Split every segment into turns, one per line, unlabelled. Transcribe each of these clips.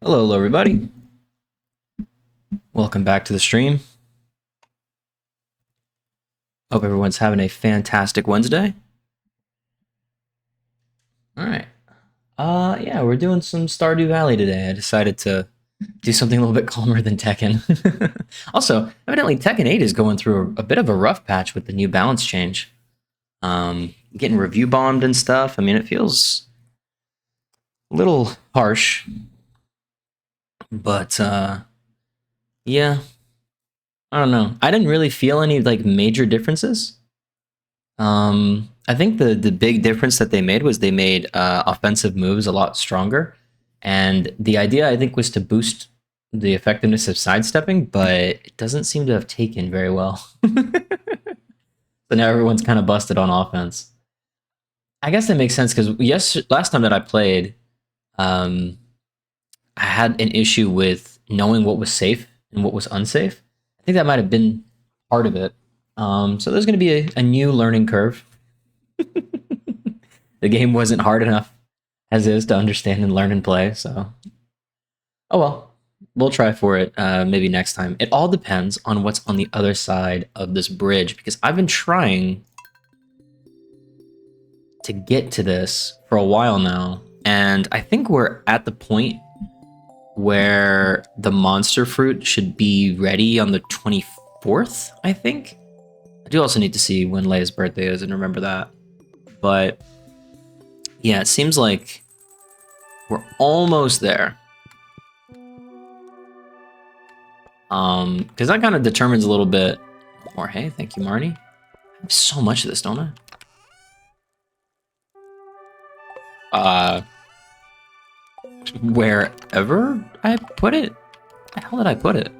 Hello, everybody. Welcome back to the stream. Hope everyone's having a fantastic Wednesday. All right. Yeah, we're doing some Stardew Valley today. I decided to do something a little bit calmer than Tekken. Also, evidently Tekken 8 is going through a bit of a rough patch with the new balance change. Getting review bombed and stuff. I mean, it feels a little harsh, but yeah, I don't know. I didn't really feel any like major differences. I think the big difference that they made was they made offensive moves a lot stronger, and the idea I think was to boost the effectiveness of sidestepping, but it doesn't seem to have taken very well. So now everyone's kind of busted on offense. I guess that makes sense because last time that I played, um, I had an issue with knowing what was safe and what was unsafe. I think that might have been part of it. So there's going to be a new learning curve. The game wasn't hard enough as is to understand and learn and play. So, oh well, we'll try for it maybe next time. It all depends on what's on the other side of this bridge because I've been trying to get to this for a while now, and I think we're at the point where the monster fruit should be ready on the 24th, I think. I do also need to see when Leia's birthday is and remember that. But yeah, it seems like we're almost there. Because that kind of determines a little bit more. Hey, thank you, Marnie. I have so much of this, don't I? Wherever I put it? Where the hell did I put it?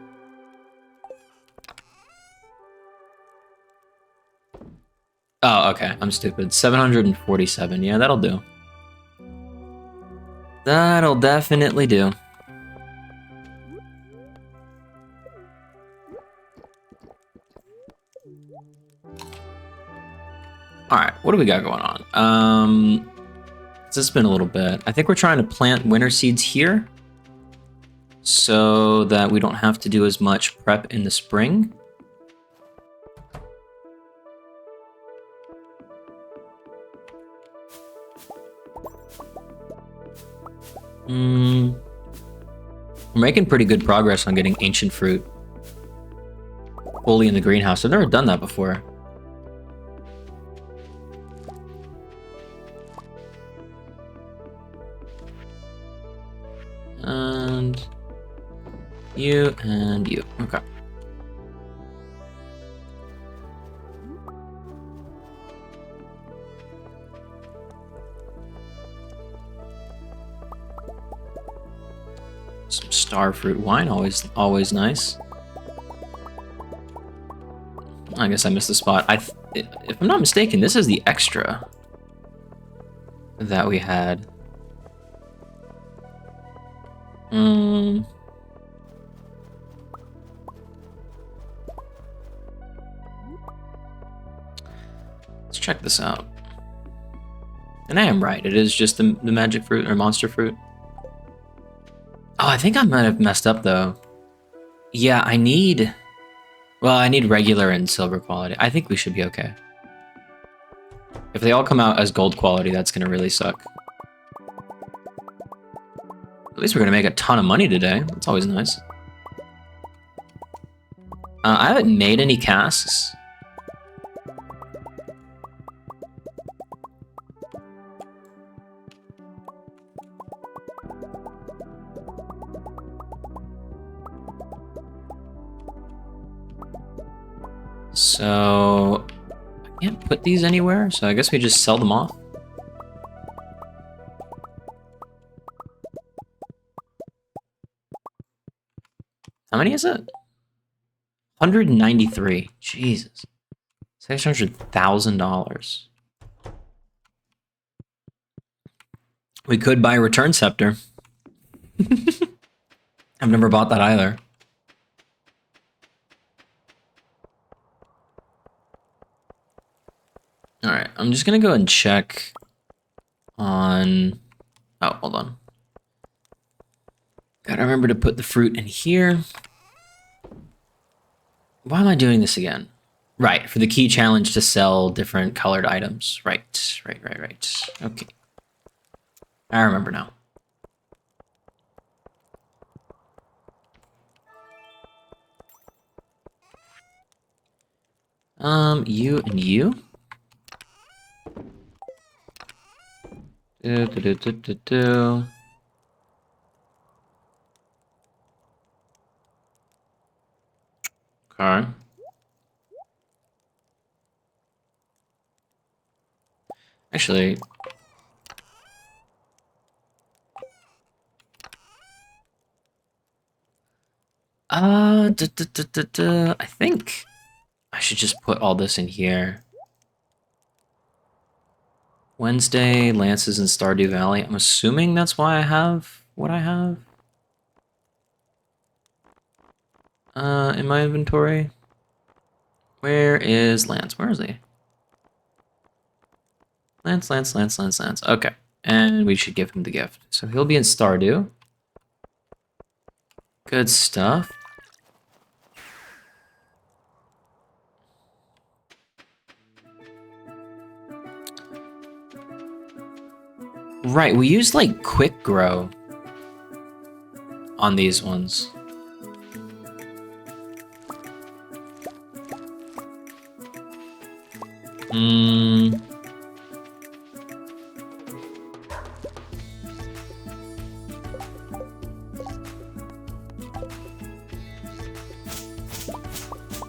Oh, okay. I'm stupid. 747. Yeah, that'll do. That'll definitely do. Alright, what do we got going on? It's been a little bit. I think we're trying to plant winter seeds here so that we don't have to do as much prep in the spring. We're making pretty good progress on getting ancient fruit fully in the greenhouse. I've never done that before. And you and you. Okay. Some star fruit wine, always nice. I guess I missed the spot. If I'm not mistaken, this is the extra that we had. Let's check this out. And I am right. It is just the magic fruit or monster fruit. Oh, I think I might have messed up though. Yeah, I need regular and silver quality. I think we should be okay. If they all come out as gold quality, that's gonna really suck. At least we're gonna make a ton of money today. That's always nice. I haven't made any casks. So I can't put these anywhere, so I guess we just sell them off. How many is it? 193. Jesus. $600,000. We could buy a return scepter. I've never bought that either. Alright, I'm just gonna go and check on... Oh, hold on. Gotta remember to put the fruit in here. Why am I doing this again? Right, for the key challenge to sell different colored items. Right. Okay. I remember now. You and you. Do. Okay. Actually, I think I should just put all this in here. Wednesday, Lances in Stardew Valley. I'm assuming that's why I have what I have. In my inventory. Where is Lance? Where is he? Lance. Okay. And we should give him the gift. So he'll be in Stardew. Good stuff. Right, we used like quick grow on these ones.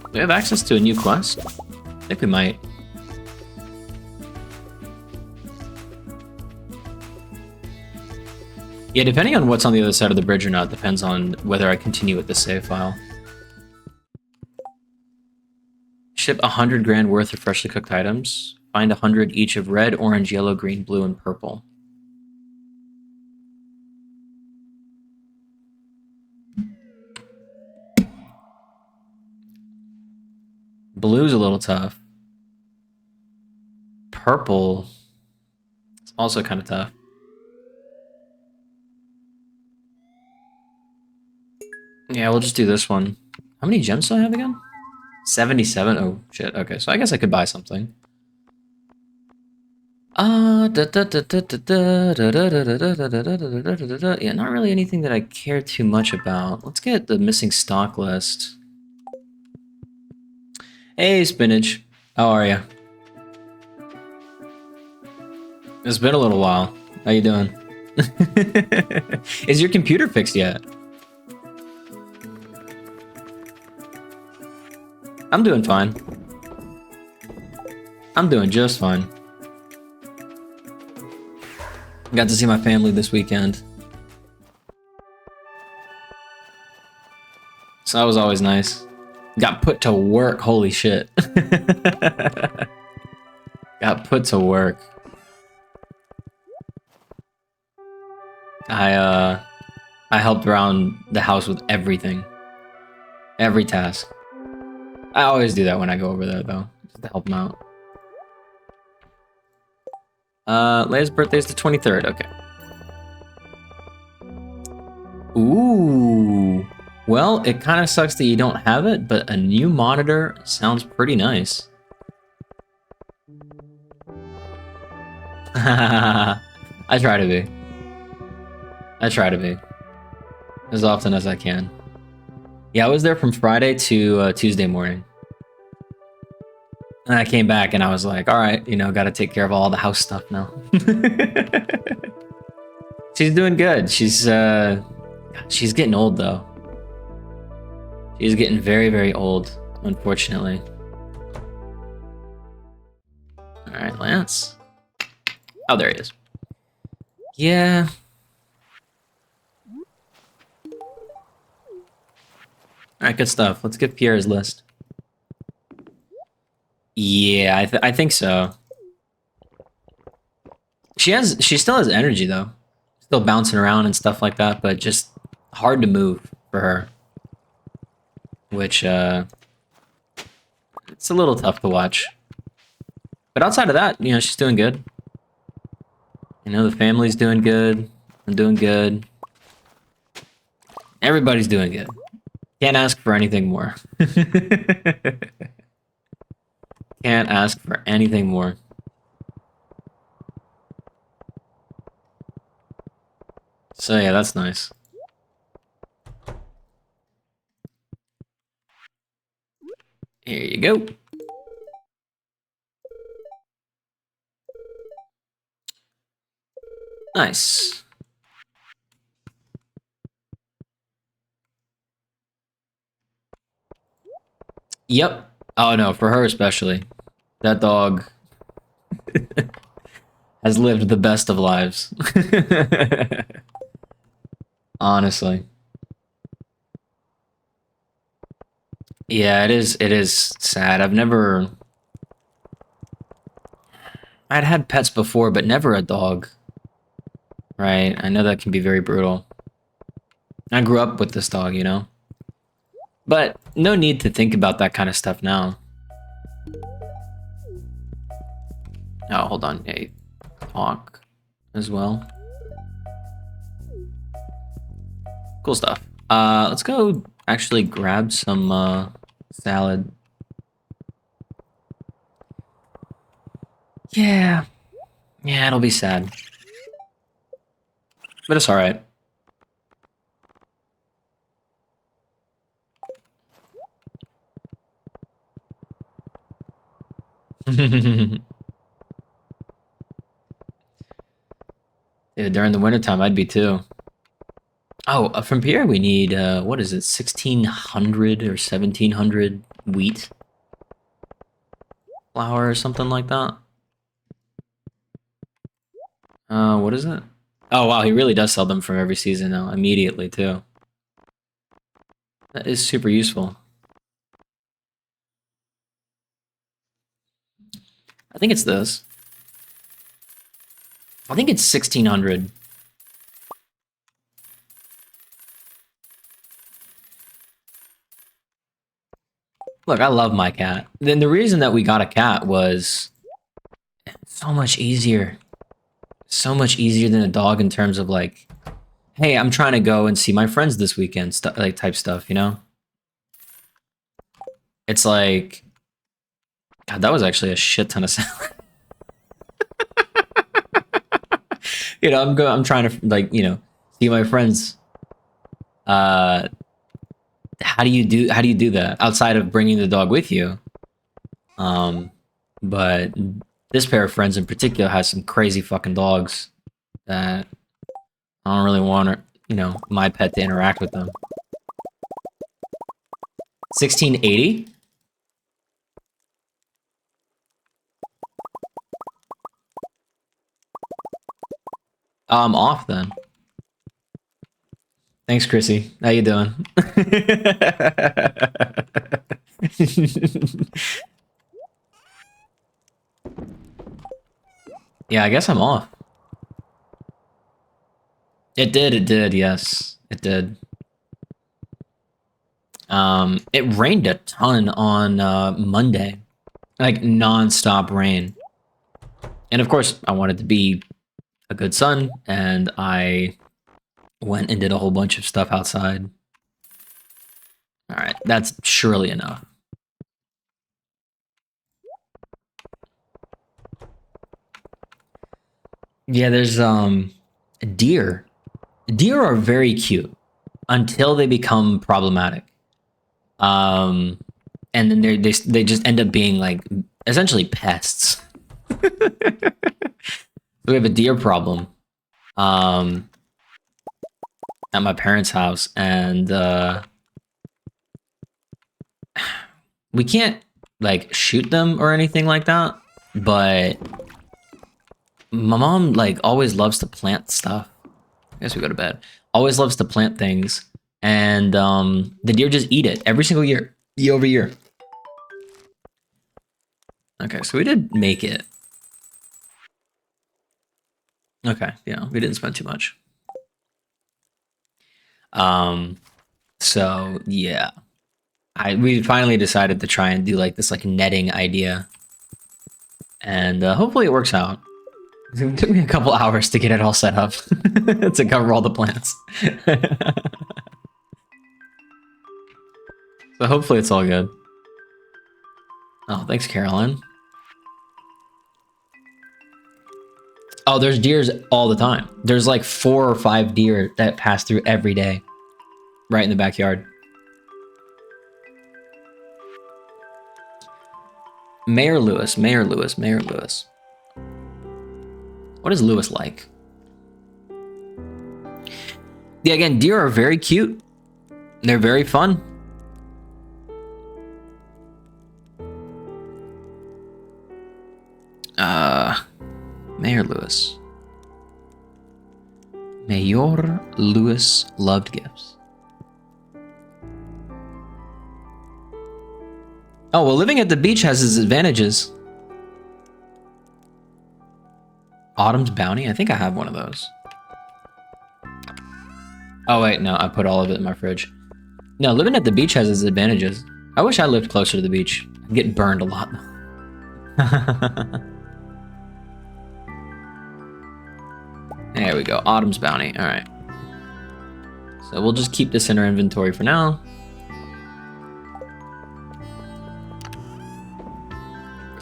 Do we have access to a new quest? I think we might. Yeah, depending on what's on the other side of the bridge or not, depends on whether I continue with the save file. Ship 100 grand worth of freshly cooked items. Find 100 each of red, orange, yellow, green, blue, and purple. Blue's a little tough. Purple is also kind of tough. Yeah, we'll just do this one. How many gems do I have again? 77? Oh, shit. Okay, so I guess I could buy something. Yeah, not really anything that I care too much about. Let's get the missing stock list. Hey, Spinach. How are you? It's been a little while. How you doing? Is your computer fixed yet? I'm doing fine. I'm doing just fine. Got to see my family this weekend. So that was always nice. Got put to work, holy shit. Got put to work. I helped around the house with everything. Every task. I always do that when I go over there, though, just to help them out. Leia's birthday's the 23rd, okay. Ooh. Well, it kind of sucks that you don't have it, but a new monitor sounds pretty nice. I try to be. I try to be. As often as I can. Yeah, I was there from Friday to Tuesday morning. And I came back and I was like, all right, you know, got to take care of all the house stuff now. She's doing good. She's getting old though. She's getting very, very old, unfortunately. All right, Lance. Oh, there he is. Yeah. All right, good stuff. Let's get Pierre's list. Yeah, I think so. She still has energy though, still bouncing around and stuff like that, but just hard to move for her, which it's a little tough to watch. But outside of that, you know, she's doing good. You know, the family's doing good. I'm doing good. Everybody's doing good. Can't ask for anything more. Can't ask for anything more. So yeah, that's nice. Here you go. Nice. Yep. Oh no, for her especially. That dog has lived the best of lives. Honestly. Yeah, it is sad. I'd had pets before, but never a dog. Right? I know that can be very brutal. I grew up with this dog, you know? But no need to think about that kind of stuff now. Oh, hold on. Hey, talk as well. Cool stuff. Let's go actually grab some salad. Yeah. Yeah, it'll be sad. But it's alright. Dude, during the wintertime, I'd be too. Oh, from Pierre, we need, what is it, 1600 or 1700 wheat flour or something like that? What is it? Oh, wow, he really does sell them from every season now, immediately, too. That is super useful. I think it's this. I think it's 1600. Look, I love my cat. Then the reason that we got a cat was so much easier. So much easier than a dog in terms of like, hey, I'm trying to go and see my friends this weekend, like type stuff, you know? It's like, God, that was actually a shit ton of salad. You know, I'm trying to like, you know, see my friends. How do you do that outside of bringing the dog with you? But this pair of friends in particular has some crazy fucking dogs that I don't really want, you know, my pet to interact with them. 1680? I'm off then. Thanks, Chrissy. How you doing? Yeah, I guess I'm off. It did, yes. It did. It rained a ton on Monday. Like non-stop rain. And of course, I wanted to be a good son, and I went and did a whole bunch of stuff outside. Alright, that's surely enough. Yeah, there's deer. Deer are very cute until they become problematic. And then they just end up being like essentially pests. We have a deer problem at my parents' house, and we can't like shoot them or anything like that, but my mom like always loves to plant stuff. I guess we go to bed. Always loves to plant things, and the deer just eat it every single year over year. Okay, so we did make it. Okay, yeah, we didn't spend too much. So yeah, we finally decided to try and do like this like netting idea, and hopefully it works out. It took me a couple hours to get it all set up to cover all the plants. But hopefully it's all good. Oh, thanks, Caroline. Oh, there's deers all the time. There's like 4 or 5 deer that pass through every day, right in the backyard. Mayor Lewis, Mayor Lewis, Mayor Lewis. What is Lewis like? Yeah, again, deer are very cute. They're very fun. Mayor Lewis. Mayor Lewis loved gifts. Oh, well, living at the beach has its advantages. Autumn's Bounty? I think I have one of those. Oh, wait, no, I put all of it in my fridge. No, living at the beach has its advantages. I wish I lived closer to the beach. I'd get burned a lot. There we go, Autumn's Bounty, all right. So we'll just keep this in our inventory for now.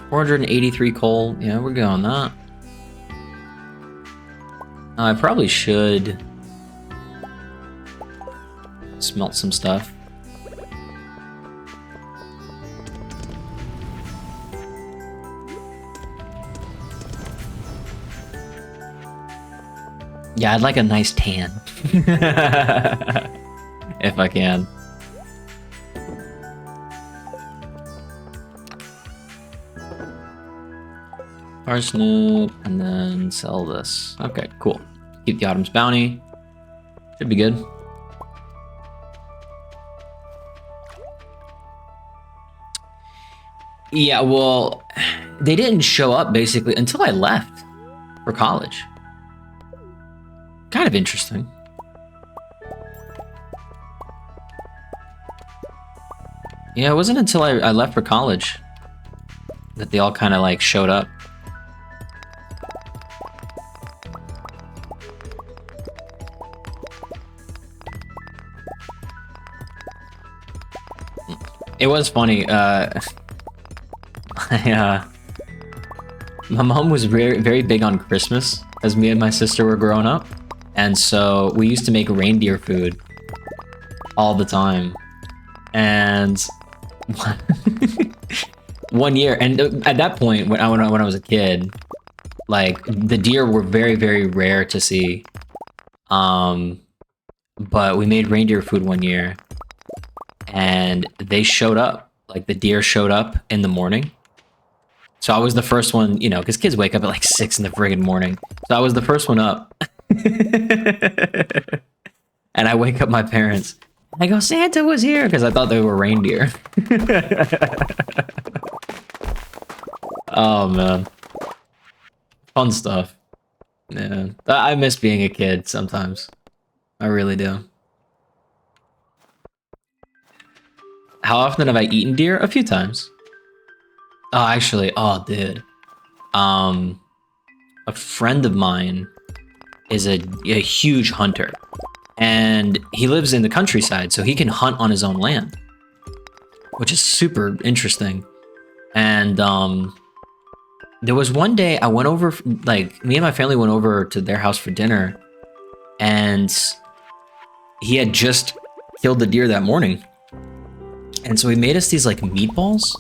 $483 coal, yeah, we're good on that. I probably should smelt some stuff. Yeah, I'd like a nice tan. If I can. Parsnip, and then sell this. Okay, cool. Keep the Autumn's Bounty. Should be good. Yeah, well, they didn't show up basically until I left for college. Kind of interesting. Yeah, it wasn't until I left for college that they all kind of like showed up. It was funny. My mom was very big on Christmas as me and my sister were growing up. And so we used to make reindeer food all the time. And one year, and at that point, when I was a kid, like the deer were very rare to see. But we made reindeer food one year, and they showed up. Like the deer showed up in the morning. So I was the first one, you know, because kids wake up at like 6 in the friggin' morning. So I was the first one up. And I wake up my parents. I go, Santa was here, because I thought they were reindeer. Oh, man. Fun stuff. Yeah. I miss being a kid sometimes. I really do. How often have I eaten deer? A few times. Oh, actually, oh, dude. A friend of mine is a huge hunter. And he lives in the countryside, so he can hunt on his own land. Which is super interesting. And, there was one day I went over, like, me and my family went over to their house for dinner. And he had just killed the deer that morning. And so he made us these, like, meatballs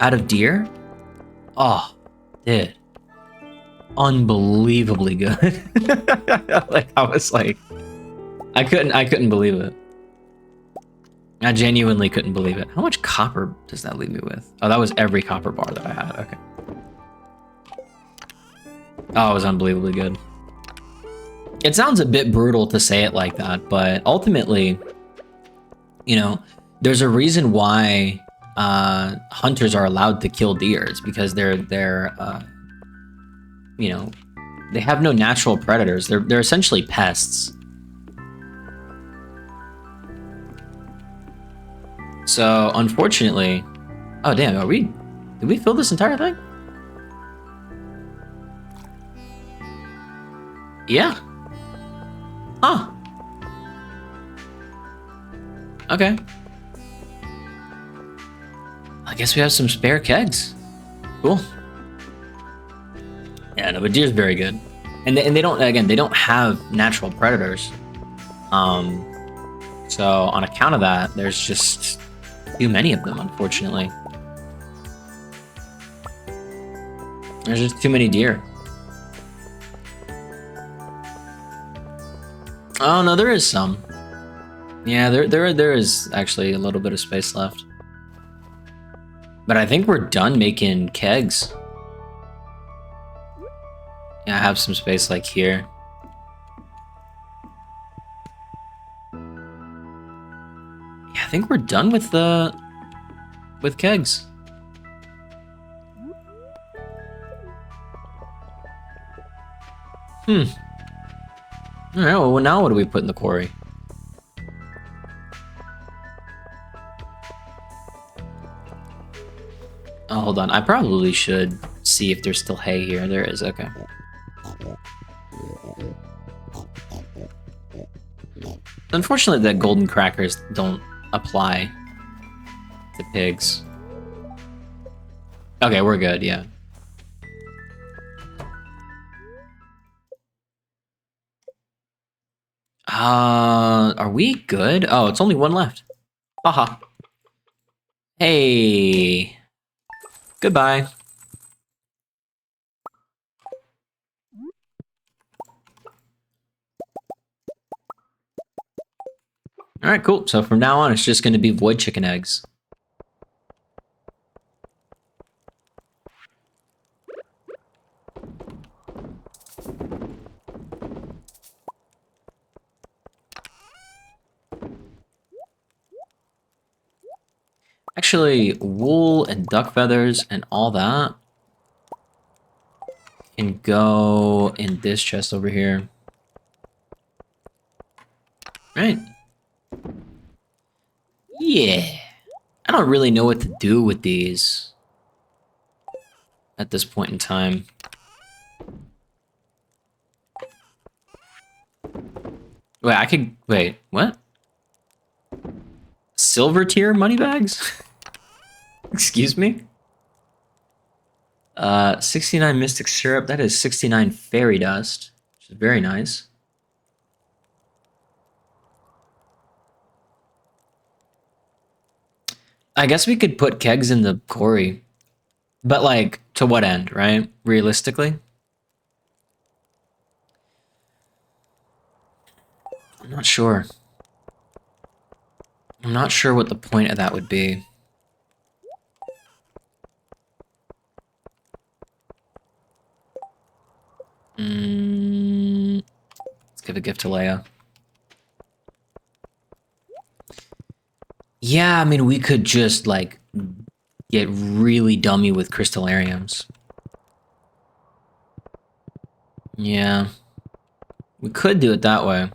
out of deer. Oh, dude. Unbelievably good. Like, I was like, I couldn't believe it. I genuinely couldn't believe it. How much copper does that leave me with? Oh, that was every copper bar that I had. Okay. Oh, it was unbelievably good. It sounds a bit brutal to say it like that, but ultimately, you know, there's a reason why hunters are allowed to kill deer. It's because they're you know, they have no natural predators. They're essentially pests. So unfortunately, oh damn, did we fill this entire thing? Yeah. Huh. Okay. guess we have some spare kegs. Cool. Yeah, no, but deer's very good. And they don't, again, they don't have natural predators. So on account of that, there's just too many of them, unfortunately. There's just too many deer. Oh no, there is some. Yeah, there is actually a little bit of space left. But I think we're done making kegs. Yeah, I have some space like here. Yeah, I think we're done with kegs. Alright, well now what do we put in the quarry? Oh, hold on. I probably should see if there's still hay here. There is, okay. Unfortunately, the golden crackers don't apply to pigs. Okay, we're good, yeah. Are we good? Oh, it's only one left. Haha. Hey. Goodbye. Alright, cool. So from now on, it's just going to be void chicken eggs. Actually, wool and duck feathers and all that can go in this chest over here. Right. Yeah. I don't really know what to do with these at this point in time. Wait, what? Silver tier money bags? Excuse me? 69 mystic syrup, that is 69 fairy dust, which is very nice. I guess we could put kegs in the quarry. But like, to what end, right? Realistically? I'm not sure. I'm not sure what the point of that would be. Let's give a gift to Leia. Yeah, I mean, we could just, like, get really dummy with crystallariums. Yeah. We could do it that way.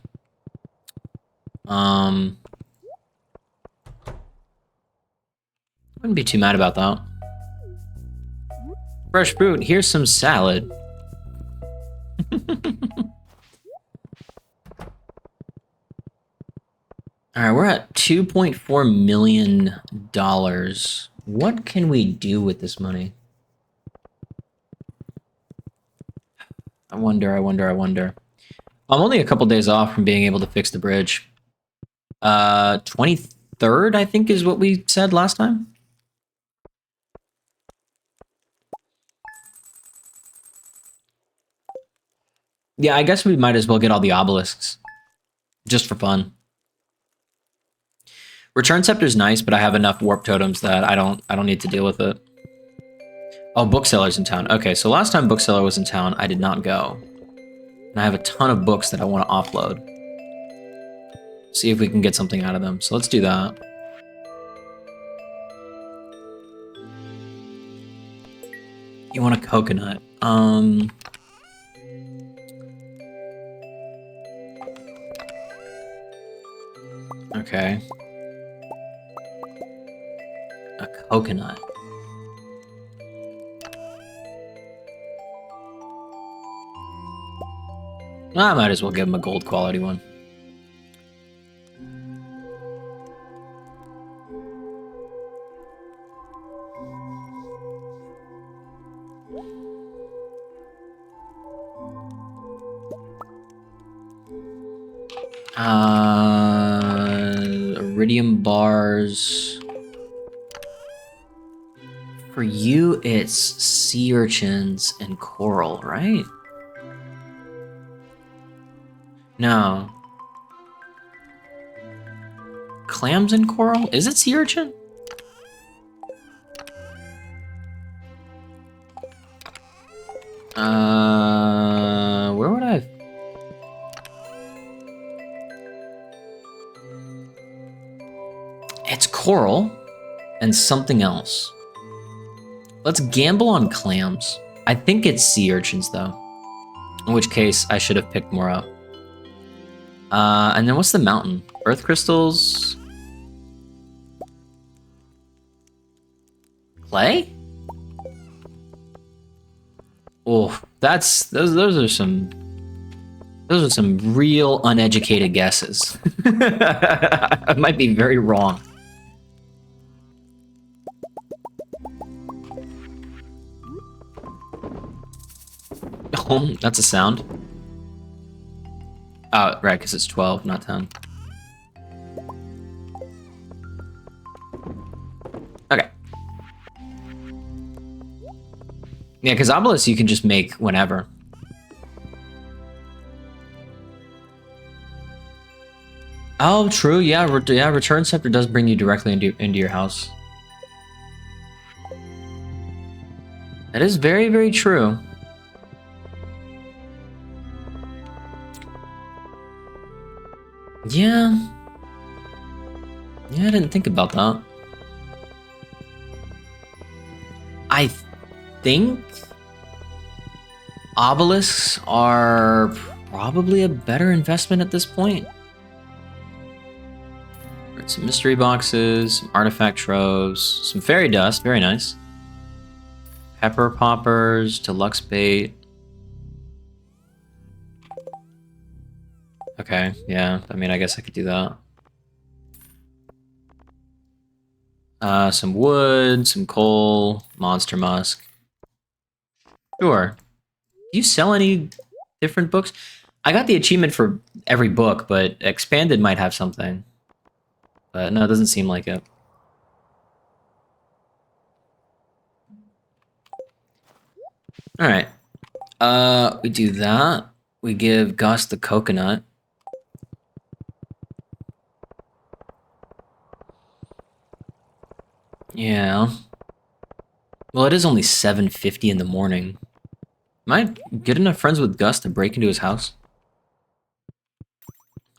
Wouldn't be too mad about that. Fresh fruit, here's some salad. Alright, we're at $2.4 million. What can we do with this money? I wonder. I'm only a couple days off from being able to fix the bridge. 23rd, I think, is what we said last time. Yeah, I guess we might as well get all the obelisks. Just for fun. Return Scepter's nice, but I have enough warp totems that I don't need to deal with it. Oh, Bookseller's in town. Okay, so last time Bookseller was in town, I did not go. And I have a ton of books that I want to offload. See if we can get something out of them. So let's do that. You want a coconut? Okay. A coconut. I might as well give him a gold quality one. Iridium bars. For you, it's sea urchins and coral, right? No. Clams and coral? Is it sea urchin? Where would I... It's coral and something else. Let's gamble on clams. I think it's sea urchins, though. In which case, I should have picked more up. And then what's the mountain? Earth crystals? Clay? Oh, those are some real uneducated guesses. I might be very wrong. Oh, that's a sound. Oh, right, because it's 12, not 10. Okay. Yeah, because obelisk you can just make whenever. Oh, true. Yeah, Return Scepter does bring you directly into your house. That is very, very true. Yeah. Yeah, I didn't think about that. I think obelisks are probably a better investment at this point. Some mystery boxes, some artifact troves, some fairy dust, very nice. Pepper poppers, deluxe bait. Okay, yeah, I mean, I guess I could do that. Some wood, some coal, monster musk. Sure. Do you sell any different books? I got the achievement for every book, but Expanded might have something. But no, it doesn't seem like it. Alright. We do that. We give Gus the coconut. Yeah. Well, it is only 7:50 in the morning. Am I good enough friends with Gus to break into his house?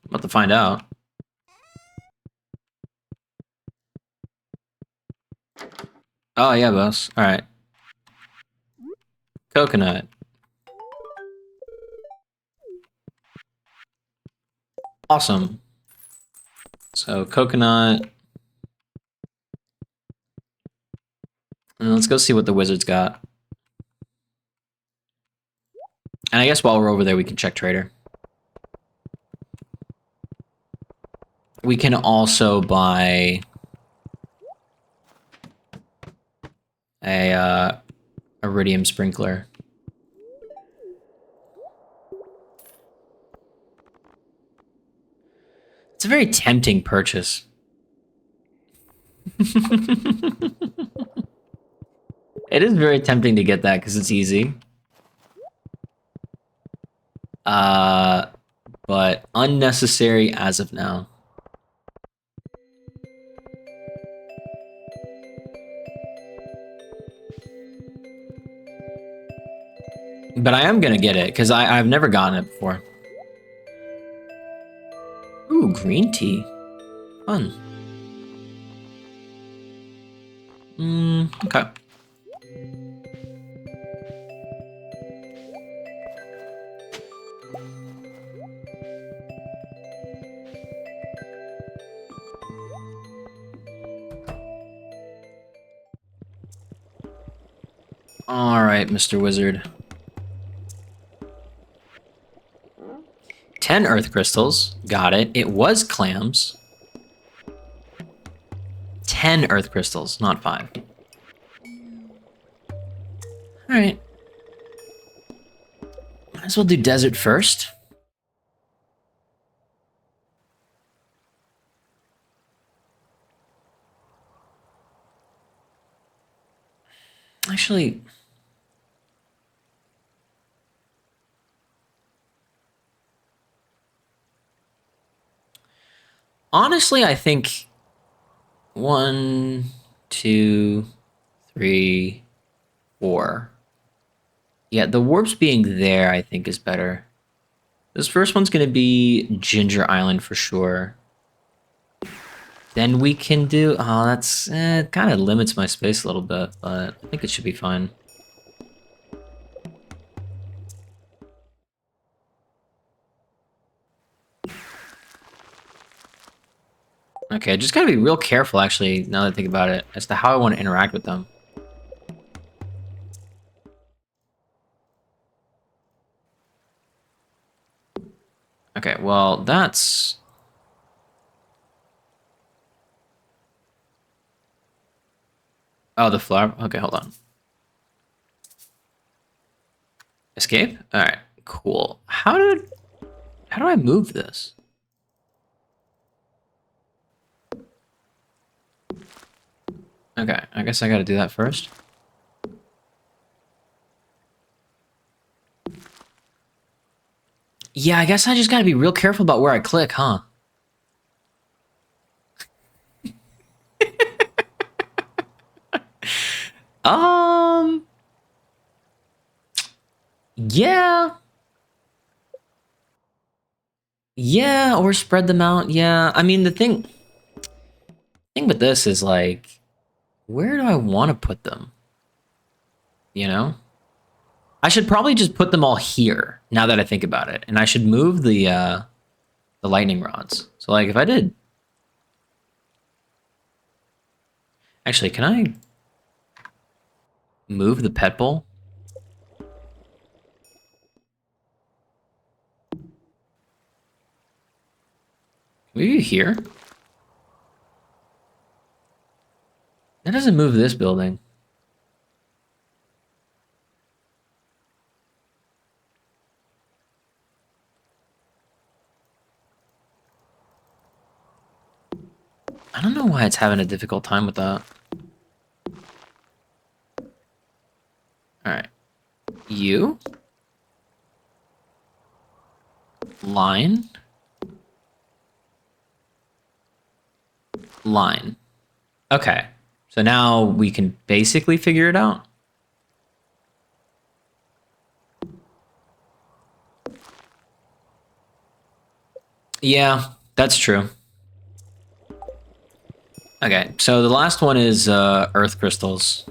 I'm about to find out. Oh, yeah, boss. Alright. Coconut. Awesome. So, coconut. And let's go see what the wizard's got. And I guess while we're over there, we can check trader. We can also buy a iridium sprinkler. It's a very tempting purchase. It is very tempting to get that because it's easy. But unnecessary as of now. But I am gonna get it because I've never gotten it before. Ooh, green tea. Fun. Okay. Alright, Mr. Wizard. 10 earth crystals. Got it. It was clams. 10 earth crystals, not 5. Alright. Might as well do desert first. Actually, honestly, I think 1, 2, 3, 4. Yeah, the warps being there, I think, is better. This first one's going to be Ginger Island for sure. Then we can do... Oh, that's... it kind of limits my space a little bit, but I think it should be fine. Okay, just gotta be real careful, actually, now that I think about it, as to how I want to interact with them. Okay, well, that's... Oh, the flower... Okay, hold on. Escape? Alright, cool. How do I move this? Okay, I guess I gotta do that first. Yeah, I guess I just gotta be real careful about where I click, huh? Um... Yeah. Yeah, or spread them out. Yeah, I mean, the thing with this is, like, where do I want to put them? You know? I should probably just put them all here, now that I think about it. And I should move the lightning rods. So, like, if I did... Actually, can I move the pet bowl? Maybe here? That doesn't move this building. I don't know why it's having a difficult time with that. Alright. You. Line. Line. Okay. So now we can basically figure it out. Yeah, that's true. Okay, so the last one is earth crystals.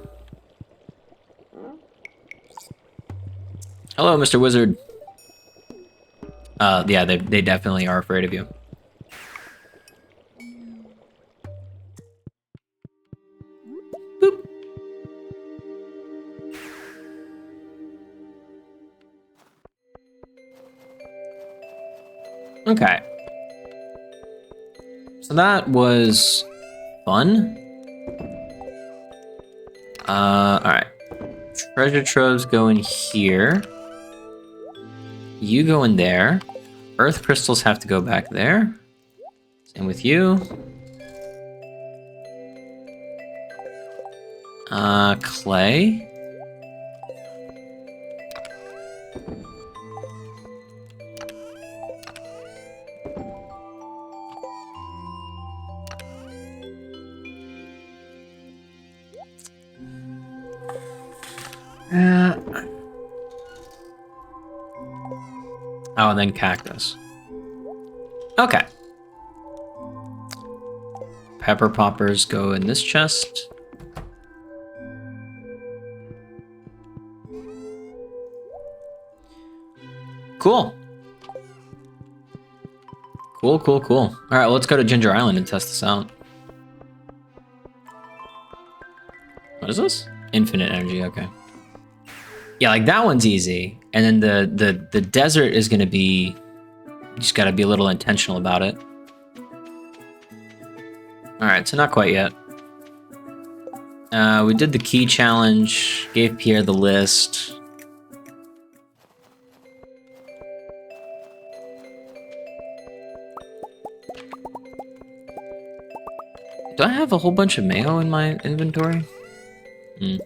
Hello, Mr. Wizard. Yeah, they definitely are afraid of you. Boop. Okay. So that was fun. Alright. Treasure troves go in here. You go in there. Earth crystals have to go back there. Same with you. Clay. Oh, and then cactus. Okay. Pepper poppers go in this chest. Cool. Cool, cool, cool. All right, well, let's go to Ginger Island and test this out. What is this? Infinite energy, okay. Yeah, like that one's easy. And then the desert is gonna be, you just gotta be a little intentional about it. All right, so not quite yet. We did the key challenge, gave Pierre the list. Do I have a whole bunch of mayo in my inventory? Hmm.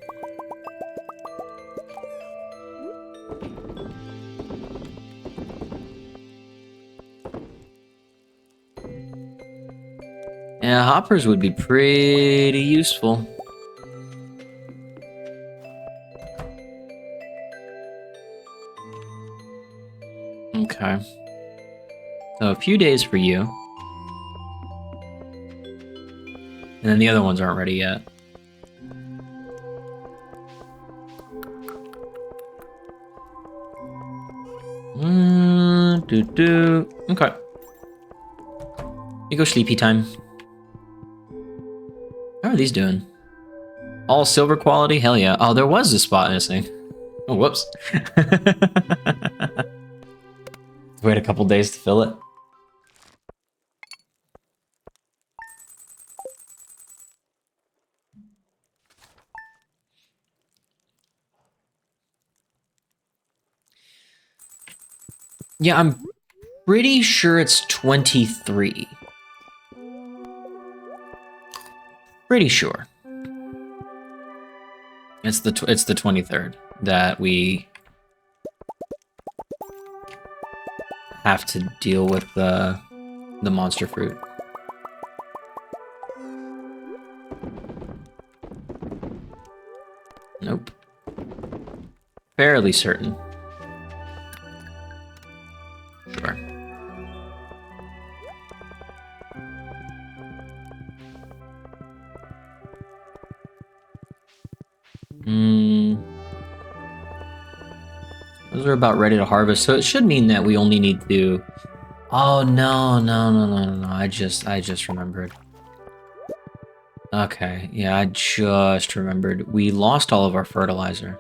Yeah, hoppers would be pretty useful. Okay. So a few days for you. And then the other ones aren't ready yet. Okay. You go sleepy time. How are these doing? All silver quality? Hell yeah. Oh, there was a spot missing. Oh, whoops. Wait a couple days to fill it. Yeah, I'm pretty sure it's 23. Pretty sure. It's the 23rd that we have to deal with the monster fruit. Nope. Fairly certain. Sure. Those are about ready to harvest, so it should mean that we only need to... Oh, no. I just remembered. Okay, yeah, I just remembered. We lost all of our fertilizer.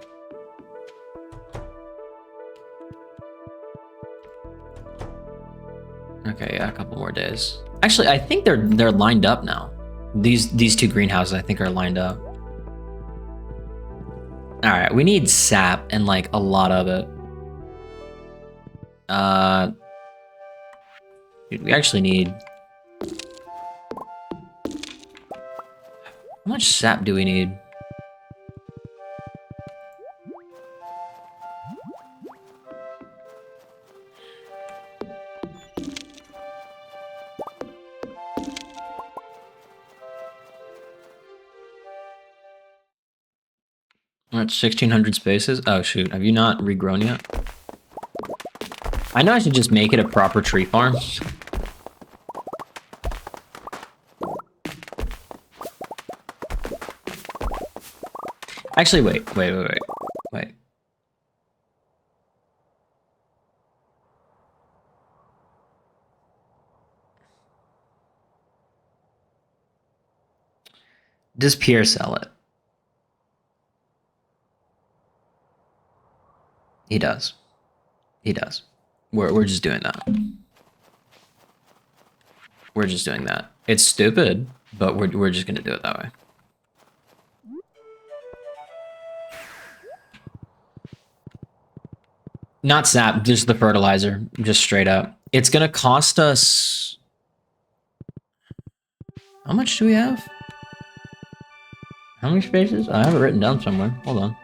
Okay, yeah, a couple more days. Actually, I think they're lined up now. These two greenhouses, I think, are lined up. All right, we need sap and like a lot of it. Dude, we actually need... How much sap do we need? We're at 1,600 spaces. Oh shoot, have you not regrown yet? I know I should just make it a proper tree farm. Actually, wait. Does Pierre sell it? He does. He does. We're just doing that. We're just doing that. It's stupid, but we're just gonna do it that way. Not sap, just the fertilizer, just straight up. It's gonna cost us... How much do we have? How many spaces? I have it written down somewhere. Hold on.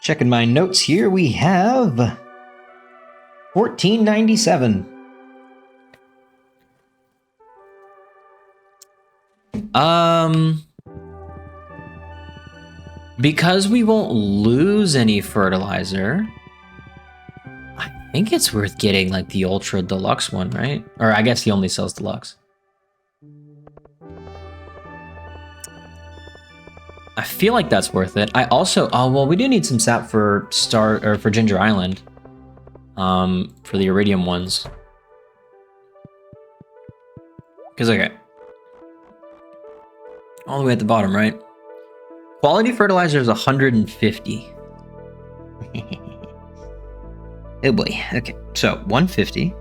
Checking my notes here, we have 1497. Because we won't lose any fertilizer, I think it's worth getting like the ultra deluxe one, right? Or I guess he only sells deluxe. I feel like that's worth it. I also, oh well, we do need some sap for for Ginger Island, for the iridium ones. Because okay, all the way at the bottom, right? Quality fertilizer is 150. Oh boy. Okay, so 150.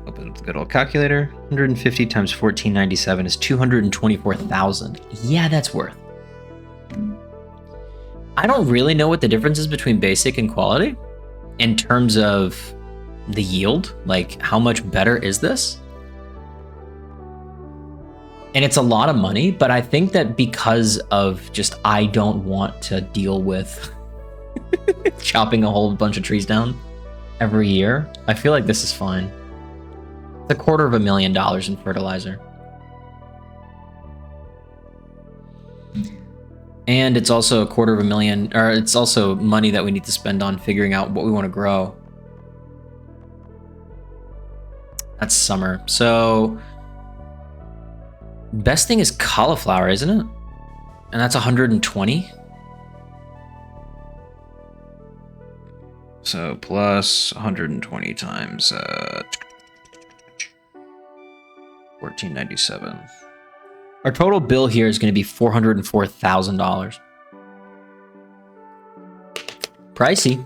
Open up the good old calculator. 150 times 1497 is 224,000. Yeah, that's worth. I don't really know what the difference is between basic and quality in terms of the yield. Like, how much better is this? And it's a lot of money, but I think that because of just I don't want to deal with chopping a whole bunch of trees down every year, I feel like this is fine. It's $250,000 in fertilizer. And it's also $250,000, or it's also money that we need to spend on figuring out what we want to grow. That's summer. So best thing is cauliflower, isn't it? And that's 120. So plus 120 times 1497. Our total bill here is going to be $404,000. Pricey,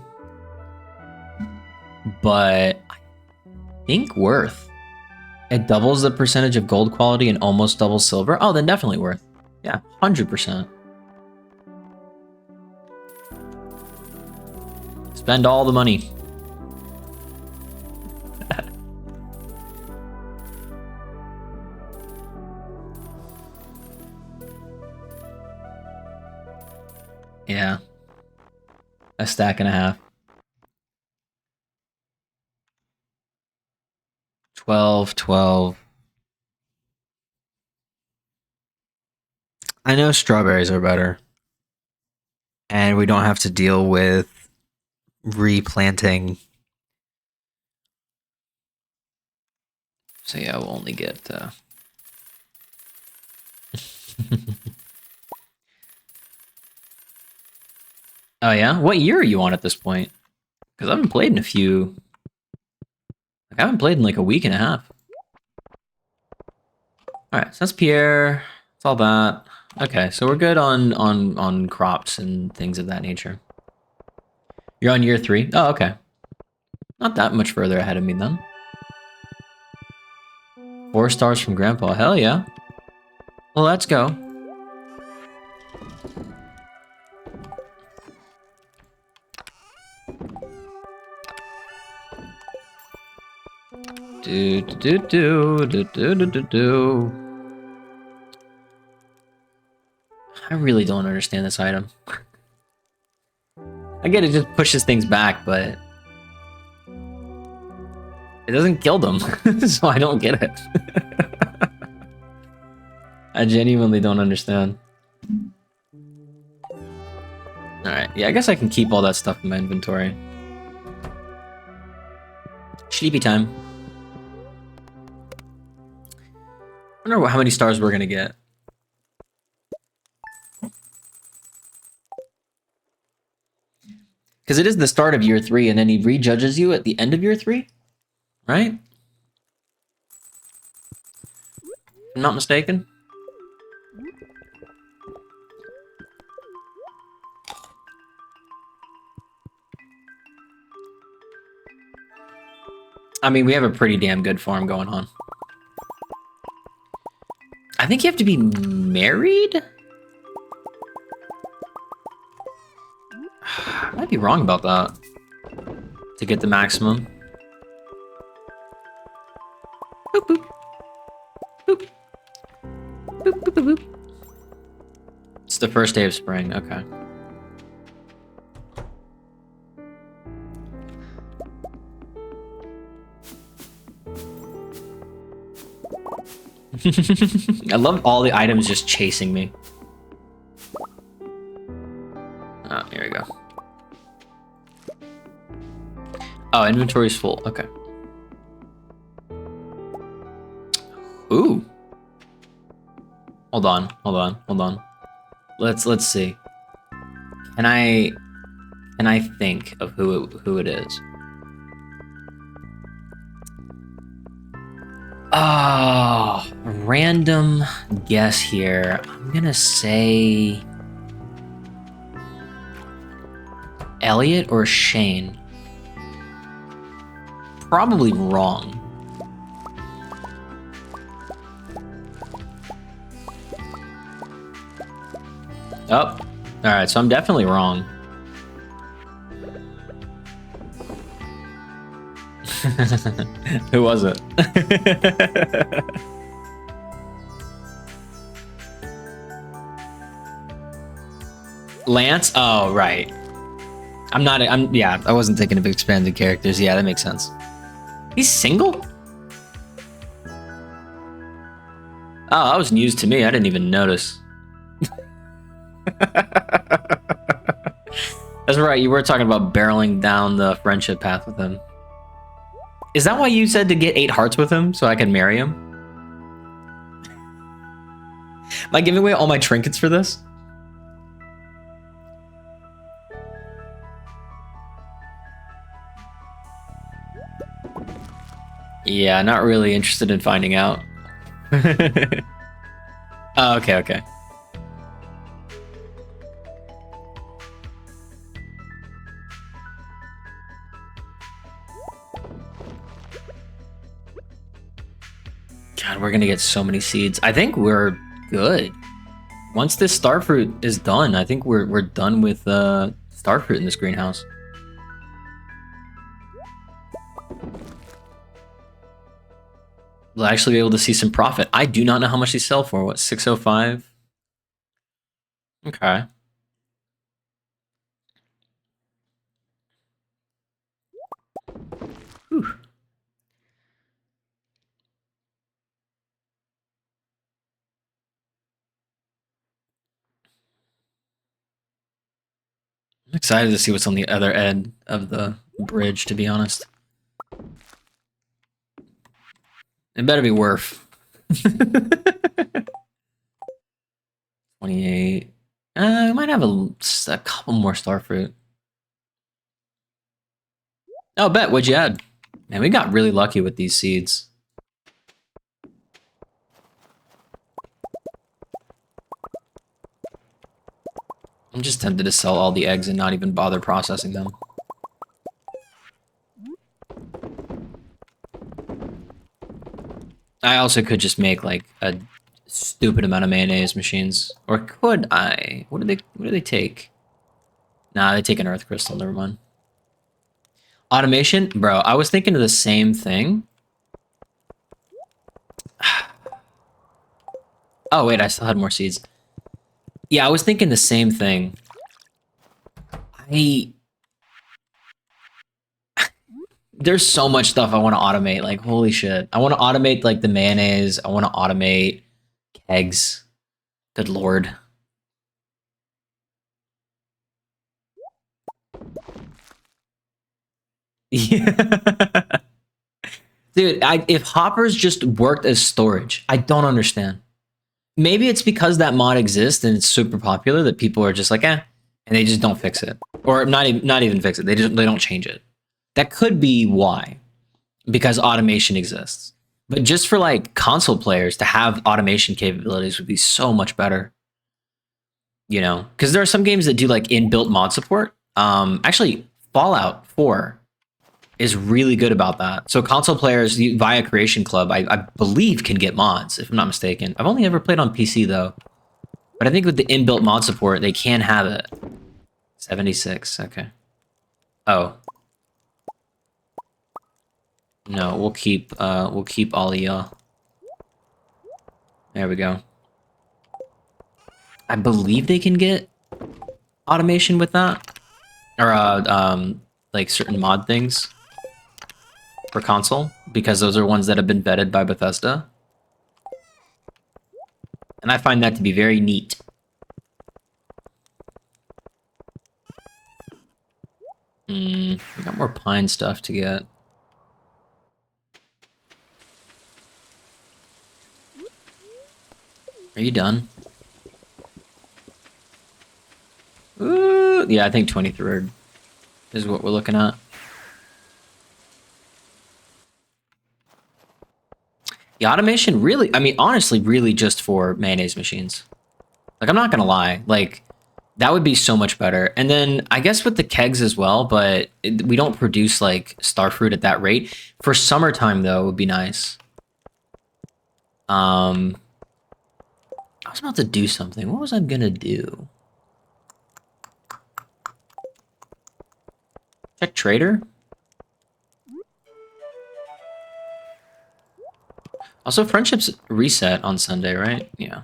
but I think worth. It doubles the percentage of gold quality and almost doubles silver. Oh, then definitely worth. Yeah, 100%. Spend all the money. Yeah. A stack and a half. 12, 12. I know strawberries are better. And we don't have to deal with replanting. So yeah, we'll only get... Oh yeah? What year are you on at this point? Because I haven't played in a few... Like, I haven't played in like a week and a half. Alright, so that's Pierre. That's all that. Okay, so we're good on crops and things of that nature. You're on year 3? Oh, okay. Not that much further ahead of me then. 4 stars from Grandpa. Hell yeah. Well, let's go. I really don't understand this item. I get it just pushes things back, but it doesn't kill them, so I don't get it. I genuinely don't understand. Alright, yeah, I guess I can keep all that stuff in my inventory. Sleepy time. I wonder how many stars we're gonna get. Because it is the start of year 3, and then he rejudges you at the end of year 3? Right? If I'm not mistaken. I mean, we have a pretty damn good farm going on. I think you have to be married? I might be wrong about that. To get the maximum. Boop, boop. Boop. Boop, boop, boop, boop. It's the first day of spring, okay. I love all the items just chasing me. Oh, here we go. Oh, inventory's full. Okay. Ooh. Hold on. Let's see. Can I think of who it is? Oh, random guess here. I'm gonna say Elliot or Shane. Probably wrong. Oh, alright, so I'm definitely wrong. Who was it? Lance? Oh, right. Yeah, I wasn't thinking of expanded characters. Yeah, that makes sense. He's single? Oh, that was news to me. I didn't even notice. That's right, you were talking about barreling down the friendship path with him. Is that why you said to get 8 hearts with him so I can marry him? Am I giving away all my trinkets for this? Yeah, not really interested in finding out. Oh, okay. God, we're gonna get so many seeds. I think we're good. Once this starfruit is done, I think we're done with starfruit in this greenhouse. We'll actually be able to see some profit. I do not know how much they sell for. What, 605? Okay. Whew. I'm excited to see what's on the other end of the bridge, to be honest. It better be worth. 28. We might have a couple more starfruit. Oh, bet. What'd you add? Man, we got really lucky with these seeds. I'm just tempted to sell all the eggs and not even bother processing them. I also could just make like a stupid amount of mayonnaise machines. Or could I? What do they take? Nah, they take an earth crystal, never mind. Automation? Bro, I was thinking of the same thing. Oh wait, I still had more seeds. Yeah, I was thinking the same thing. There's so much stuff I want to automate. Like, holy shit. I want to automate, like, the mayonnaise. I want to automate kegs. Good lord. Yeah. Dude, if hoppers just worked as storage, I don't understand. Maybe it's because that mod exists and it's super popular that people are just like, and they just don't fix it. Or not even fix it. They don't change it. That could be why. Because automation exists. But just for like console players to have automation capabilities would be so much better. You know, because there are some games that do like inbuilt mod support. Actually, Fallout 4 is really good about that. So console players via Creation Club, I believe, can get mods, if I'm not mistaken. I've only ever played on PC though. But I think with the inbuilt mod support, they can have it. 76, okay. Oh. No, we'll keep all of y'all. There we go. I believe they can get automation with that. Or like certain mod things for console, because those are ones that have been vetted by Bethesda. And I find that to be very neat. We got more pine stuff to get. Are you done? Ooh, yeah, I think 23rd is what we're looking at. The automation really, I mean, honestly, really just for mayonnaise machines. Like, I'm not gonna lie, like, that would be so much better. And then I guess with the kegs as well, but we don't produce like starfruit at that rate. For summertime though, it would be nice. I was about to do something. What was I gonna do? Check trader? Also, friendships reset on Sunday, right? Yeah.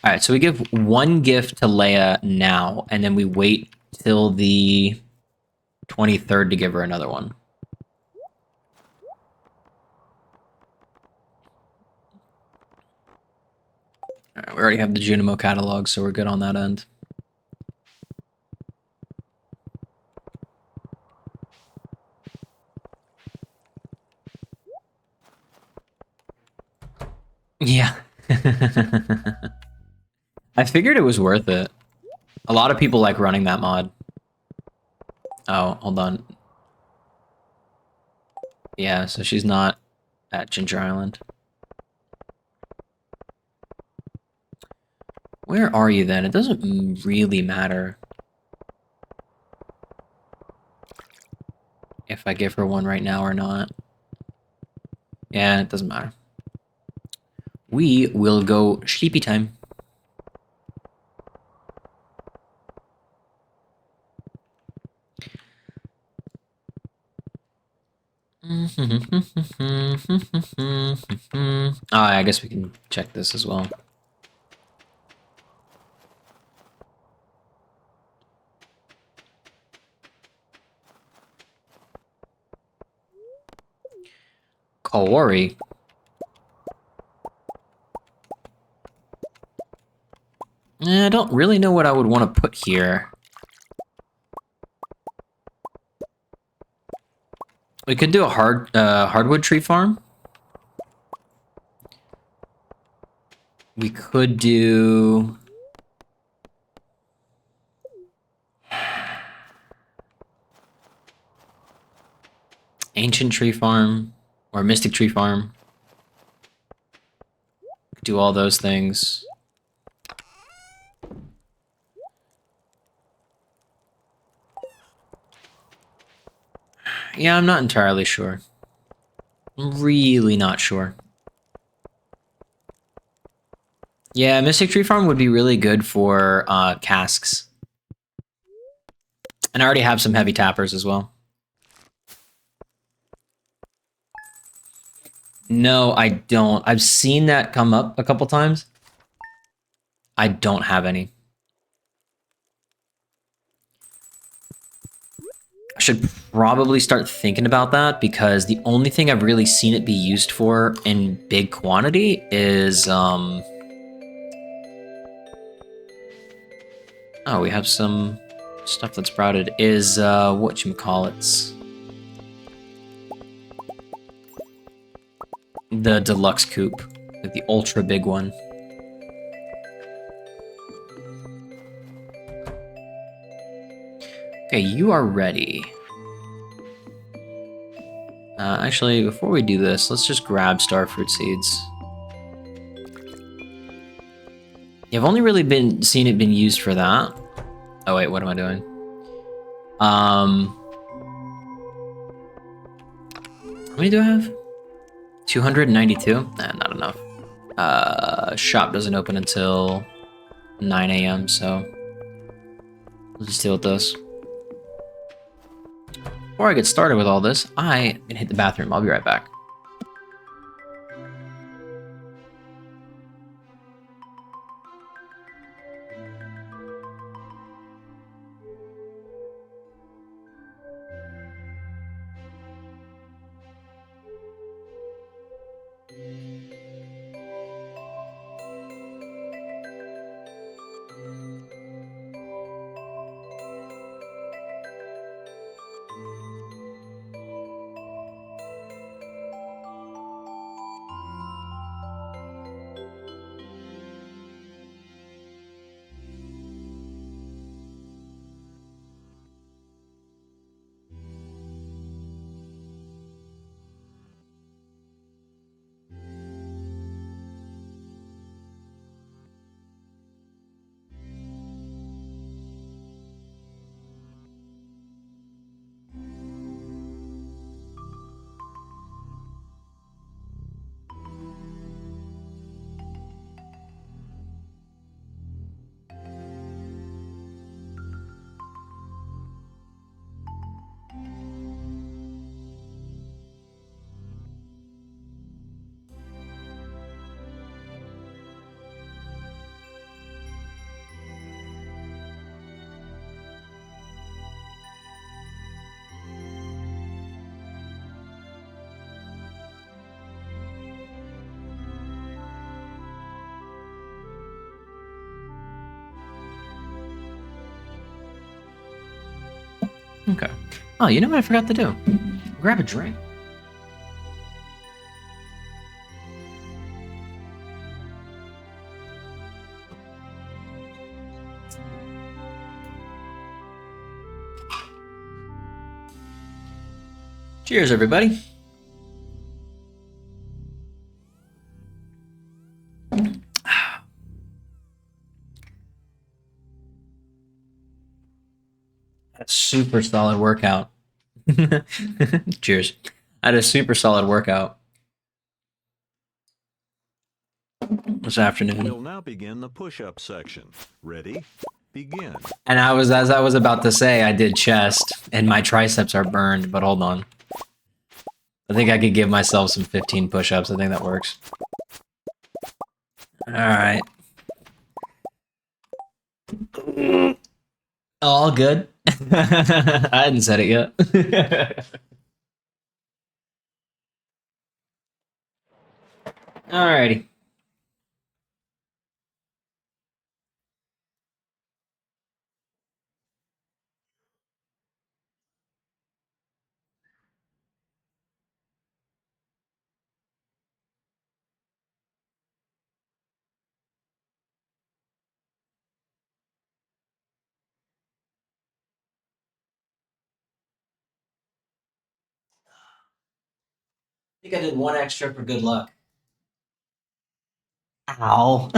All right, so we give one gift to Leia now, and then we wait till the 23rd to give her another one. All right, we already have the Junimo catalog, so we're good on that end. Yeah. I figured it was worth it. A lot of people like running that mod. Oh, hold on. Yeah, so she's not at Ginger Island. Where are you then? It doesn't really matter if I give her one right now or not. Yeah, it doesn't matter. We will go sleepy time. Oh, I guess we can check this as well. Kaori. I don't really know what I would want to put here. We could do a hardwood tree farm. We could do ancient tree farm or mystic tree farm. Do all those things. Yeah, I'm not entirely sure. I'm really not sure. Yeah, Mystic Tree Farm would be really good for casks. And I already have some heavy tappers as well. No, I don't. I've seen that come up a couple times. I don't have any. I should probably start thinking about that because the only thing I've really seen it be used for in big quantity is oh, we have some stuff that's sprouted. Is whatchamacallits. The deluxe coupe. Like the ultra big one. Okay, you are ready. Actually, before we do this, let's just grab starfruit seeds. Yeah, I've only really seen it been used for that. Oh wait, what am I doing? How many do I have? 292? Nah, not enough. Shop doesn't open until 9 a.m., so we'll just deal with this. Before I get started with all this, I'm gonna hit the bathroom. I'll be right back. Okay. Oh, you know what I forgot to do? Grab a drink. Cheers, everybody. A super solid workout. Cheers. I had a super solid workout this afternoon.
We'll now begin the push-up section. Ready? Begin.
And as I was about to say, I did chest, and my triceps are burned, but hold on. I think I could give myself some 15 push-ups. I think that works. Alright. All good. I hadn't said it yet. Alrighty. I think I did one extra for good luck. Ow.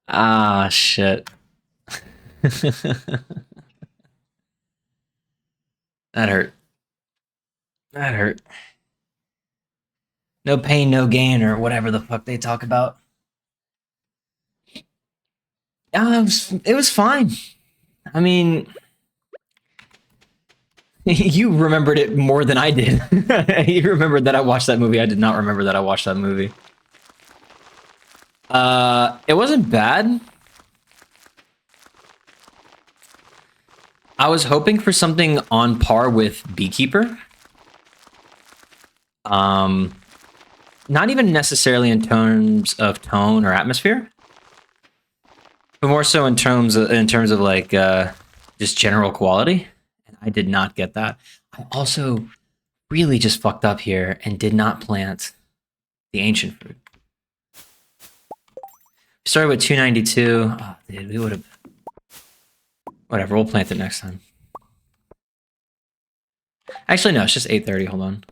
Ah, shit. That hurt. That hurt. No pain, no gain, or whatever the fuck they talk about. It was fine. I mean, you remembered it more than I did. You remembered that I watched that movie. I did not remember that I watched that movie. It wasn't bad. I was hoping for something on par with Beekeeper. Not even necessarily in terms of tone or atmosphere, but more so in terms of like just general quality. And I did not get that. I also really just fucked up here and did not plant the ancient fruit. We started with 292. Oh, dude, we would have. Whatever, we'll plant it next time. Actually, no, it's just 8:30. Hold on.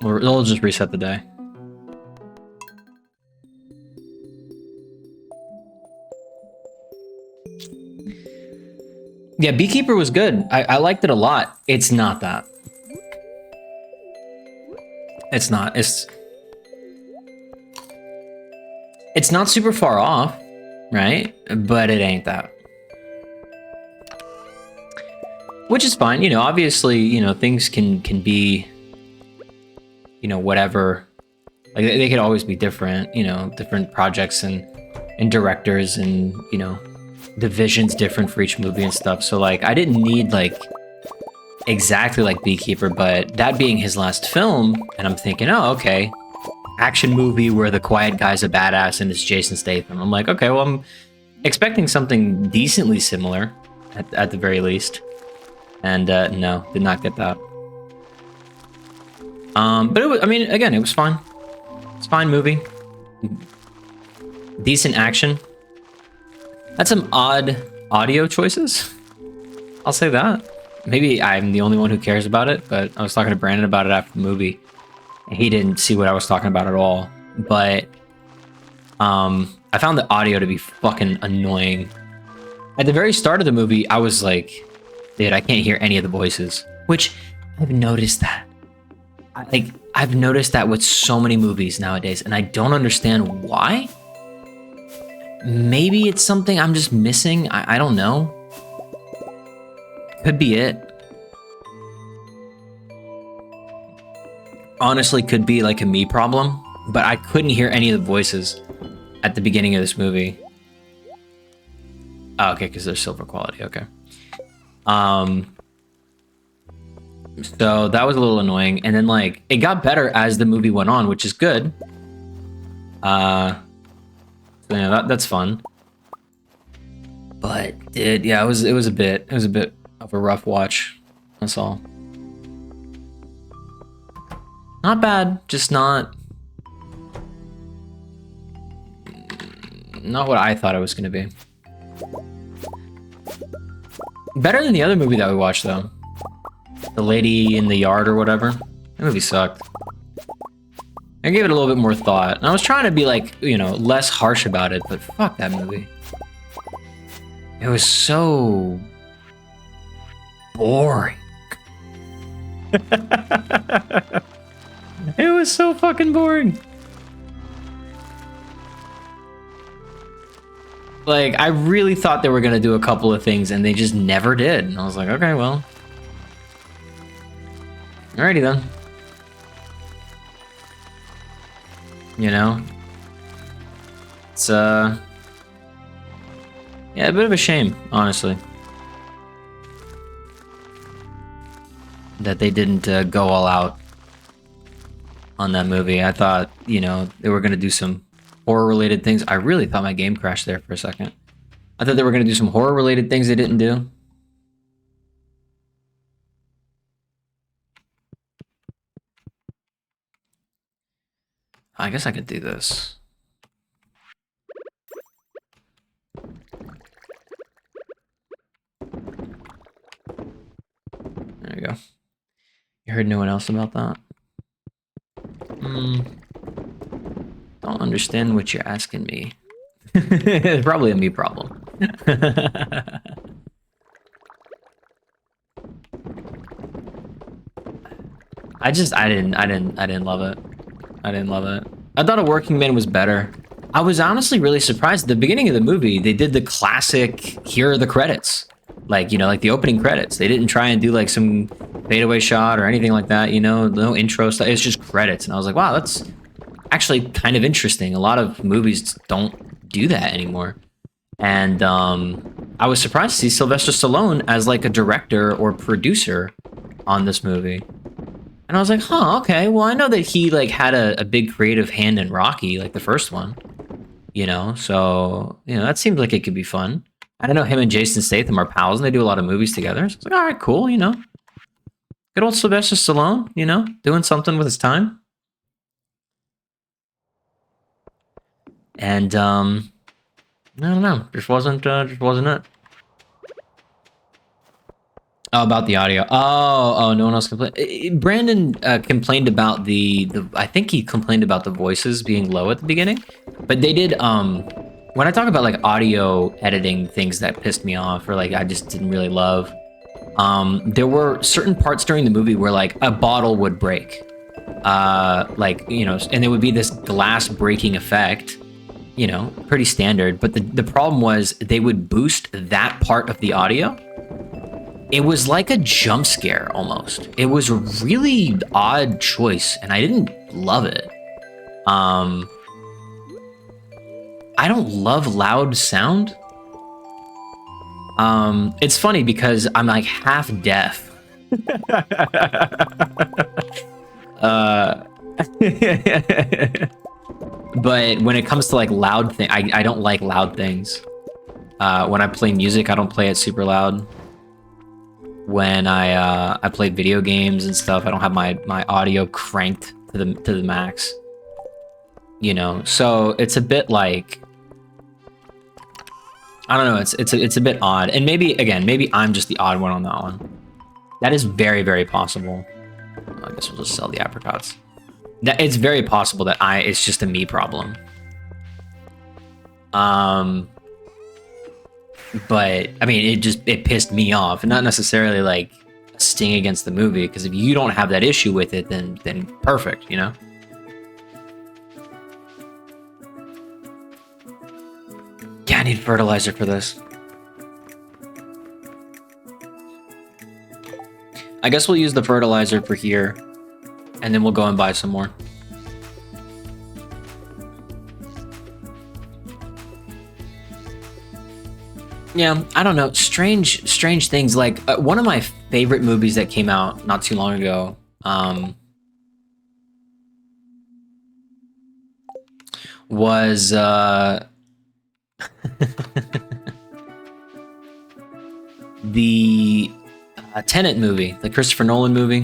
We'll just reset the day. Yeah, Beekeeper was good. I liked it a lot. It's not that. It's not. It's not super far off, right? But it ain't that. Which is fine. You know, obviously, you know, things can be, you know, whatever. Like they could always be different, you know, different projects and directors and, you know, the vision's different for each movie and stuff. So like I didn't need like exactly like Beekeeper, but that being his last film, and I'm thinking, oh, okay, action movie where the quiet guy's a badass and it's Jason Statham. I'm like, okay, well, I'm expecting something decently similar at the very least. And no, did not get that. But it was, I mean, again, it was fine. It's a fine movie. Decent action. Had some odd audio choices. I'll say that. Maybe I'm the only one who cares about it, but I was talking to Brandon about it after the movie. And he didn't see what I was talking about at all. But I found the audio to be fucking annoying. At the very start of the movie, I was like, dude, I can't hear any of the voices. Which, I've noticed that. I've noticed that with so many movies nowadays, and I don't understand why. Maybe it's something I'm just missing. I don't know. Could be it. Honestly, could be like a me problem, but I couldn't hear any of the voices at the beginning of this movie. Oh, okay, because they're silver quality. Okay. So that was a little annoying, and then like it got better as the movie went on, which is good. So yeah, that's fun. But dude, yeah, it was a bit of a rough watch. That's all. Not bad, just not what I thought it was gonna be. Better than the other movie that we watched though. The Lady in the Yard or whatever. That movie sucked. I gave it a little bit more thought. And I was trying to be like, you know, less harsh about it, but fuck that movie. It was so boring. It was so fucking boring. Like, I really thought they were gonna do a couple of things and they just never did. And I was like, okay, well. Alrighty then. You know? It's, yeah, a bit of a shame, honestly. That they didn't go all out on that movie. I thought, you know, they were gonna do some horror-related things. I really thought my game crashed there for a second. I thought they were gonna do some horror-related things they didn't do. I guess I could do this. There you go. You heard no one else about that? Don't understand what you're asking me. It's probably a me problem. I didn't love it. I didn't love it. I thought A Working Man was better. I was honestly really surprised. At the beginning of the movie, they did the classic, here are the credits. Like, you know, like the opening credits. They didn't try and do like some fadeaway shot or anything like that, you know, no intro stuff. It's just credits. And I was like, wow, that's actually kind of interesting. A lot of movies don't do that anymore. And I was surprised to see Sylvester Stallone as like a director or producer on this movie. And I was like, huh, okay, well, I know that he like had a big creative hand in Rocky, like the first one, you know, so, you know, that seems like it could be fun. I don't know, him and Jason Statham are pals and they do a lot of movies together. So it's like, all right, cool, you know. Good old Sylvester Stallone, you know, doing something with his time. And I don't know, just wasn't it. Oh, about the audio. Oh, no one else complained. Brandon complained about the. I think he complained about the voices being low at the beginning, but they did. When I talk about like audio editing things that pissed me off or like I just didn't really love, there were certain parts during the movie where like a bottle would break, like, you know, and there would be this glass breaking effect, you know, pretty standard. But the problem was they would boost that part of the audio. It was like a jump scare almost. It was a really odd choice, and I didn't love it. I don't love loud sound. It's funny because I'm like half deaf. But when it comes to like loud thing, I don't like loud things. When I play music, I don't play it super loud. When I play video games and stuff, I don't have my audio cranked to the max. You know, so it's a bit like, I don't know, it's a bit odd. And maybe I'm just the odd one on that one. That is very, very possible. I guess we'll just sell the apricots. That it's very possible that it's just a me problem. But I mean, it pissed me off, and not necessarily like a sting against the movie. Because if you don't have that issue with it, then perfect, you know. Yeah, I need fertilizer for this. I guess we'll use the fertilizer for here, and then we'll go and buy some more. Yeah, I don't know. Strange things. Like one of my favorite movies that came out not too long ago. Was the Tenet movie, the Christopher Nolan movie,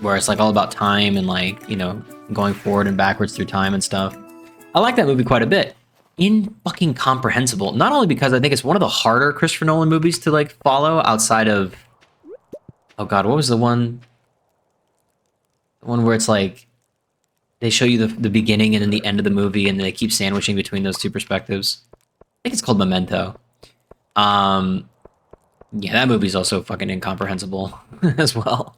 where it's like all about time and like, you know, going forward and backwards through time and stuff. I like that movie quite a bit. Incomprehensible. Not only because I think it's one of the harder Christopher Nolan movies to like follow outside of, oh god, what was the one? The one where it's like they show you the beginning and then the end of the movie, and they keep sandwiching between those two perspectives. I think it's called Memento. Yeah, that movie's also fucking incomprehensible as well.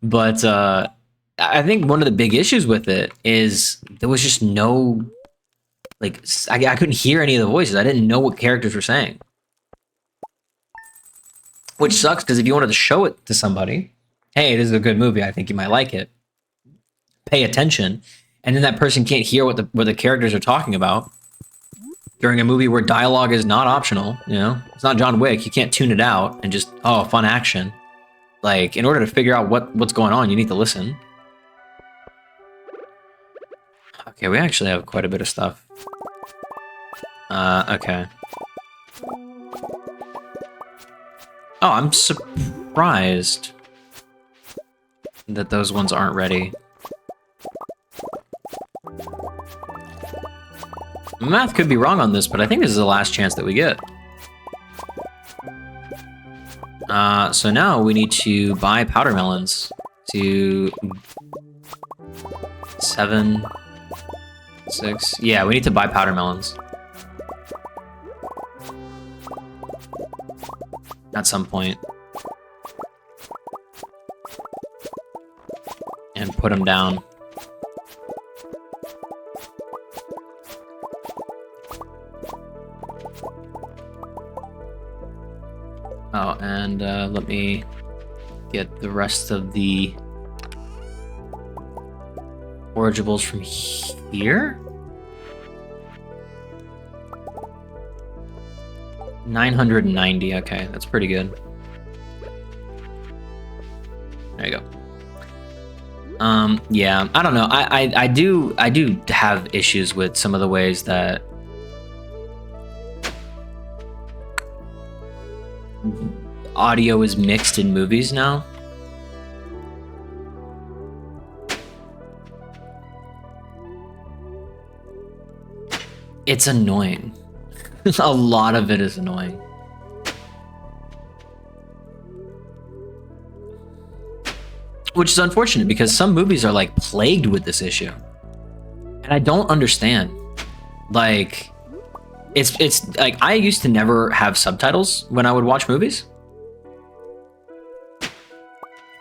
But I think one of the big issues with it is there was just no, like, I couldn't hear any of the voices. I didn't know what characters were saying. Which sucks, because if you wanted to show it to somebody, hey, this is a good movie, I think you might like it, pay attention, and then that person can't hear what the characters are talking about during a movie where dialogue is not optional, you know? It's not John Wick, you can't tune it out and just, oh, fun action. Like, in order to figure out what's going on, you need to listen. Okay, we actually have quite a bit of stuff. Okay. Oh, I'm surprised that those ones aren't ready. Math could be wrong on this, but I think this is the last chance that we get. So now we need to buy powder melons to 7, 6. Yeah, we need to buy powder melons. At some point. And put them down. Oh, and let me get the rest of the forageables from here. 990, okay, that's pretty good. There you go. Yeah, I don't know. I do have issues with some of the ways that audio is mixed in movies now. It's annoying. A lot of it is annoying. Which is unfortunate because some movies are like plagued with this issue. And I don't understand. Like, it's like I used to never have subtitles when I would watch movies.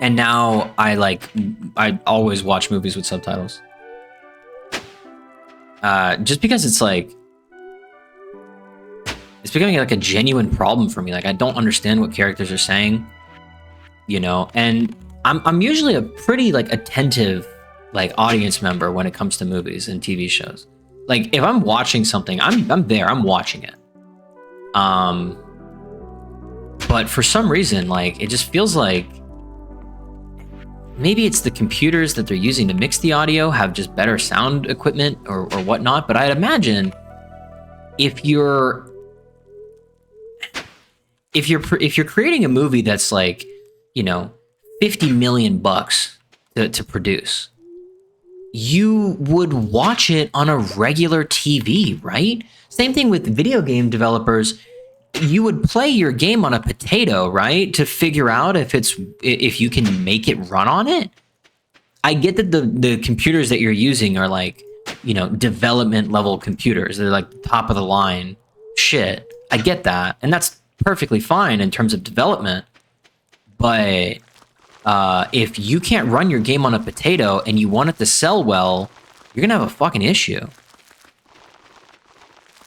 And now I always watch movies with subtitles. Just because it's like, it's becoming like a genuine problem for me. Like, I don't understand what characters are saying, you know, and I'm usually a pretty like attentive like audience member when it comes to movies and TV shows. Like, if I'm watching something, I'm there, I'm watching it. But for some reason, like, it just feels like maybe it's the computers that they're using to mix the audio have just better sound equipment or whatnot. But I'd imagine if you're creating a movie that's like, you know, $50 million to produce, you would watch it on a regular TV, right? Same thing with video game developers. You would play your game on a potato, right? To figure out if you can make it run on it. I get that the computers that you're using are like, you know, development level computers. They're like top of the line shit. I get that. And that's perfectly fine in terms of development. But if you can't run your game on a potato and you want it to sell well, you're gonna have a fucking issue.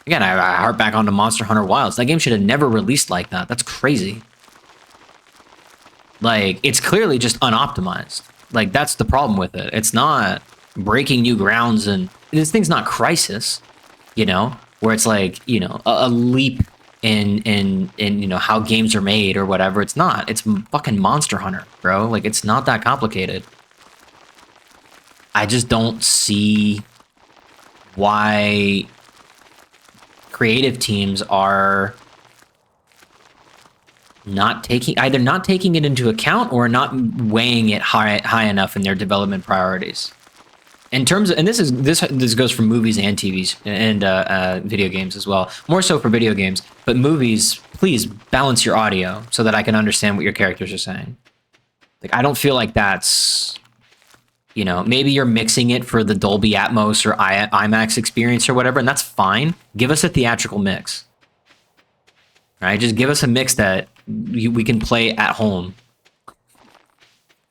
Again, I harp back onto Monster Hunter Wilds. That game should have never released like that. That's crazy. Like, it's clearly just unoptimized. Like, that's the problem with it. It's not breaking new grounds, and this thing's not Crysis, you know, where it's like, you know, a leap in you know, how games are made or whatever. It's not. It's fucking Monster Hunter, bro. Like, it's not that complicated. I just don't see why creative teams are either not taking it into account or not weighing it high enough in their development priorities. In terms of, and this goes for movies and TVs and video games as well. More so for video games, but movies, please balance your audio so that I can understand what your characters are saying. Like, I don't feel like that's, you know, maybe you're mixing it for the Dolby Atmos or IMAX experience or whatever, and that's fine. Give us a theatrical mix. Right? Just give us a mix that we can play at home.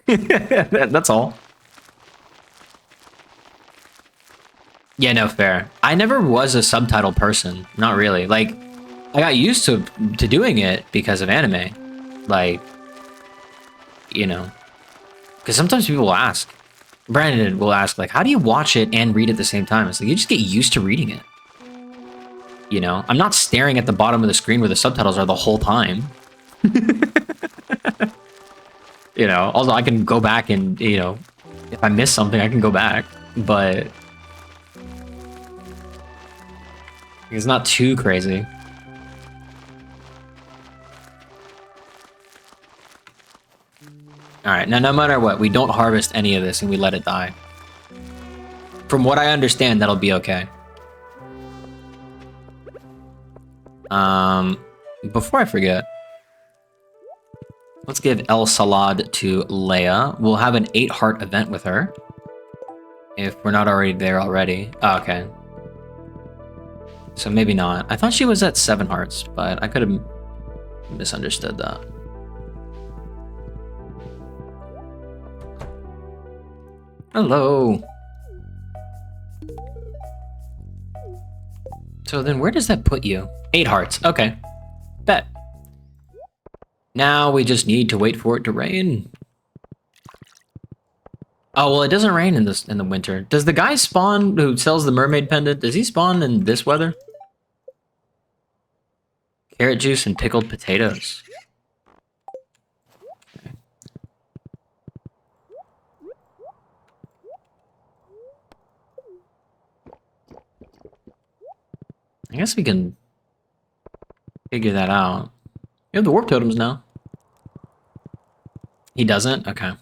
That's all. Yeah, no, fair. I never was a subtitle person. Not really. Like, I got used to doing it because of anime. Like, you know. Because sometimes people will ask. Brandon will ask, like, how do you watch it and read at the same time? It's like, you just get used to reading it. You know? I'm not staring at the bottom of the screen where the subtitles are the whole time. You know? Although I can go back and, you know, if I miss something, I can go back. But it's not too crazy. Alright, now no matter what, we don't harvest any of this and we let it die. From what I understand, that'll be okay. Before I forget, let's give El Salad to Leia. We'll have an 8-heart event with her. If we're not already there already. Oh, okay. So maybe not. I thought she was at 7 hearts, but I could have misunderstood that. Hello. So then where does that put you? 8 hearts. Okay. Bet. Now we just need to wait for it to rain. Oh, well, it doesn't rain in the winter. Does the guy spawn who sells the mermaid pendant, does he spawn in this weather? Carrot juice and pickled potatoes. Okay. I guess we can figure that out. You have the warp totems now. He doesn't? Okay.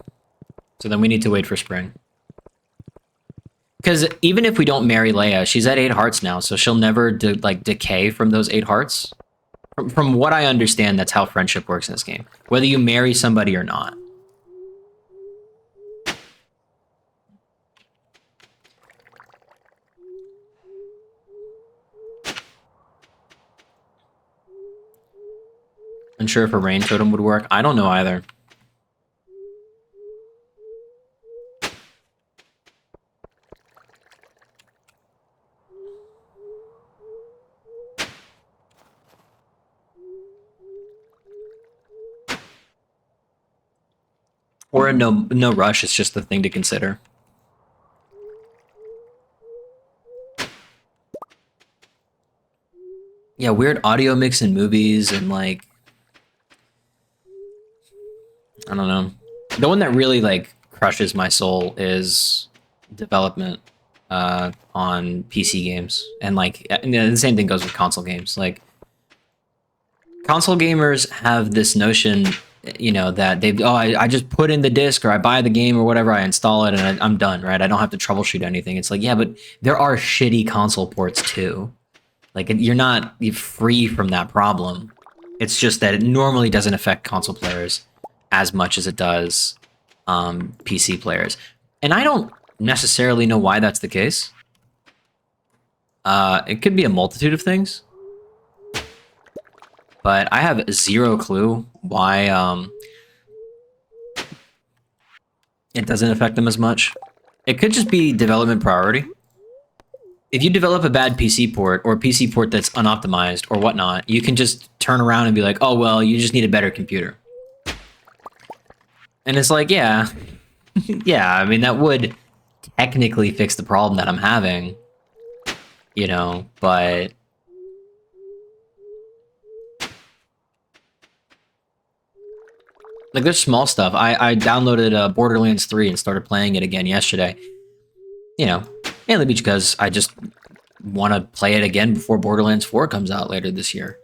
So then we need to wait for spring. Because even if we don't marry Leia, she's at 8 hearts now, so she'll never decay from those 8 hearts. From what I understand, that's how friendship works in this game. Whether you marry somebody or not. Unsure if a rain totem would work. I don't know either. Or a no rush, it's just the thing to consider. Yeah, weird audio mix in movies and like, I don't know. The one that really like crushes my soul is development on PC games. And like, and the same thing goes with console games. Like, console gamers have this notion, you know, that I just put in the disc or I buy the game or whatever, I install it and I'm done, right? I don't have to troubleshoot anything. It's like, yeah, but there are shitty console ports too. Like, you're free from that problem. It's just that it normally doesn't affect console players as much as it does PC players. And I don't necessarily know why that's the case. It could be a multitude of things. But I have zero clue why it doesn't affect them as much. It could just be development priority. If you develop a bad PC port or a PC port that's unoptimized or whatnot, you can just turn around and be like, oh, well, you just need a better computer. And it's like, yeah, yeah, I mean, that would technically fix the problem that I'm having, you know, but like, there's small stuff. I downloaded Borderlands 3 and started playing it again yesterday. You know, mainly because I just want to play it again before Borderlands 4 comes out later this year.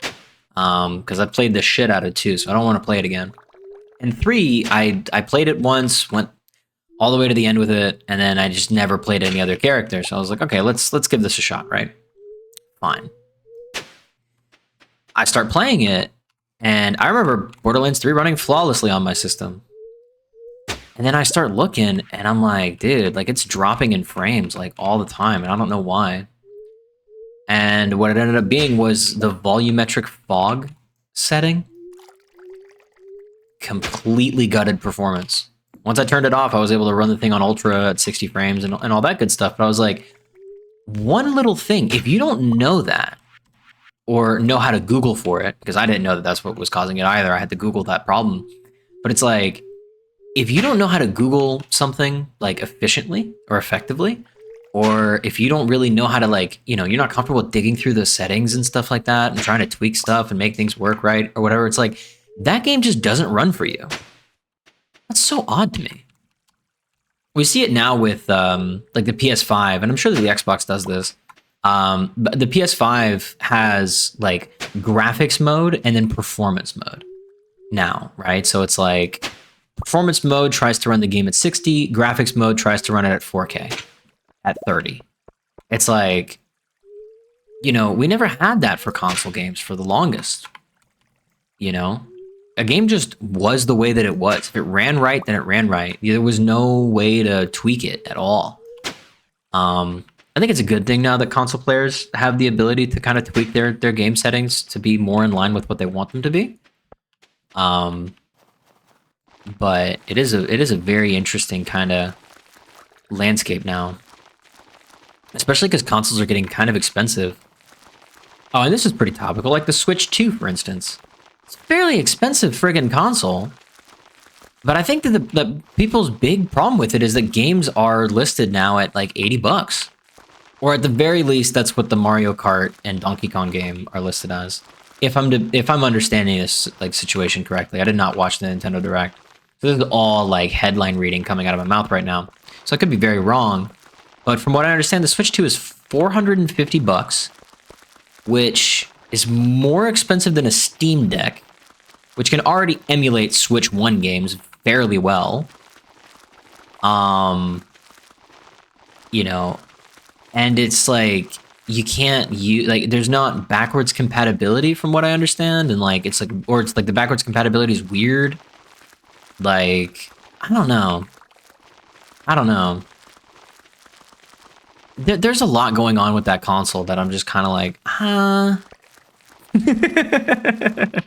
Because I played the shit out of 2, so I don't want to play it again. And 3, I played it once, went all the way to the end with it, and then I just never played any other character. So I was like, okay, let's give this a shot, right? Fine. I start playing it, and I remember Borderlands 3 running flawlessly on my system. And then I start looking, and I'm like, dude, like it's dropping in frames like all the time, and I don't know why. And what it ended up being was the volumetric fog setting completely gutted performance. Once I turned it off, I was able to run the thing on ultra at 60 frames and all that good stuff. But I was like, one little thing, if you don't know that or know how to Google for it, because I didn't know that that's what was causing it either. I had to Google that problem. But it's like, if you don't know how to Google something like efficiently or effectively, or if you don't really know how to like, you know, you're not comfortable digging through the settings and stuff like that and trying to tweak stuff and make things work right or whatever, it's like, that game just doesn't run for you. That's so odd to me. We see it now with like the PS5, and I'm sure that the Xbox does this. But the PS5 has like graphics mode and then performance mode now, right? So it's like performance mode tries to run the game at 60, graphics mode tries to run it at 4K at 30. It's like, you know, we never had that for console games for the longest, you know? A game just was the way that it was. If it ran right, then it ran right. There was no way to tweak it at all. I think it's a good thing now that console players have the ability to kind of tweak their game settings to be more in line with what they want them to be. But it is a very interesting kind of landscape now, especially because consoles are getting kind of expensive. Oh, and this is pretty topical, like the Switch 2, for instance. It's a fairly expensive friggin' console. But I think that the people's big problem with it is that games are listed now at like 80 bucks. Or at the very least, that's what the Mario Kart and Donkey Kong game are listed as. If I'm understanding this like situation correctly. I did not watch the Nintendo Direct. So this is all like headline reading coming out of my mouth right now. So I could be very wrong. But from what I understand, the Switch 2 is 450 bucks, which is more expensive than a Steam Deck, which can already emulate Switch 1 games fairly well. You know, and it's like you can't use like there's not backwards compatibility from what I understand, and like it's like the backwards compatibility is weird. Like I don't know. There's a lot going on with that console that I'm just kind of like, huh. It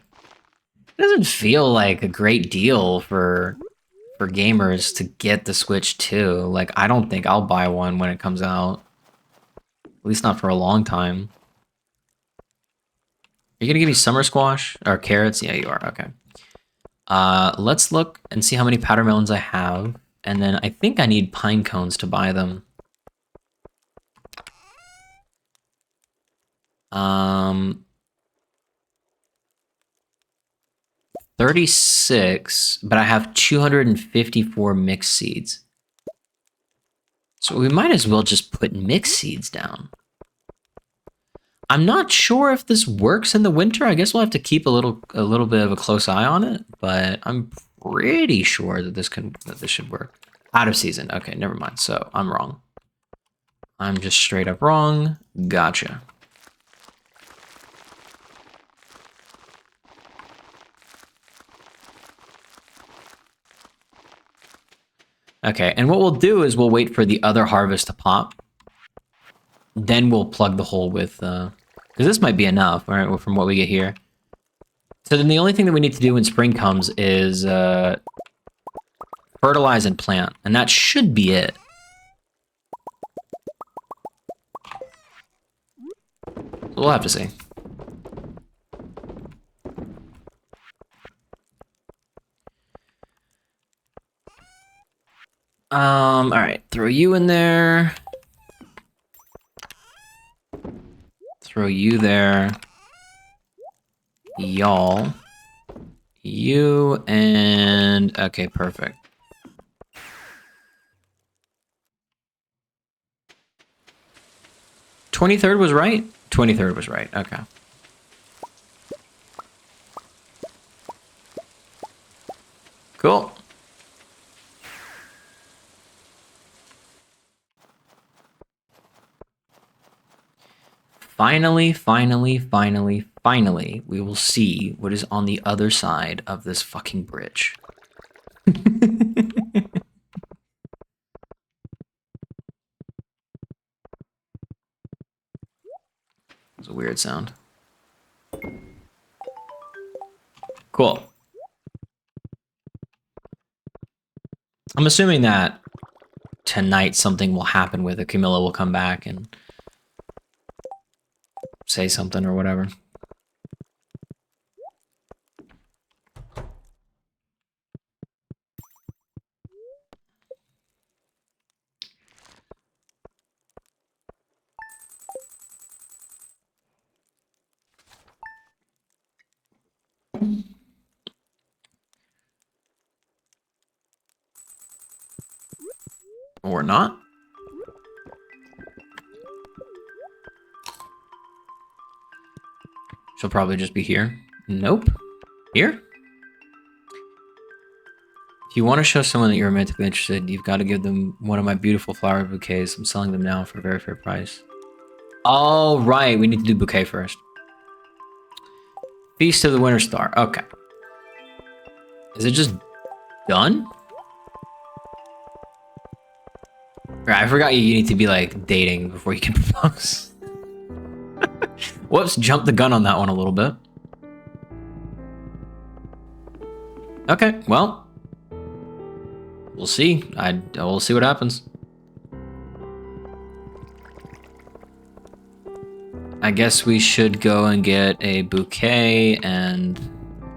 doesn't feel like a great deal for gamers to get the Switch 2. Like, I don't think I'll buy one when it comes out. At least not for a long time. Are you gonna give me summer squash or carrots? Yeah, you are. Okay. Let's look and see how many powder melons I have, and then I think I need pine cones to buy them. 36, but I have 254 mixed seeds. So we might as well just put mixed seeds down. I'm not sure if this works in the winter. I guess we'll have to keep a little bit of a close eye on it, but I'm pretty sure that this should work. Out of season. Okay, never mind. So I'm wrong. I'm just straight up wrong. Gotcha. Okay, and what we'll do is we'll wait for the other harvest to pop. Then we'll plug the hole with, because this might be enough, right, from what we get here. So then the only thing that we need to do when spring comes is fertilize and plant, and that should be it. We'll have to see. All right, throw you in there. Throw you there. Y'all. You and... Okay, perfect. 23rd was right? 23rd was right, okay. Cool. Finally, we will see what is on the other side of this fucking bridge. It's a weird sound. Cool. I'm assuming that tonight something will happen with it. Camilla will come back and say something or whatever. Or not. She'll probably just be here. Nope. Here? If you want to show someone that you're romantically interested, you've got to give them one of my beautiful flower bouquets. I'm selling them now for a very fair price. Oh, right. We need to do bouquet first. Feast of the Winter Star. Okay. Is it just done? Right, I forgot you need to be, like, dating before you can propose. Whoops, jumped the gun on that one a little bit. Okay, well. We'll see. We'll see what happens. I guess we should go and get a bouquet and...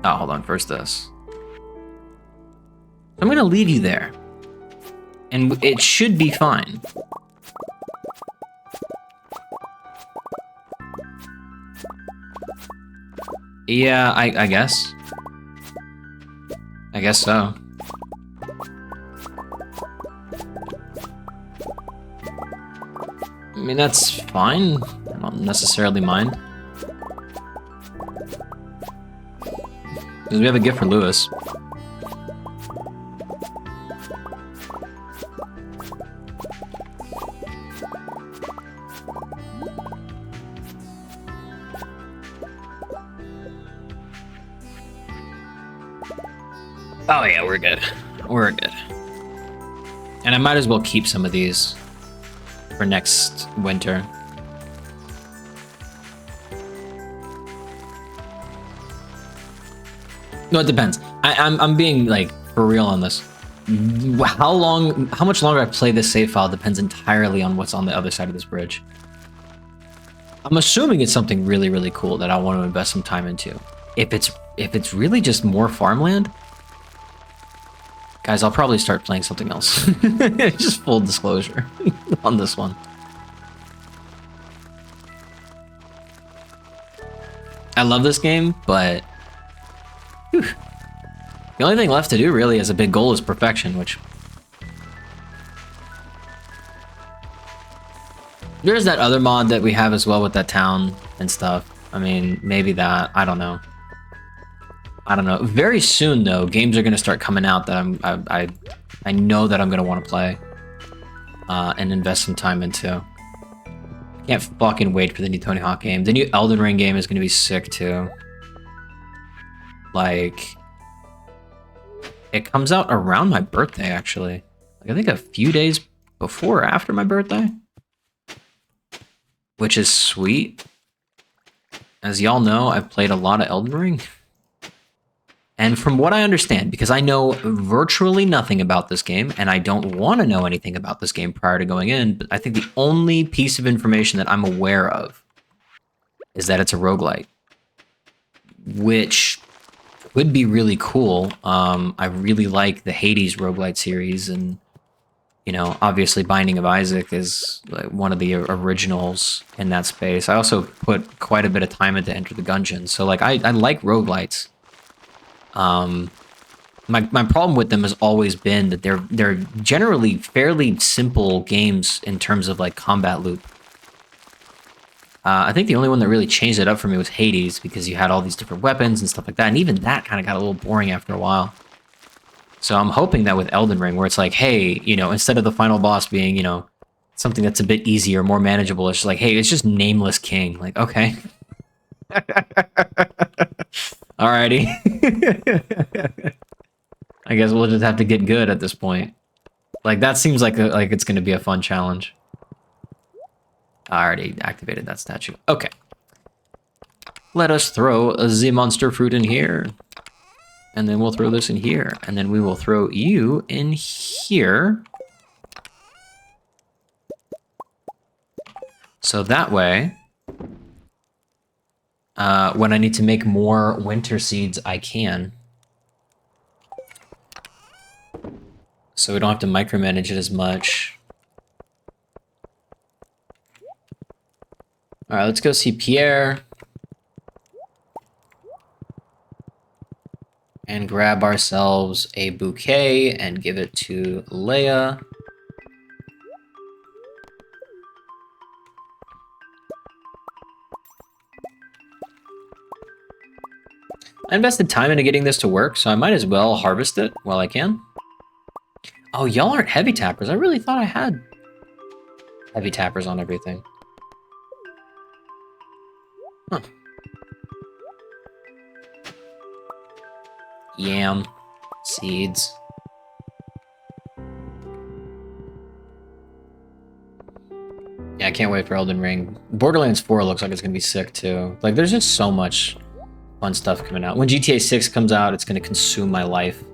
Oh, hold on. First this. I'm gonna leave you there. And it should be fine. Yeah, I guess. I guess so. I mean, that's fine. I don't necessarily mind. Because we have a gift for Lewis. Oh yeah, we're good. We're good. And I might as well keep some of these for next winter. No, it depends. I'm being like for real on this. How much longer I play this save file depends entirely on what's on the other side of this bridge. I'm assuming it's something really, really cool that I want to invest some time into. If it's really just more farmland, guys, I'll probably start playing something else. Just full disclosure on this one. I love this game, but whew, the only thing left to do really as a big goal is perfection, which there's that other mod that we have as well with that town and stuff. I mean, maybe that, I don't know. I don't know. Very soon, though, games are going to start coming out that I know that I'm going to want to play and invest some time into. I can't fucking wait for the new Tony Hawk game. The new Elden Ring game is going to be sick, too. Like, it comes out around my birthday, actually. Like, I think a few days before or after my birthday. Which is sweet. As y'all know, I've played a lot of Elden Ring. And from what I understand, because I know virtually nothing about this game, and I don't want to know anything about this game prior to going in, but I think the only piece of information that I'm aware of is that it's a roguelite, which would be really cool. I really like the Hades roguelite series, and, you know, obviously Binding of Isaac is like one of the originals in that space. I also put quite a bit of time into Enter the Gungeon, so like I like roguelites. My problem with them has always been that they're generally fairly simple games in terms of like combat loop. I think the only one that really changed it up for me was Hades, because you had all these different weapons and stuff like that, and even that kind of got a little boring after a while. So I'm hoping that with Elden Ring, where it's like, hey, you know, instead of the final boss being, you know, something that's a bit easier, more manageable, it's just like, hey, it's just Nameless King. Like, okay. Alrighty. I guess we'll just have to get good at this point. Like, that seems like it's going to be a fun challenge. I already activated that statue. Okay. Let us throw the monster fruit in here. And then we'll throw this in here. And then we will throw you in here. So that way, when I need to make more winter seeds, I can. So we don't have to micromanage it as much. All right, let's go see Pierre. And grab ourselves a bouquet and give it to Leia. I invested time into getting this to work, so I might as well harvest it while I can. Oh, y'all aren't heavy tappers. I really thought I had heavy tappers on everything. Huh. Yam. Seeds. Yeah, I can't wait for Elden Ring. Borderlands 4 looks like it's gonna be sick too. Like, there's just so much fun stuff coming out. When GTA 6 comes out, it's gonna consume my life.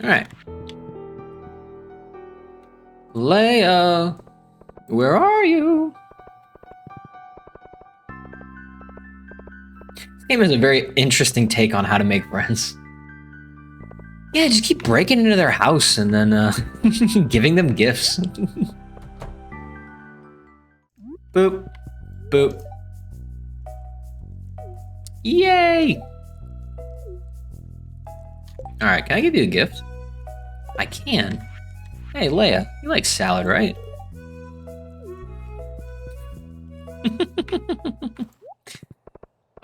Alright. Leia, where are you? This game has a very interesting take on how to make friends. Yeah, just keep breaking into their house and then giving them gifts. Boop. Boop. Yay! Alright, can I give you a gift? I can. Hey, Leia, you like salad, right?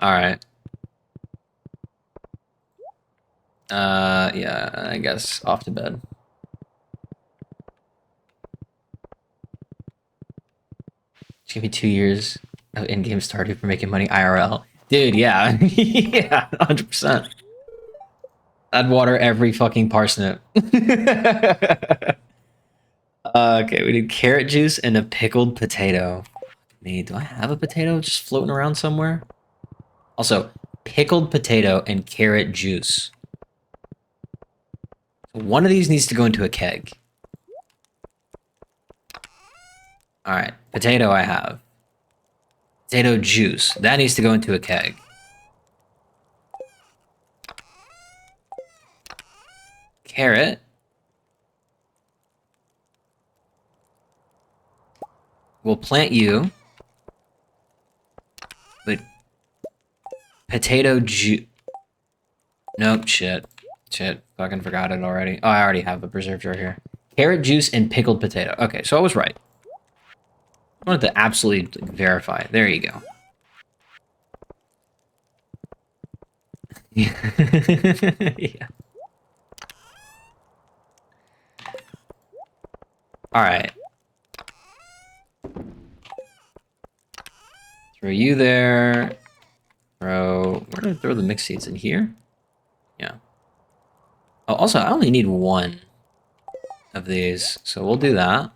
Alright. Yeah, I guess off to bed. Just give me 2 years of in-game Stardew for making money IRL. Dude, yeah. Yeah, 100%. I'd water every fucking parsnip. Okay, we need carrot juice and a pickled potato. Me, do I have a potato just floating around somewhere? Also, pickled potato and carrot juice. One of these needs to go into a keg. Alright, potato I have. Potato juice. That needs to go into a keg. Carrot. We'll plant you. But potato juice. Nope, shit. Shit, fucking forgot it already. Oh, I already have a preserved right here. Carrot juice and pickled potato. Okay, so I was right. I wanted to absolutely verify. There you go. Yeah. Alright. Throw you there. Where did I throw the mixed seeds? In here? Yeah. Oh, also, I only need one of these, so we'll do that.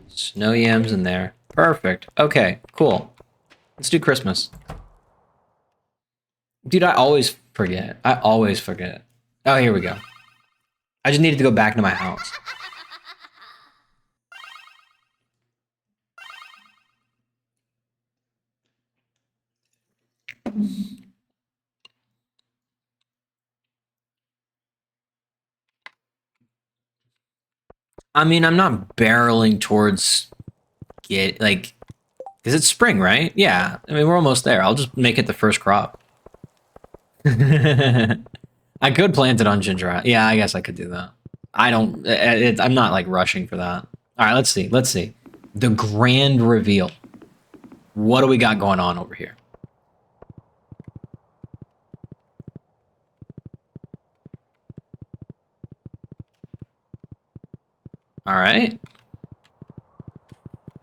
Snow yams in there. Perfect. Okay, cool. Let's do Christmas. Dude, I always forget. I always forget. Oh, here we go. I just needed to go back to my house. I mean, I'm not barreling towards because Is it spring, right? Yeah. I mean, we're almost there. I'll just make it the first crop. I could plant it on ginger. Yeah, I guess I could do that. I don't. I'm not like rushing for that. All right, let's see. Let's see. The grand reveal. What do we got going on over here? All right.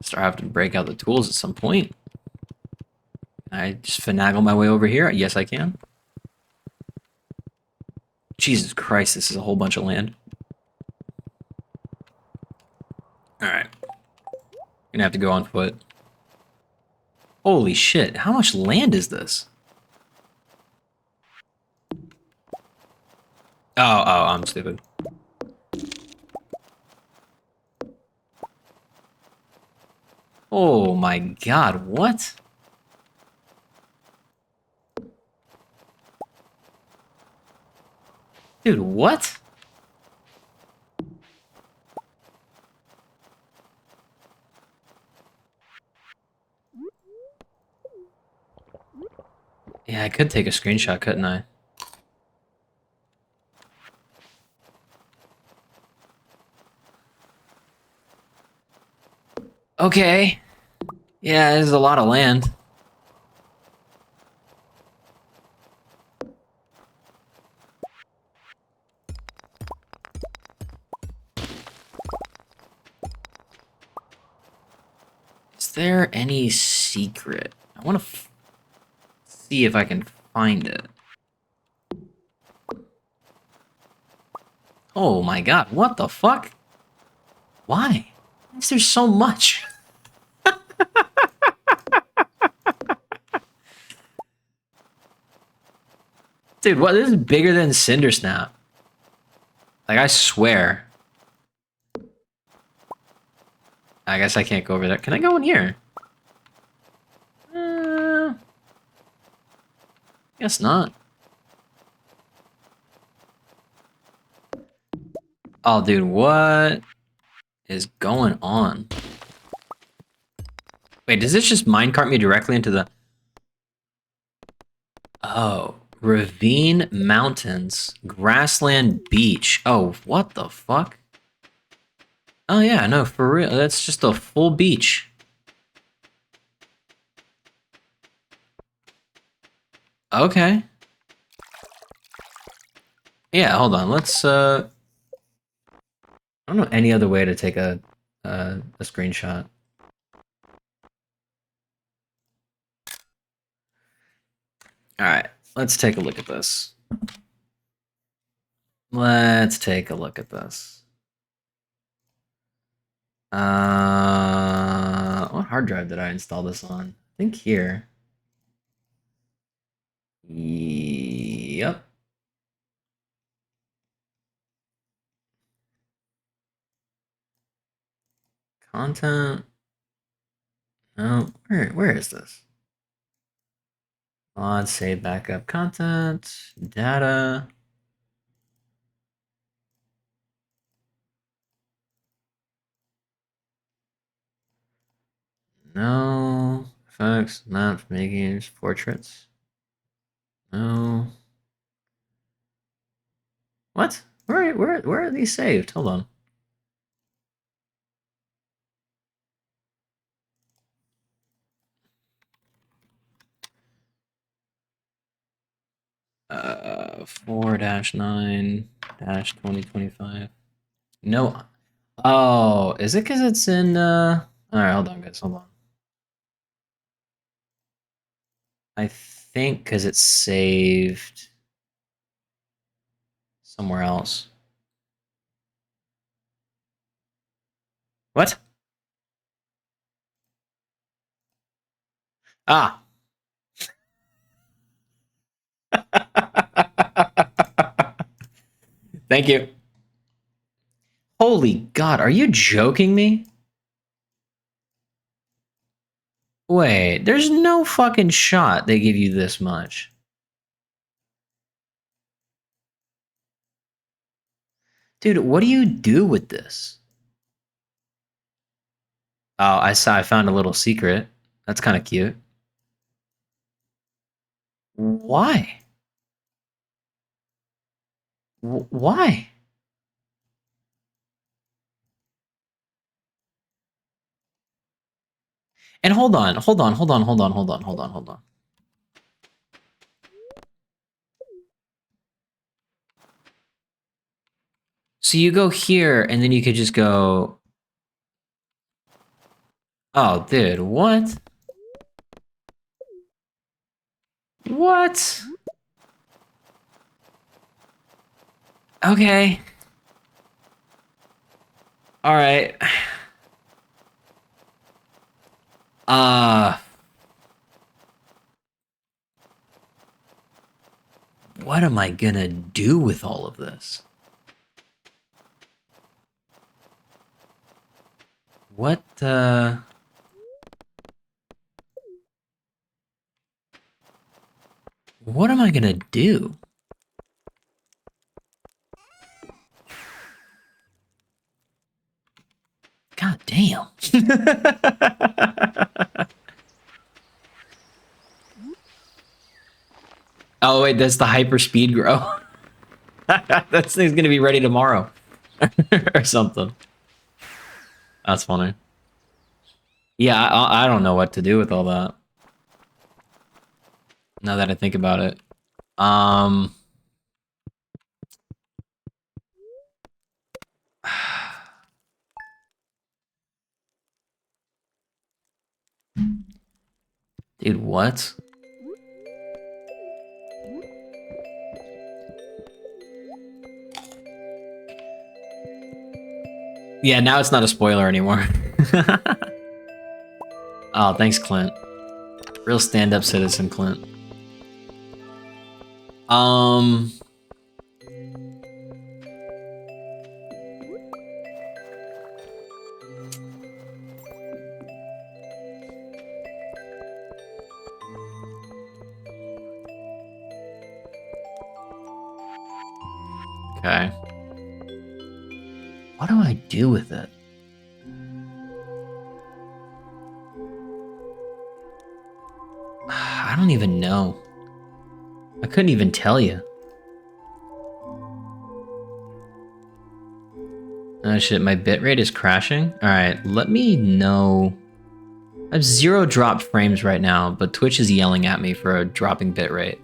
Start having to break out the tools at some point. I just finagle my way over here. Yes, I can. Jesus Christ, this is a whole bunch of land. All right. Gonna have to go on foot. Holy shit, how much land is this? Oh, I'm stupid. Oh my god, what? Dude, what? Yeah, I could take a screenshot, couldn't I? Okay. Yeah, there's a lot of land. Is there any secret? I want to see if I can find it. Oh my god, what the fuck? Why? Why is there so much? Dude, what? This is bigger than Cinder Snap. Like, I swear. I guess I can't go over there. Can I go in here? Guess not. Oh, dude, what is going on? Wait, does this just minecart me directly into the... Oh, Ravine Mountains, Grassland Beach. Oh, what the fuck? Oh yeah, no, for real. That's just a full beach. Okay. Yeah, hold on. Let's I don't know any other way to take a screenshot. All right, let's take a look at this. Let's take a look at this. What hard drive did I install this on? I think here. Yep. Content. No, where is this? Mod, save backup content, data. No. Effects, maps, minigames, portraits. No. What? Where are these saved? Hold on. Uh, 4-9-2025. No. Oh, is it because it's in alright, hold on guys, hold on. I think because it's saved somewhere else. What? Ah. Thank you. Holy God, are you joking me? Wait, there's no fucking shot they give you this much. Dude, what do you do with this? Oh, I found a little secret. That's kind of cute. Why? Why? And hold on, hold on, hold on, hold on, hold on, hold on, hold on. So you go here, and then you could just go... Oh, dude, what? What? Okay. Alright. Uh... What am I gonna do with all of this? What, What am I gonna do? God damn. Oh, wait, that's the hyper speed grow. That thing's gonna be ready tomorrow. Or something. That's funny. Yeah, I don't know what to do with all that. Now that I think about it. Dude, what? Yeah, now it's not a spoiler anymore. Oh, thanks, Clint. Real stand-up citizen, Clint. Okay. What do I do with it? I don't even know. I couldn't even tell you. Oh shit, my bitrate is crashing? Alright, let me know. I have 0 dropped frames right now, but Twitch is yelling at me for a dropping bitrate.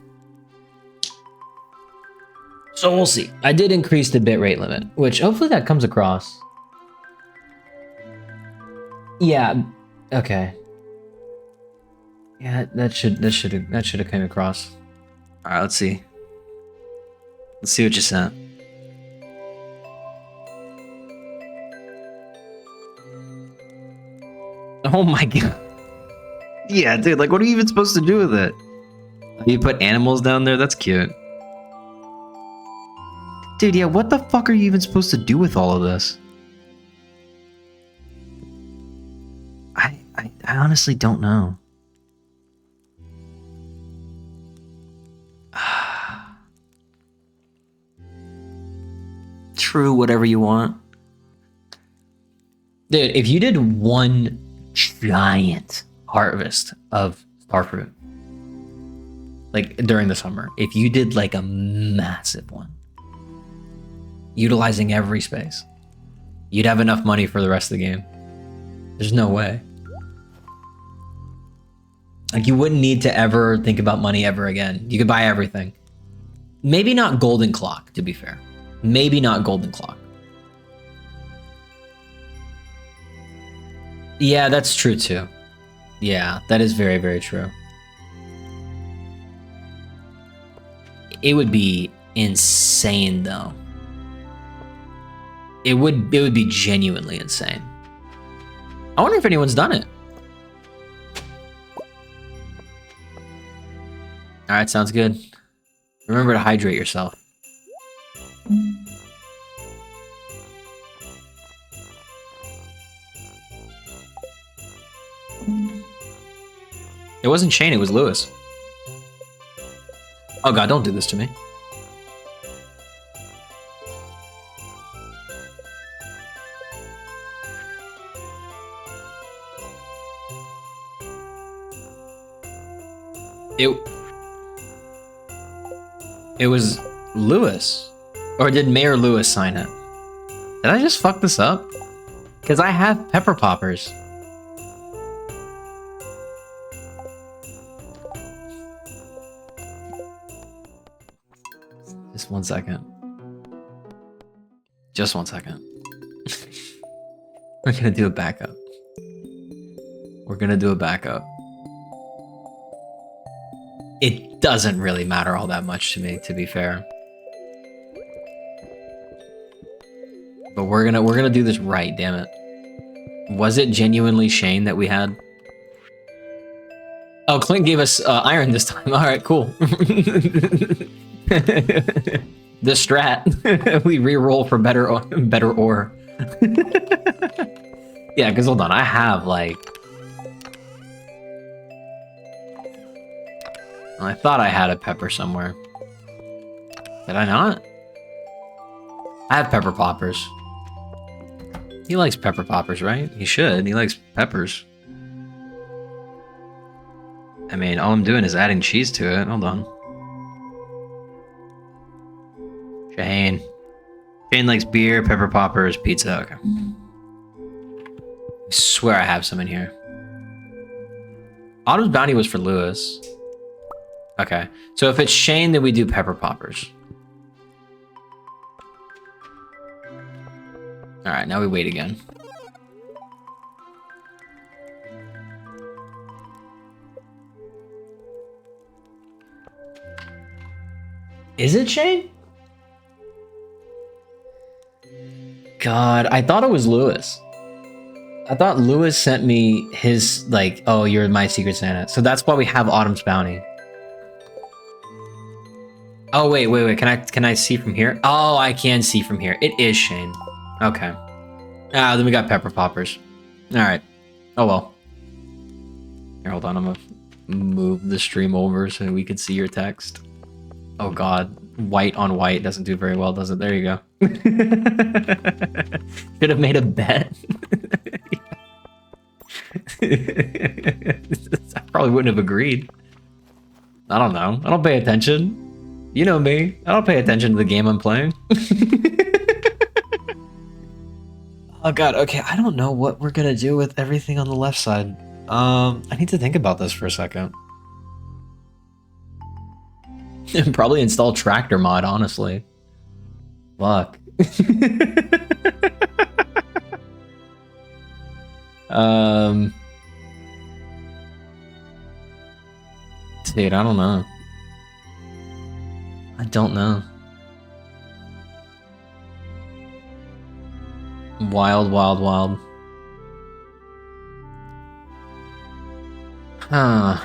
So we'll see. I did increase the bitrate limit, which hopefully that comes across. Yeah, okay. Yeah, that should have came across. Alright, let's see. Let's see what you sent. Oh my god. Yeah, dude, like what are you even supposed to do with it? You put animals down there? That's cute. Dude, yeah, what the fuck are you even supposed to do with all of this? I honestly don't know. True, whatever you want. Dude, if you did one giant harvest of starfruit, like during the summer, if you did like a massive one, utilizing every space, you'd have enough money for the rest of the game. There's no way. Like you wouldn't need to ever think about money ever again. You could buy everything. Maybe not golden clock, to be fair. Maybe not golden clock. Yeah, that's true too. Yeah, that is very, very true. It would be insane though. It would be genuinely insane. I wonder if anyone's done it. All right, sounds good. Remember to hydrate yourself. It wasn't Shane, it was Lewis. Oh god, don't do this to me. It it was Lewis. Or did Mayor Lewis sign it? Did I just fuck this up? Because I have pepper poppers. Just 1 second. Just 1 second. We're gonna do a backup. We're gonna do a backup. It doesn't really matter all that much to me, to be fair. But we're gonna do this right, damn it. Was it genuinely Shane that we had? Oh, Clint gave us iron this time. All right, cool. The strat. We re-roll for better ore. Yeah, because hold on, I have like... I thought I had a pepper somewhere. Did I not? I have pepper poppers. He likes pepper poppers, right? He should. He likes peppers. I mean, all I'm doing is adding cheese to it. Hold on. Shane. Shane likes beer, pepper poppers, pizza. Okay. I swear I have some in here. Autumn's Bounty was for Lewis. Okay. So if it's Shane, then we do pepper poppers. Alright, now we wait again. Is it Shane? God, I thought it was Lewis. I thought Lewis sent me his, like, oh, you're my Secret Santa. So that's why we have Autumn's Bounty. Oh, wait. Can I see from here? Oh, I can see from here. It is Shane. Okay. Ah, then we got pepper poppers. All right. Oh, well. Here, hold on. I'm going to move the stream over so we can see your text. Oh, God. White on white doesn't do very well, does it? There you go. Should have made a bet. I probably wouldn't have agreed. I don't know. I don't pay attention. You know me. I don't pay attention to the game I'm playing. Oh god, okay, I don't know what we're gonna do with everything on the left side. I need to think about this for a second. Probably install tractor mod, honestly. Fuck. Dude, I don't know. I don't know. Wild, wild, wild. Huh.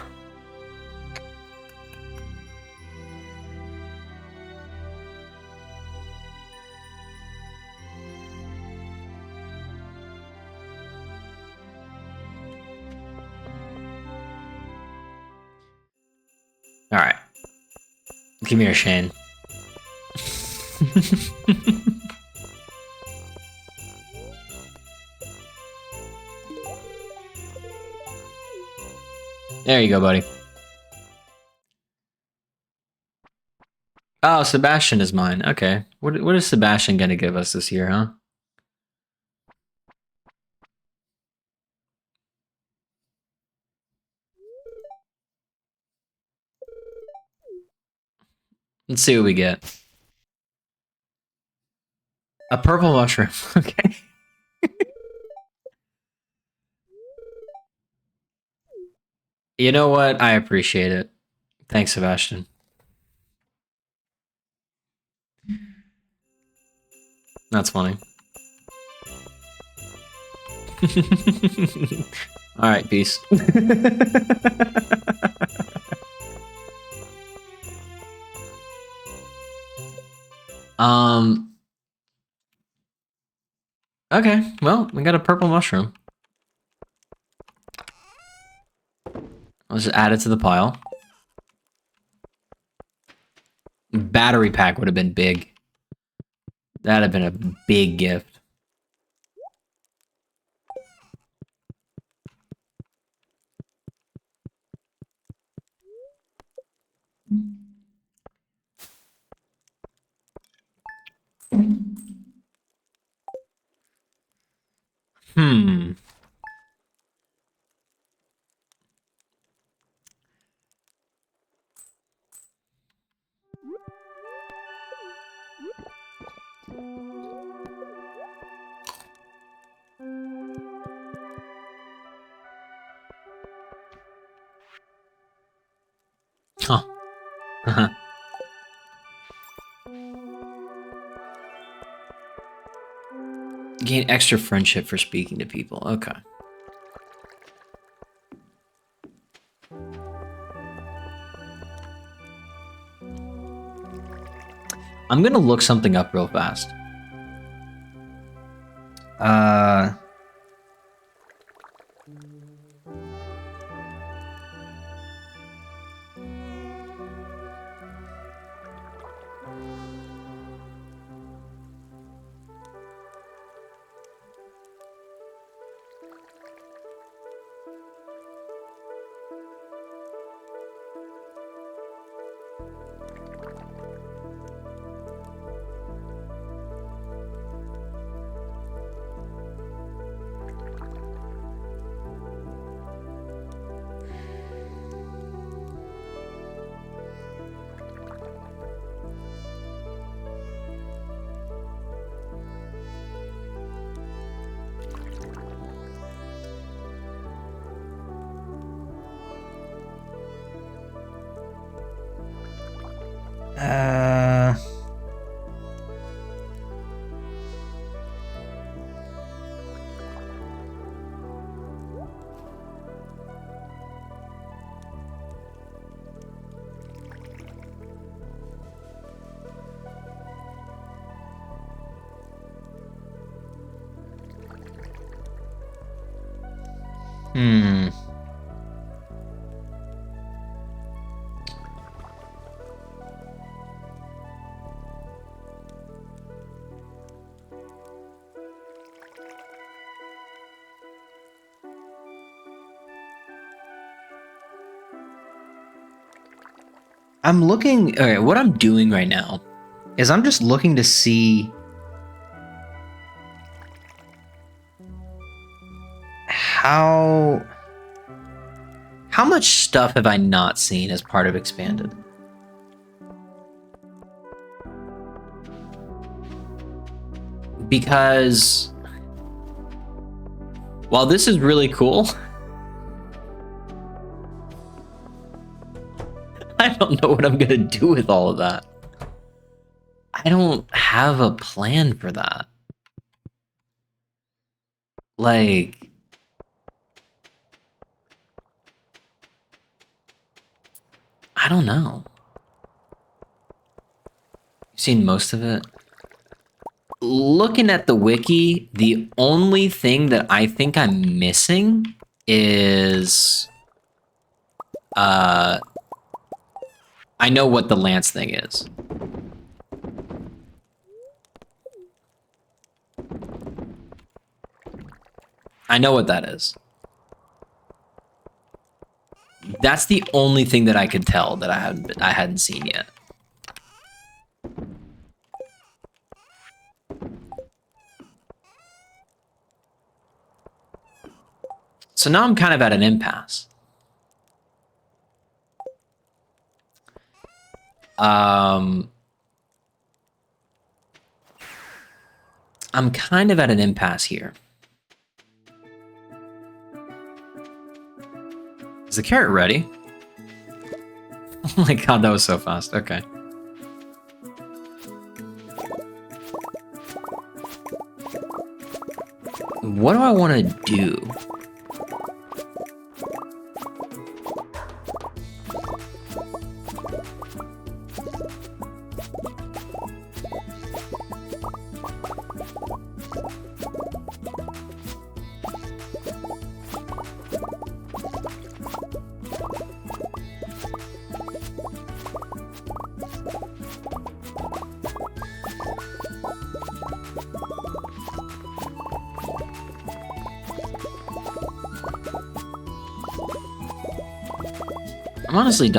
All right. Give me your Shane. There you go, buddy. Oh, Sebastian is mine. Okay. What is Sebastian gonna give us this year, huh? Let's see what we get. A purple mushroom. Okay. You know what? I appreciate it. Thanks, Sebastian. That's funny. All right, peace. Okay, well, we got a purple mushroom. Let's just add it to the pile. Battery pack would have been big. That'd have been a big gift. Oh. Gain extra friendship for speaking to people. Okay. I'm gonna look something up real fast. Hmm. I'm looking. Okay, what I'm doing right now is I'm just looking to see how much stuff have I not seen as part of Expanded? Because while this is really cool, I don't know what I'm gonna do with all of that. I don't have a plan for that. Like, I don't know. You've seen most of it. Looking at the wiki, the only thing that I think I'm missing is I know what the Lance thing is. I know what that is. That's the only thing that I could tell that I hadn't seen yet. So now I'm kind of at an impasse. I'm kind of at an impasse here. Is the carrot ready? Oh my god, that was so fast. Okay. What do I want to do?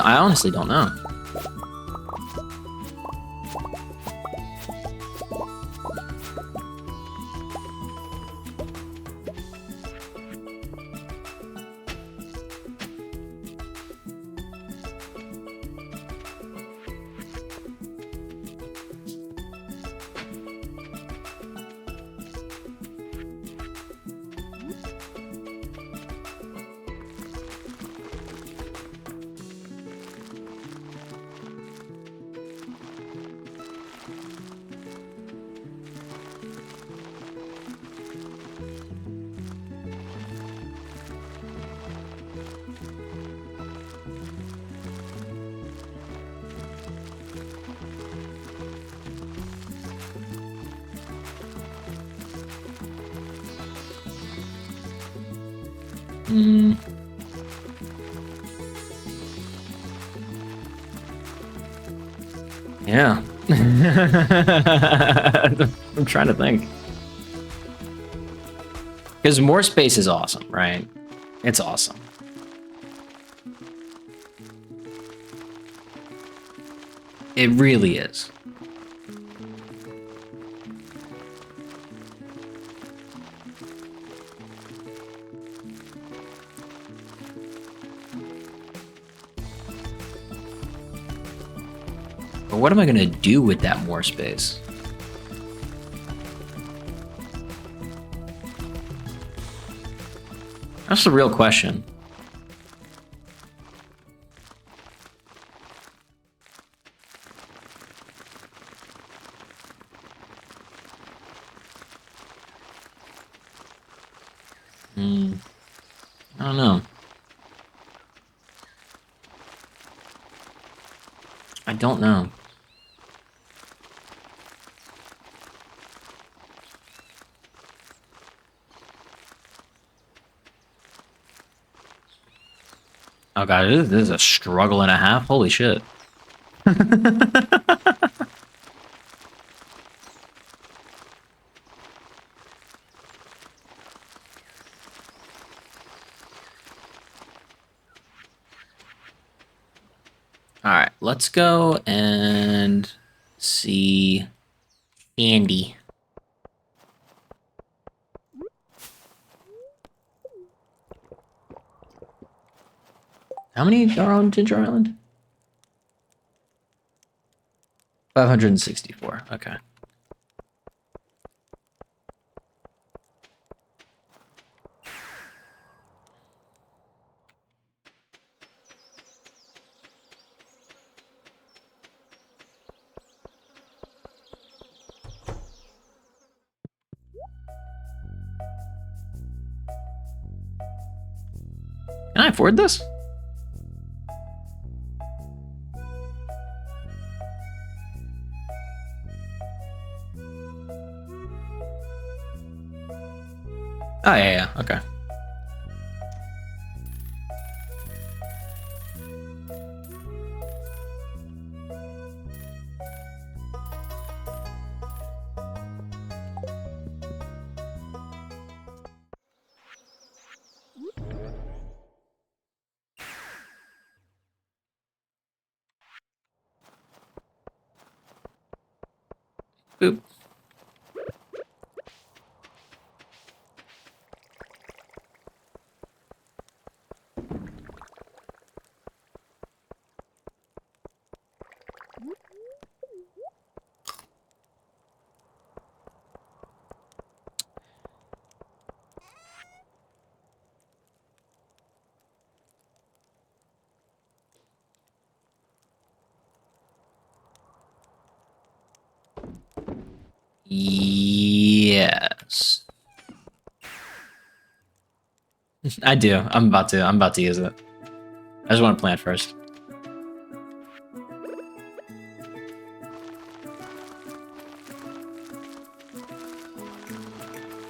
I honestly don't know. Mm. Yeah. I'm trying to think. Because more space is awesome, right? It's awesome. It really is. But what am I going to do with that more space? That's the real question. I don't know. I don't know. Oh god, this is a struggle and a half. Holy shit. Alright, let's go and see Andy. How many are on Ginger Island? 564. Okay. Can I afford this? Oh, yeah, okay. Boop. Yes. I do. I'm about to use it. I just want to plant first.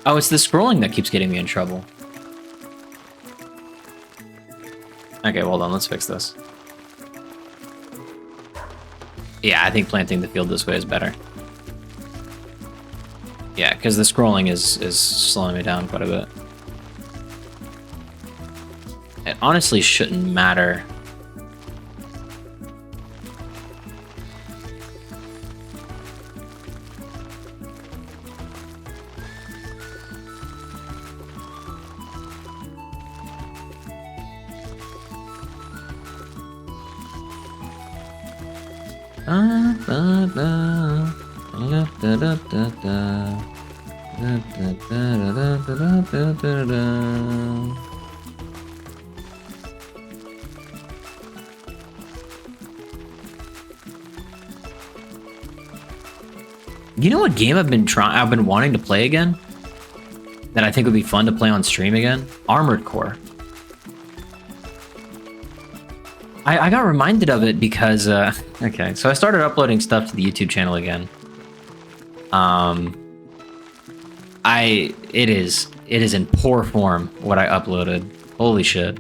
Oh, it's the scrolling that keeps getting me in trouble. Okay, well done. Let's fix this. Yeah, I think planting the field this way is better. Yeah, because the scrolling is slowing me down quite a bit. It honestly shouldn't matter. You know what game I've been wanting to play again? That I think would be fun to play on stream again? Armored Core. I got reminded of it because okay, so I started uploading stuff to the YouTube channel again. It is in poor form what I uploaded. Holy shit.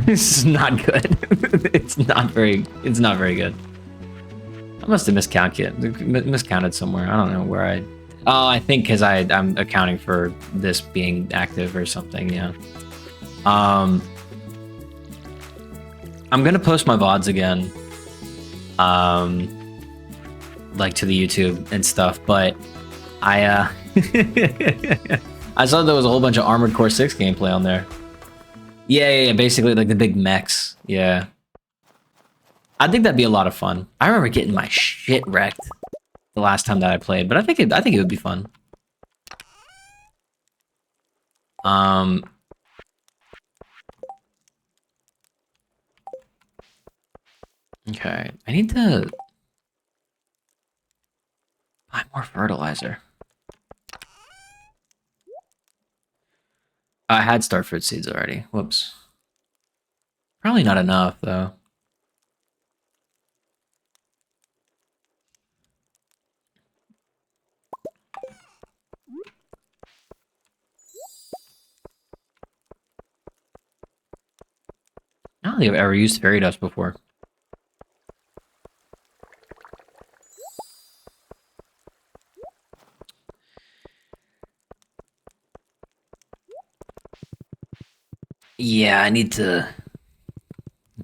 This is not good. It's not very good. I must have miscounted somewhere. I don't know where I... Oh, I think because I'm accounting for this being active or something, yeah. I'm gonna post my VODs again. Like to the YouTube and stuff, but I I saw there was a whole bunch of Armored Core 6 gameplay on there. Yeah, basically like the big mechs. Yeah. I think that'd be a lot of fun. I remember getting my shit wrecked the last time that I played, but I think it would be fun. Okay. I need to buy more fertilizer. I had starfruit seeds already. Whoops. Probably not enough though. I don't think I've ever used fairy dust before. Yeah, I need to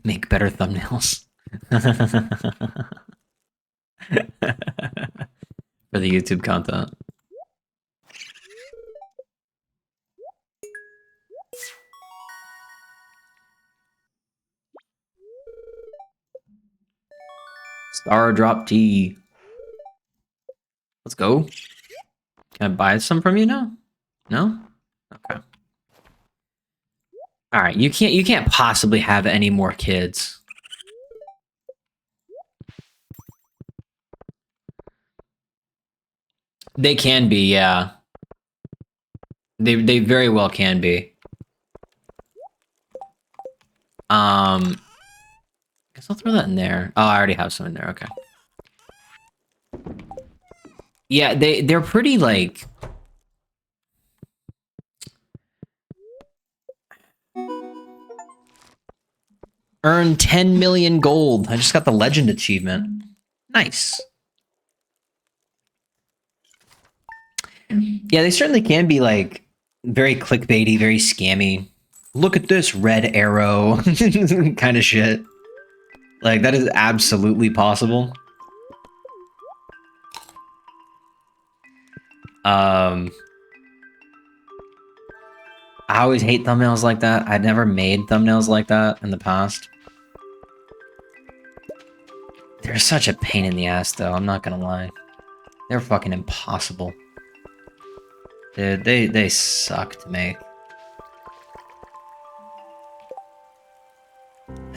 make better thumbnails. For the YouTube content. Star drop tea. Let's go. Can I buy some from you now? No? Okay. All right, you can't possibly have any more kids. They can be, yeah. They very well can be. Guess I'll throw that in there. Oh, I already have some in there. Okay. Yeah, they're pretty like earn 10 million gold. I just got the legend achievement. Nice. Yeah, they certainly can be like very clickbaity, very scammy. Look at this red arrow kind of shit. Like that is absolutely possible. I always hate thumbnails like that. I'd never made thumbnails like that in the past. They're such a pain in the ass, though. I'm not gonna lie. They're fucking impossible. Dude, they suck to make.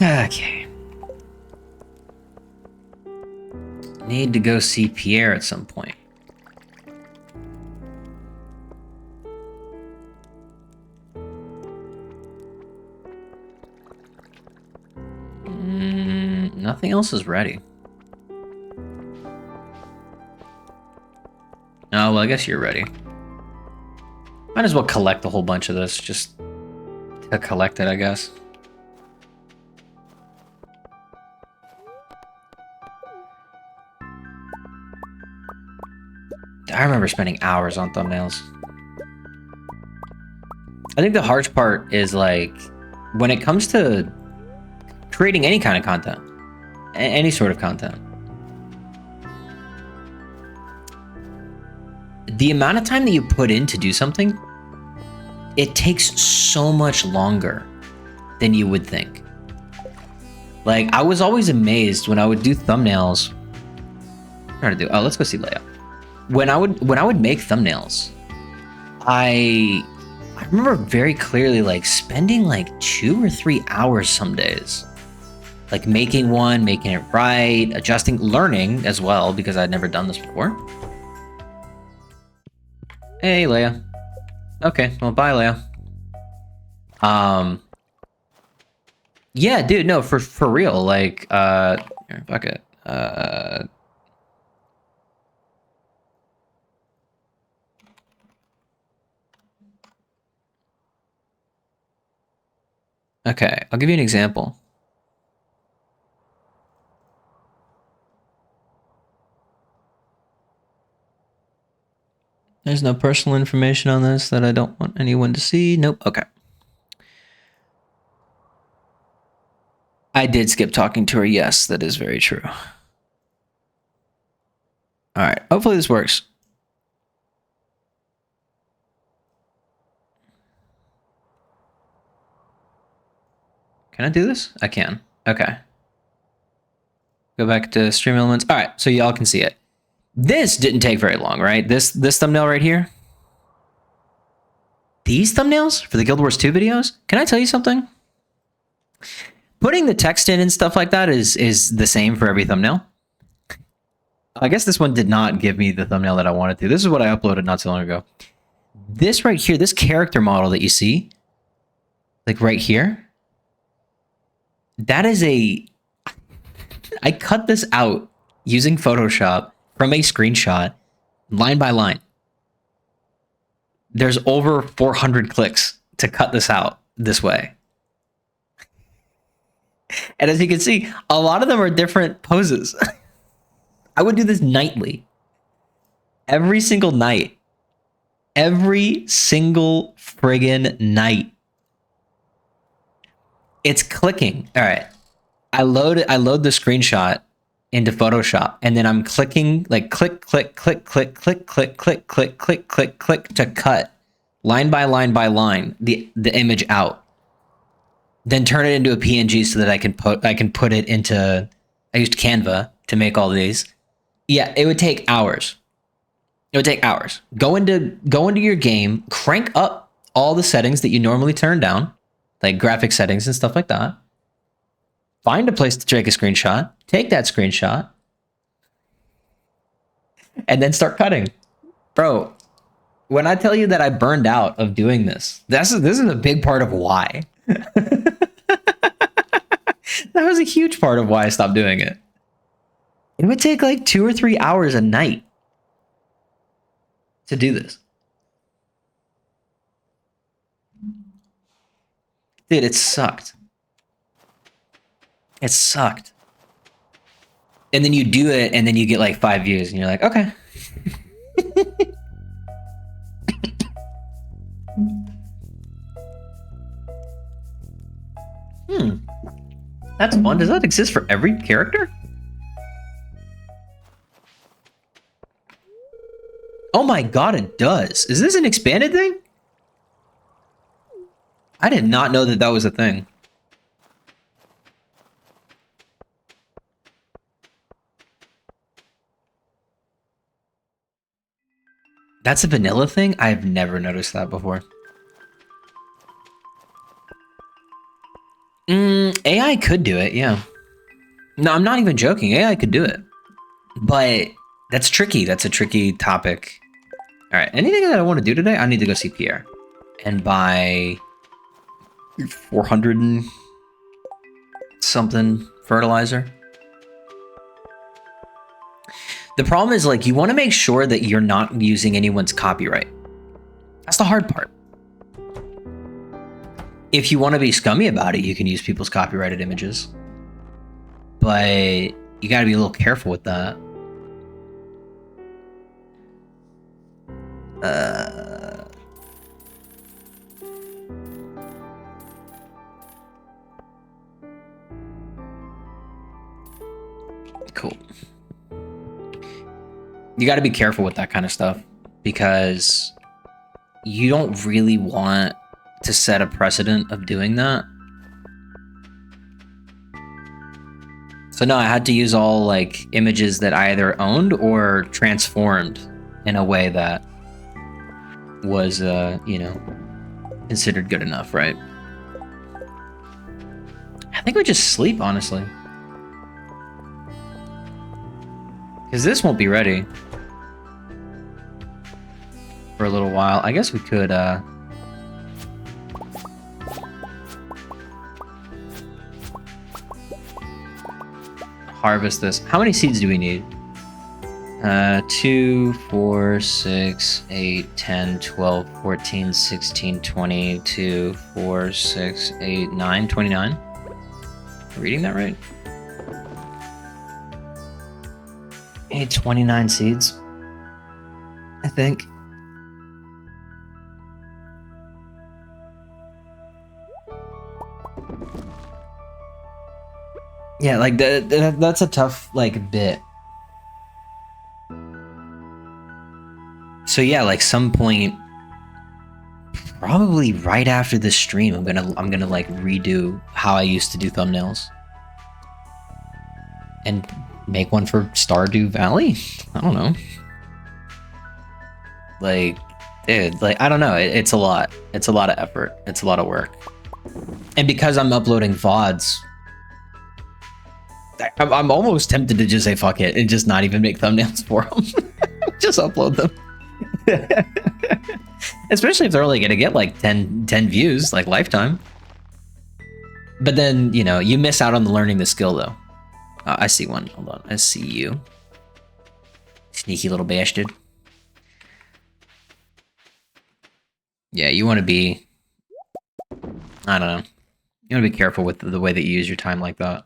Okay. Need to go see Pierre at some point. Nothing else is ready. Oh, well, I guess you're ready. Might as well collect a whole bunch of this, just to collect it, I guess. I remember spending hours on thumbnails. I think the hard part is, like, when it comes to creating any kind of content, any sort of content, the amount of time that you put in to do something, it takes so much longer than you would think. Like, I was always amazed when I would do thumbnails. Oh, let's go see Leia. When I would make thumbnails, I remember very clearly like spending like 2 or 3 hours some days. Like making one, making it right, adjusting, learning as well, because I'd never done this before. Hey, Leia. Okay, well, bye, Leia. Yeah, dude, no, for real, like, here, fuck it. Okay, I'll give you an example. There's no personal information on this that I don't want anyone to see. Nope. Okay. I did skip talking to her. Yes, that is very true. All right. Hopefully this works. Can I do this? I can. Okay. Go back to stream elements. All right. So y'all can see it. This didn't take very long, right? This thumbnail right here. These thumbnails for the Guild Wars 2 videos. Can I tell you something? Putting the text in and stuff like that is the same for every thumbnail. I guess this one did not give me the thumbnail that I wanted to. This is what I uploaded not so long ago. This right here, this character model that you see, like right here, that is a... I cut this out using Photoshop from a screenshot, line by line. There's over 400 clicks to cut this out this way. And as you can see, a lot of them are different poses. I would do this nightly. Every single night. Every single friggin' night. It's clicking. All right. I load the screenshot into Photoshop, and then I'm clicking, like click, click, click, click, click, click, click, click, click, click, click to cut line by line by line the image out. Then turn it into a PNG so that I can put it into... I used Canva to make all these. Yeah, it would take hours. It would take hours. Go into your game, crank up all the settings that you normally turn down, like graphic settings and stuff like that. Find a place to take a screenshot, take that screenshot, and then start cutting. Bro, when I tell you that I burned out of doing this, this is a big part of why. That was a huge part of why I stopped doing it. It would take like 2 or 3 hours a night to do this. Dude, it sucked. It sucked. And then you do it, and then you get like 5 views, and you're like, okay. That's fun. Does that exist for every character? Oh my god, it does. Is this an expanded thing? I did not know that that was a thing. That's a vanilla thing? I've never noticed that before. AI could do it, yeah. No, I'm not even joking. AI could do it. But that's tricky. That's a tricky topic. All right, anything that I want to do today, I need to go see Pierre. And buy 400 and something fertilizer. The problem is, like, you want to make sure that you're not using anyone's copyright. That's the hard part. If you want to be scummy about it, you can use people's copyrighted images. But you got to be a little careful with that. Cool. You got to be careful with that kind of stuff because you don't really want to set a precedent of doing that. So no, I had to use all like images that I either owned or transformed in a way that was, you know, considered good enough, right? I think we just sleep, honestly. Because this won't be ready for a little while. I guess we could, harvest this. How many seeds do we need? 2, 4, 6, 8, 10, 12, 14, 16, 20, 2, 4, 6, 8, 9, 29. Reading that right? 29 seeds, I think. Yeah, like that's a tough like bit. So yeah, like some point, probably right after this stream, I'm gonna like redo how I used to do thumbnails and make one for Stardew Valley. I don't know. Like, dude, like I don't know. It's a lot. It's a lot of effort. It's a lot of work. And because I'm uploading VODs, I'm almost tempted to just say fuck it and just not even make thumbnails for them. Just upload them. Especially if they're only gonna get like 10 views, like lifetime. But then, you know, you miss out on the learning the skill though. I see one. Hold on. I see you. Sneaky little bastard. Yeah, you want to be... I don't know. You want to be careful with the way that you use your time like that.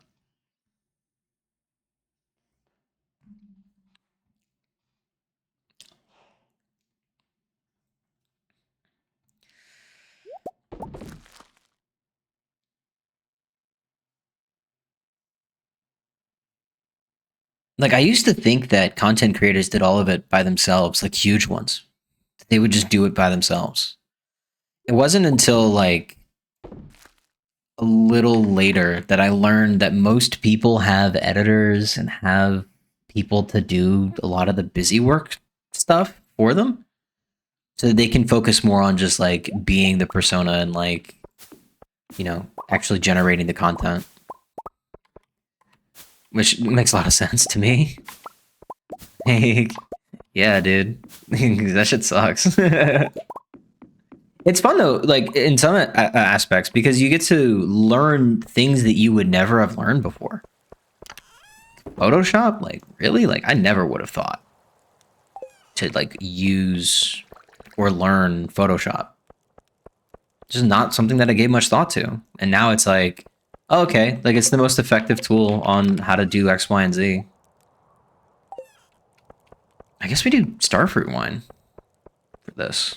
Like, I used to think that content creators did all of it by themselves, like huge ones. They would just do it by themselves. It wasn't until, like, a little later that I learned that most people have editors and have people to do a lot of the busy work stuff for them. So they can focus more on just, like, being the persona and, like, you know, actually generating the content. Which makes a lot of sense to me. Like, yeah, dude. That shit sucks. It's fun, though, like, in some aspects, because you get to learn things that you would never have learned before. Photoshop? Like, really? Like, I never would have thought to, like, use or learn Photoshop. Just not something that I gave much thought to. And now it's like, oh, okay, like, it's the most effective tool on how to do X, Y, and Z. I guess we do starfruit wine for this.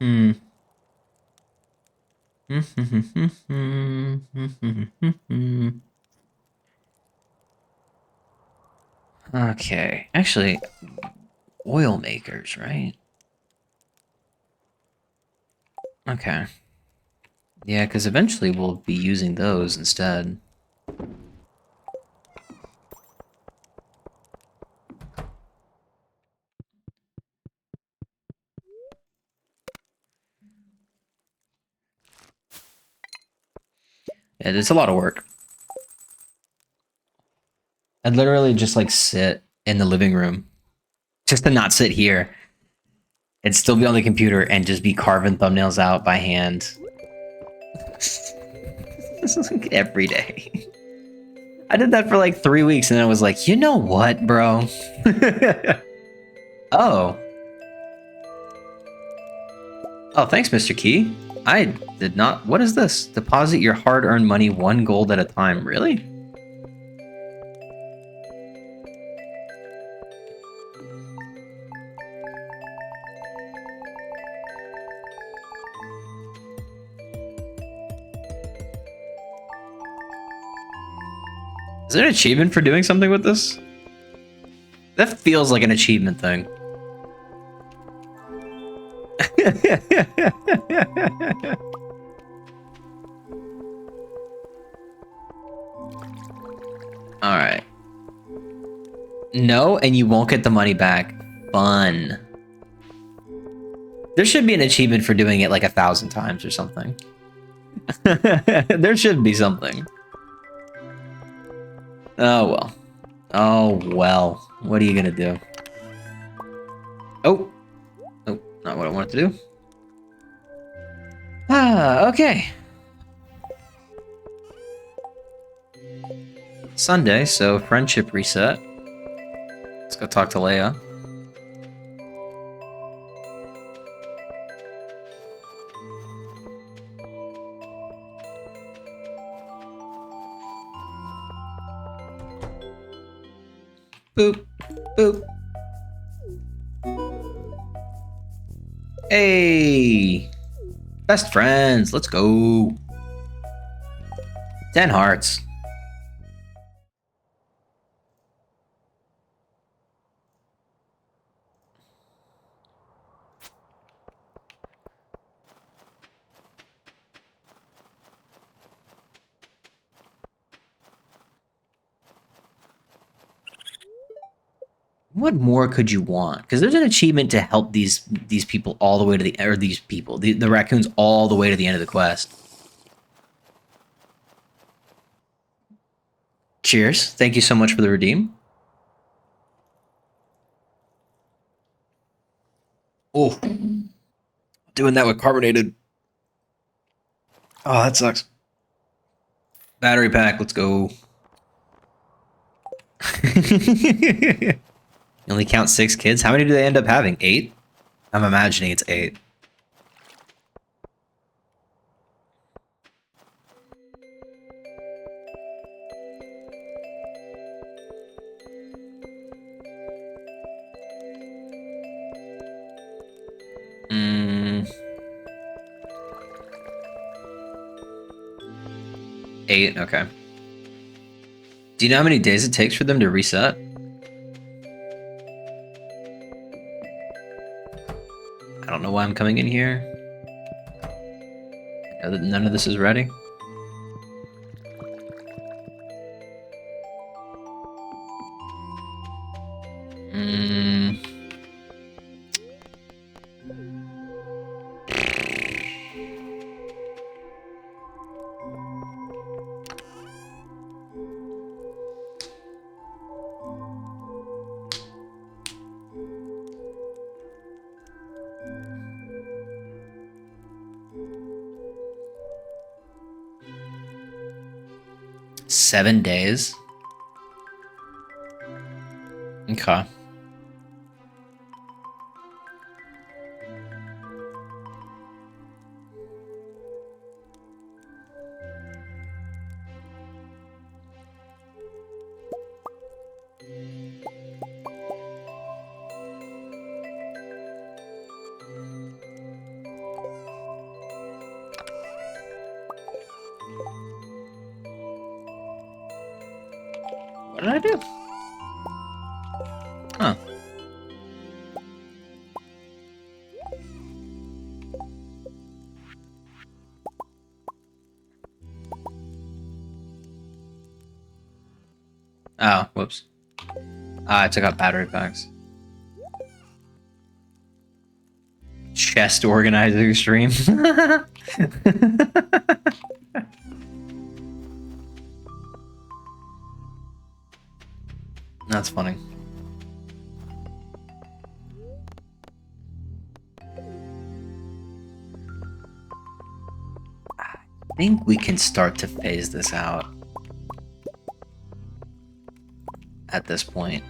Hmm. Okay, actually, oil makers, right? Okay. Yeah, because eventually we'll be using those instead. Yeah, it's a lot of work. I'd literally just like sit in the living room, just to not sit here, and still be on the computer and just be carving thumbnails out by hand. Every day. I did that for like 3 weeks and I was like, you know what, bro? Oh. Oh, thanks, Mr. Key. I did not... What is this? Deposit your hard-earned money 1 gold at a time. Really? Is there an achievement for doing something with this? That feels like an achievement thing. All right. No, and you won't get the money back. Fun. There should be an achievement for doing it like 1,000 times or something. There should be something. Oh well. Oh well. What are you gonna do? Oh. Oh, not what I wanted to do. Ah, okay. Sunday, so friendship reset. Let's go talk to Leia. Boop, boop. Hey! Best friends, let's go. 10 hearts. What more could you want? Because there's an achievement to help these people all the way to the the raccoons all the way to the end of the quest. Cheers. Thank you so much for the redeem. Oh, doing that with carbonated. Oh, that sucks. Battery pack. Let's go. You only count 6 kids. How many do they end up having? 8? I'm imagining it's 8. Mm. 8, okay. Do you know how many days it takes for them to reset? I don't know why I'm coming in here. I know that none of this is ready. Mm. Seven days? Okay. What did I do? Huh. Oh, whoops. I took out battery packs. Chest organizer stream. That's funny. I think we can start to phase this out at this point.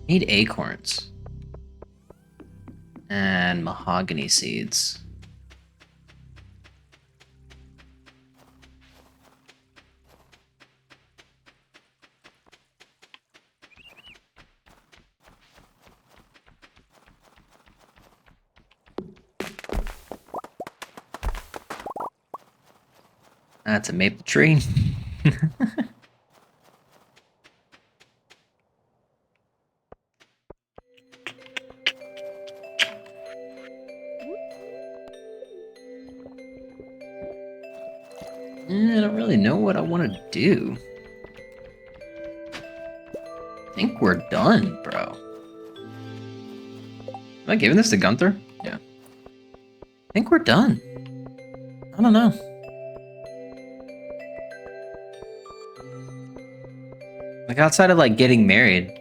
Need acorns. And mahogany seeds. That's a maple tree. I don't really know what I want to do. I think we're done, bro. Am I giving this to Gunther? Yeah. I think we're done. I don't know. Like, outside of, like, getting married.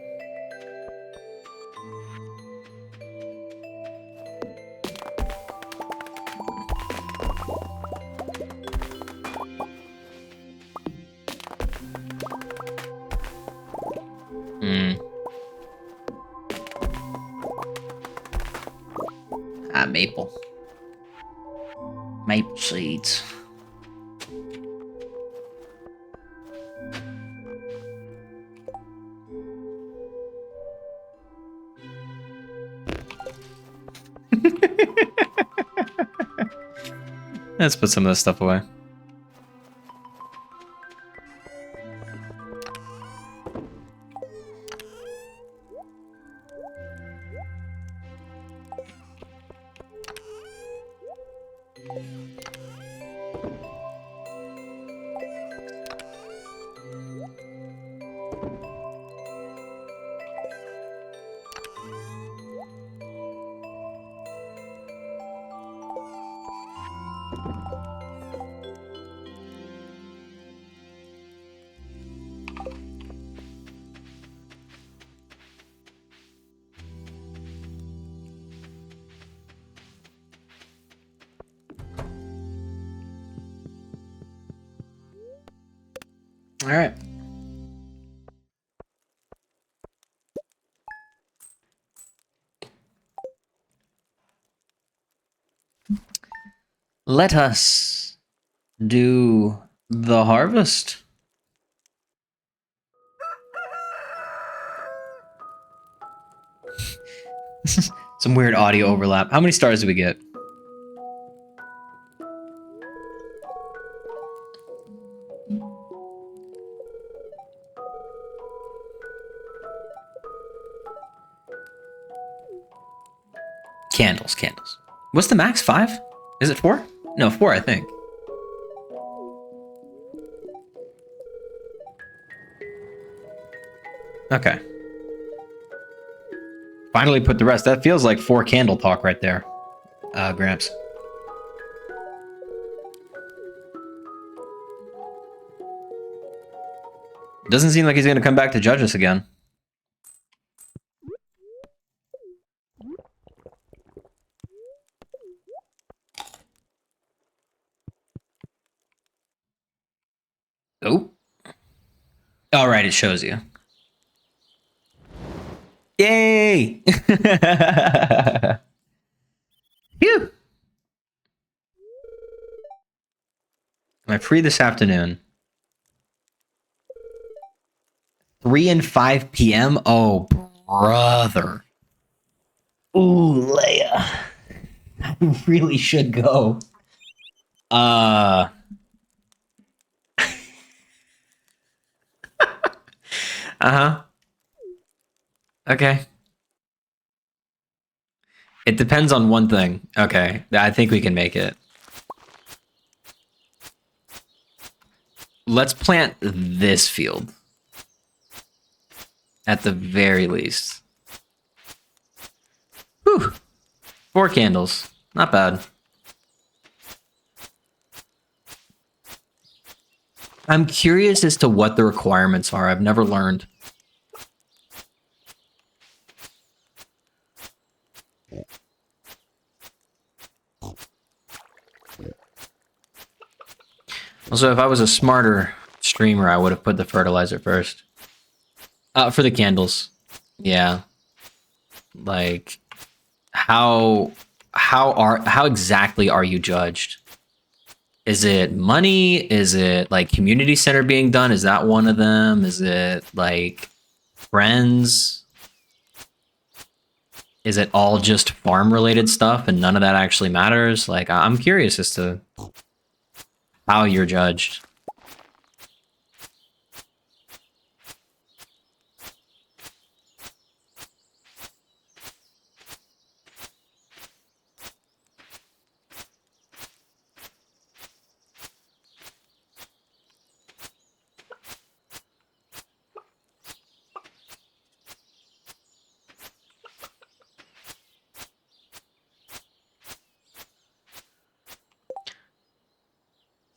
Maple. Maple seeds. Let's put some of this stuff away. All right. Let us do the harvest. Some weird audio overlap. How many stars do we get? Candles, candles. What's the max? 5? Is it 4? No, 4, I think. Okay. Finally put the rest. That feels like 4 candle talk right there, Gramps. Doesn't seem like he's going to come back to judge us again. Oh. All right, it shows you. Yay! Phew! Am I free this afternoon? 3 and 5 p.m.? Oh, brother. Ooh, Leia. I really should go. Uh-huh. Okay. It depends on one thing. Okay, I think we can make it. Let's plant this field. At the very least. Whew. 4 candles. Not bad. I'm curious as to what the requirements are. I've never learned. Also, if I was a smarter streamer, I would have put the fertilizer first. For the candles. Yeah. Like, how how exactly are you judged? Is it money? Is it like community center being done? Is that one of them? Is it like friends? Is it all just farm related stuff and none of that actually matters? Like, I'm curious as to how you're judged.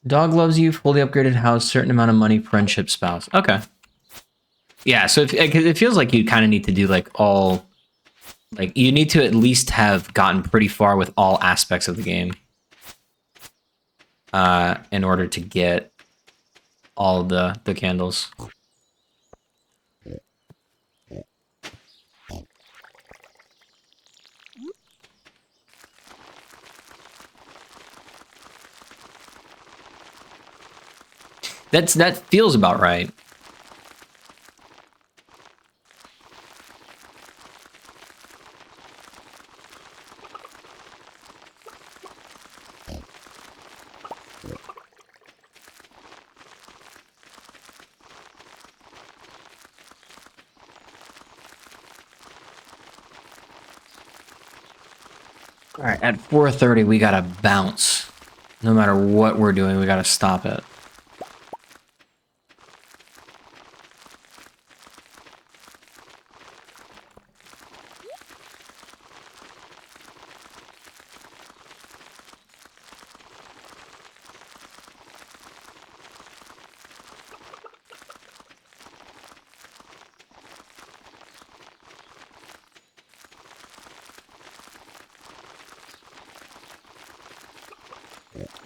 Dog loves you, fully upgraded house, certain amount of money, friendship, spouse. Okay. Yeah, so it feels like you kind of need to do like all, like you need to at least have gotten pretty far with all aspects of the game in order to get all the candles. That feels about right. All right, at 4:30 we gotta bounce. No matter what we're doing, we gotta stop it.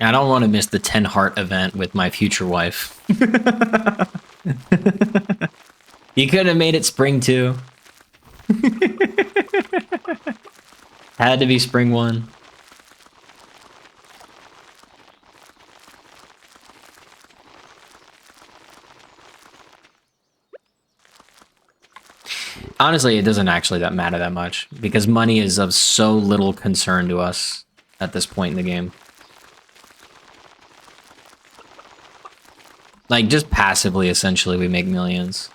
I don't want to miss the 10 heart event with my future wife. You could have made it spring 2. Had to be spring 1. Honestly, it doesn't actually that matter that much because money is of so little concern to us at this point in the game. Like, just passively, essentially, we make millions.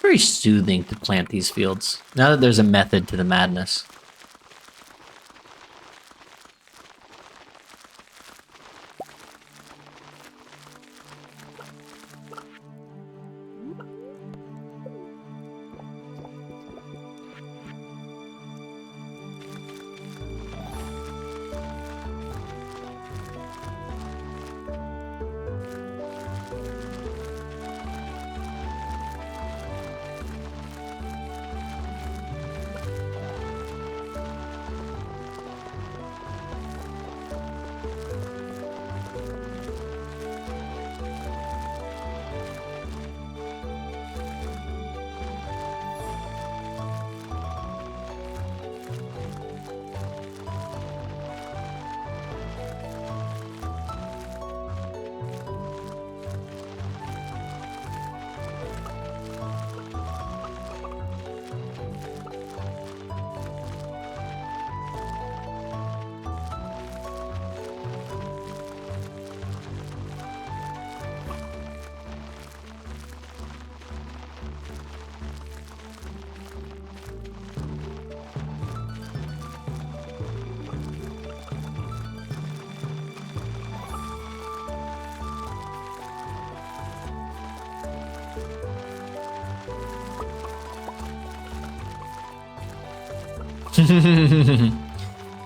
Very soothing to plant these fields, now that there's a method to the madness.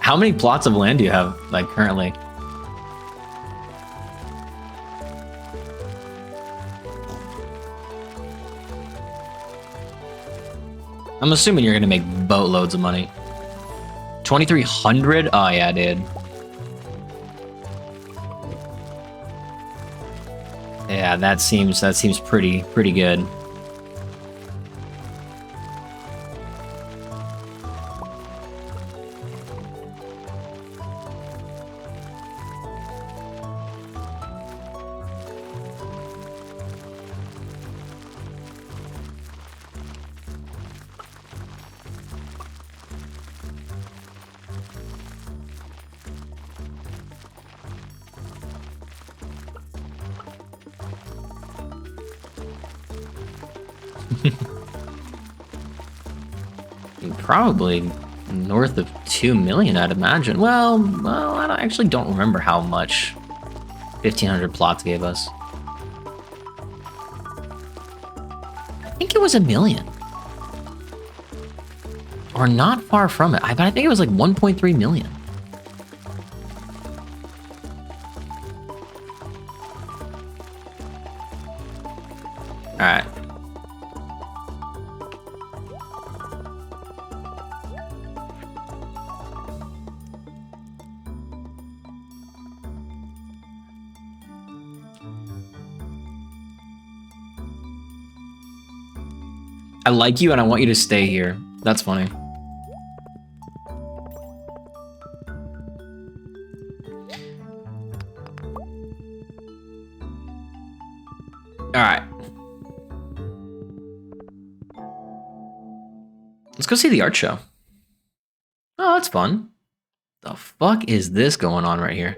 How many plots of land do you have, like, currently? I'm assuming you're gonna make boatloads of money. 2,300? Oh yeah, dude. Yeah, that seems pretty good. Probably north of 2 million, I'd imagine. Well, I actually don't remember how much 1,500 plots gave us. I think it was 1 million. Or not far from it. But I think it was like 1.3 million. All right. I like you and I want you to stay here. That's funny. All right. Let's go see the art show. Oh, that's fun. The fuck is this going on right here?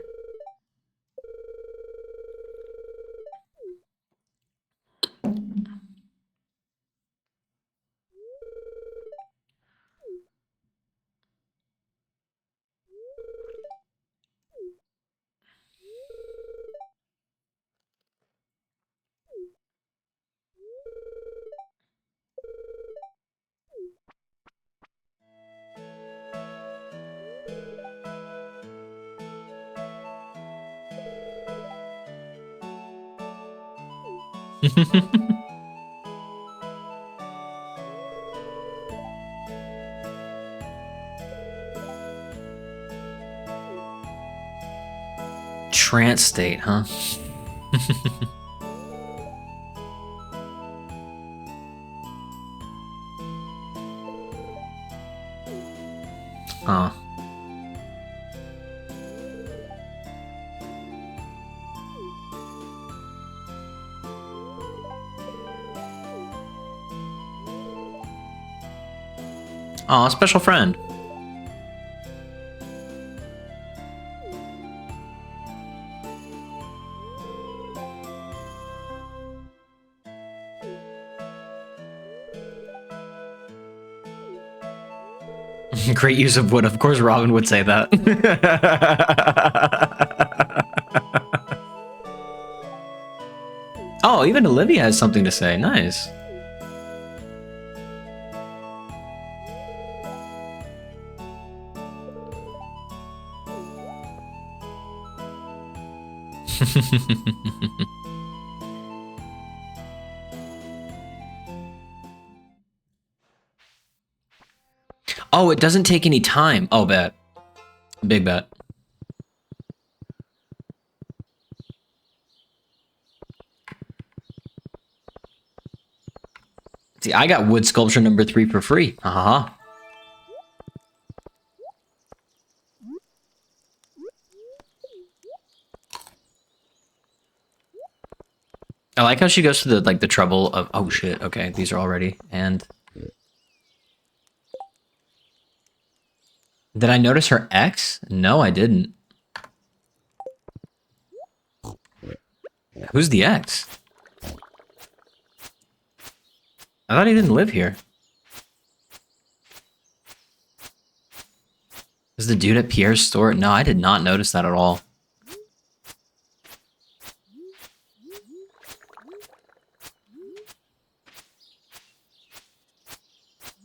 Trance state, huh? Huh. Aw, special friend. Great use of wood. Of course, Robin would say that. Oh, even Olivia has something to say. Nice. Oh, it doesn't take any time. Oh, bet. Big bet. See, I got wood sculpture number 3 for free. Haha. I like how she goes to the trouble of, oh shit, okay, these are all ready. And did I notice her ex? No, I didn't. Who's the ex? I thought he didn't live here. Is the dude at Pierre's store? No, I did not notice that at all.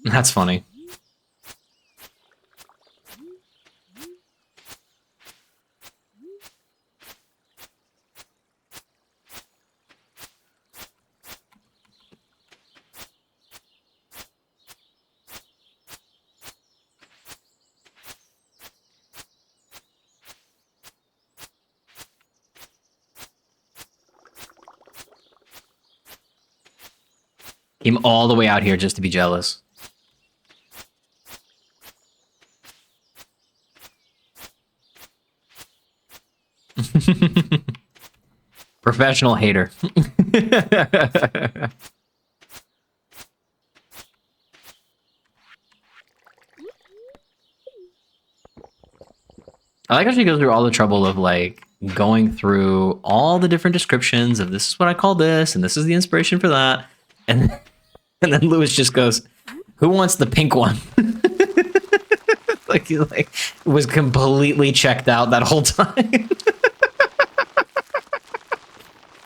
That's funny. Came all the way out here just to be jealous. Professional hater. I like how she goes through all the trouble of like going through all the different descriptions of this is what I call this and this is the inspiration for that, and and then Lewis just goes, "Who wants the pink one?" Like he like was completely checked out that whole time,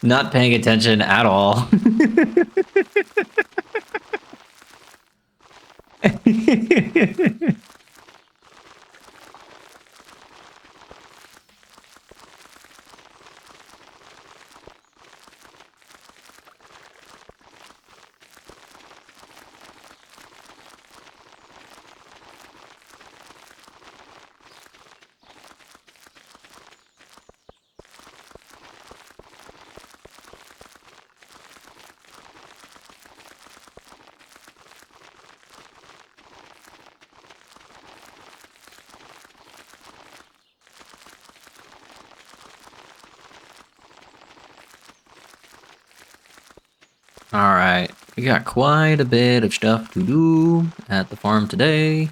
not paying attention at all. All right, we got quite a bit of stuff to do at the farm today.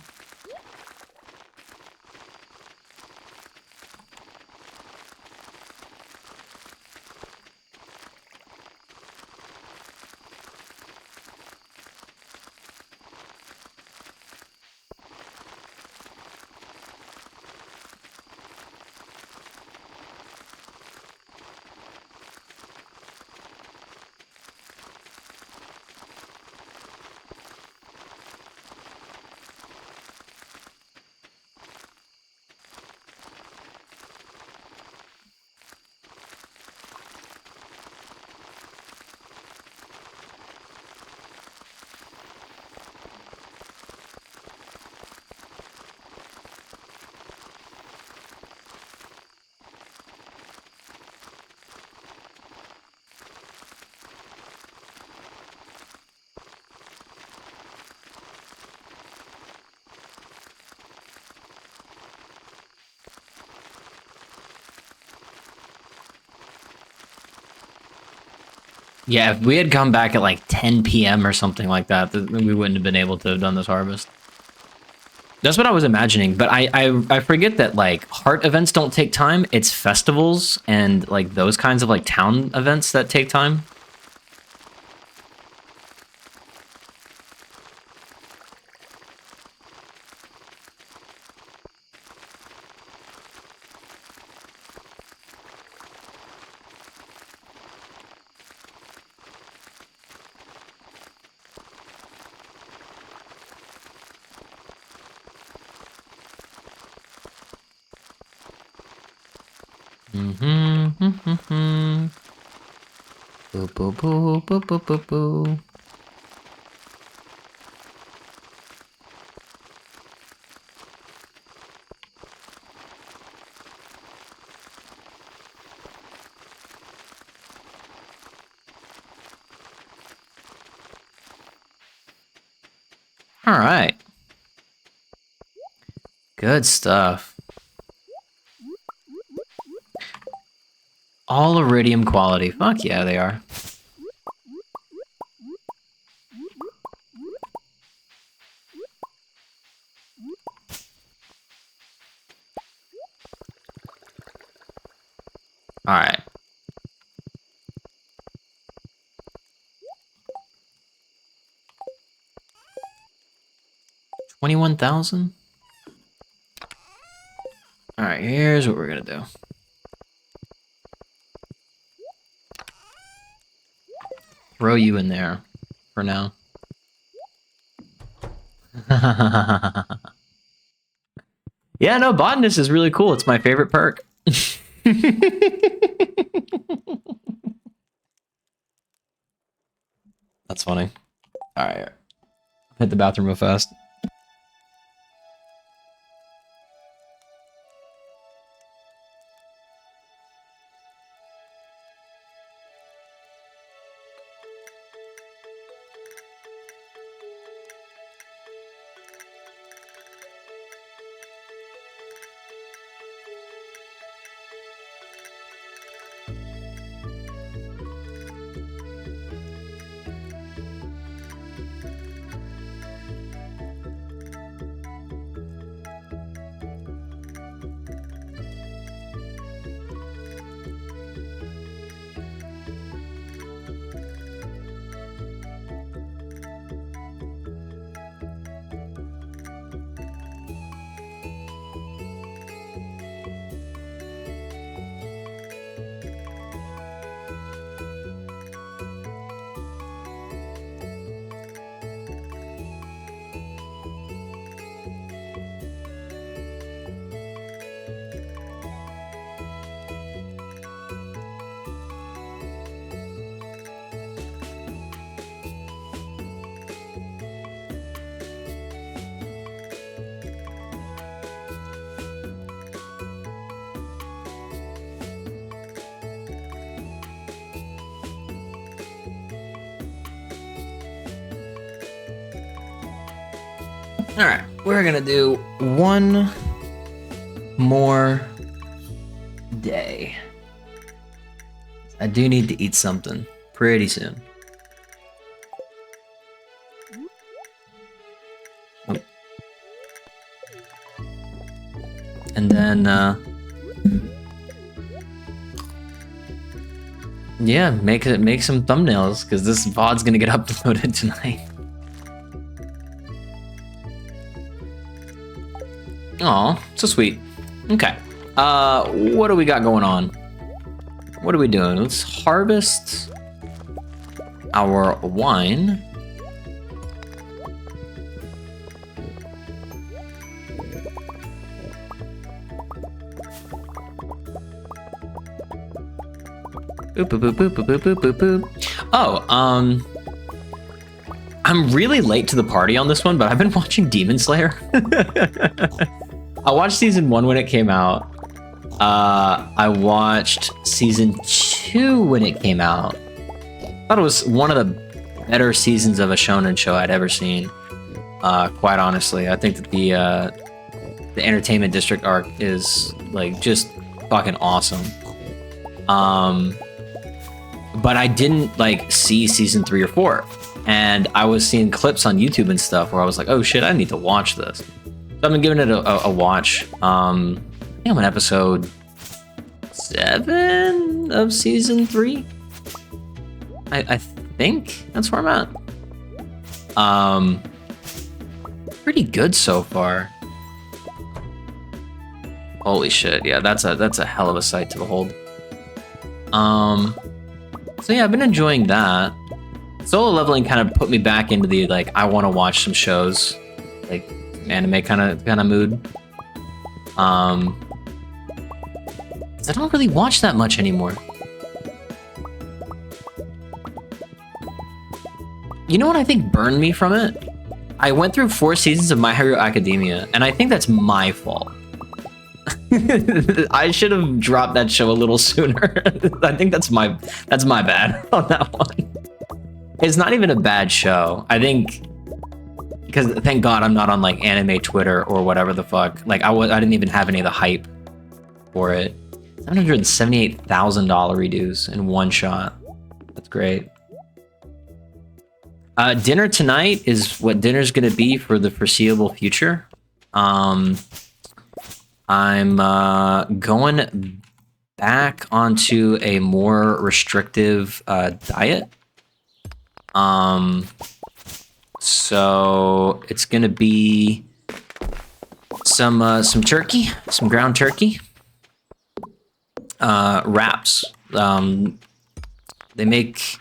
Yeah, if we had come back at like 10 p.m. or something like that, we wouldn't have been able to have done this harvest. That's what I was imagining, but I forget that like heart events don't take time. It's festivals and like those kinds of like town events that take time. Mm-hmm. Boo boo boo boo boo boo boo. All right. Good stuff. All iridium quality. Fuck yeah, they are. All right. 21,000? All right, here's what we're going to do. Throw you in there for now. Yeah, no, botanist is really cool. It's my favorite perk. That's funny. All right. Hit the bathroom real fast. Alright, we're gonna do one more day. I do need to eat something pretty soon. Oh. And then, yeah, make some thumbnails, because this VOD's gonna get uploaded tonight. Aw, so sweet. Okay. What do we got going on? What are we doing? Let's harvest our wine. Boop, boop, boop, boop, boop, boop, boop, boop. Oh, I'm really late to the party on this one, but I've been watching Demon Slayer. I watched season 1 when it came out. I watched season 2 when it came out. I thought it was one of the better seasons of a shonen show I'd ever seen. Quite honestly, I think that the Entertainment District arc is like just fucking awesome. But I didn't like see season 3 or 4, and I was seeing clips on YouTube and stuff where I was like, oh shit, I need to watch this. So I've been giving it a watch. I think I'm on episode 7 of season 3. I think that's where I'm at. Pretty good so far. Holy shit, yeah, that's a hell of a sight to behold. So yeah, I've been enjoying that. Solo leveling kind of put me back into the like I want to watch some shows, like anime kind of mood. I don't really watch that much anymore. You know what I think burned me from it? I went through 4 seasons of My Hero Academia, and I think that's my fault. I should have dropped that show a little sooner. I think that's my bad on that one. It's not even a bad show. I think because thank God I'm not on like anime Twitter or whatever the fuck. Like I didn't even have any of the hype for it. $778,000 redos in one shot. That's great. Dinner tonight is what dinner's gonna be for the foreseeable future. I'm going back onto a more restrictive diet. So it's gonna be some turkey, some ground turkey, wraps. They make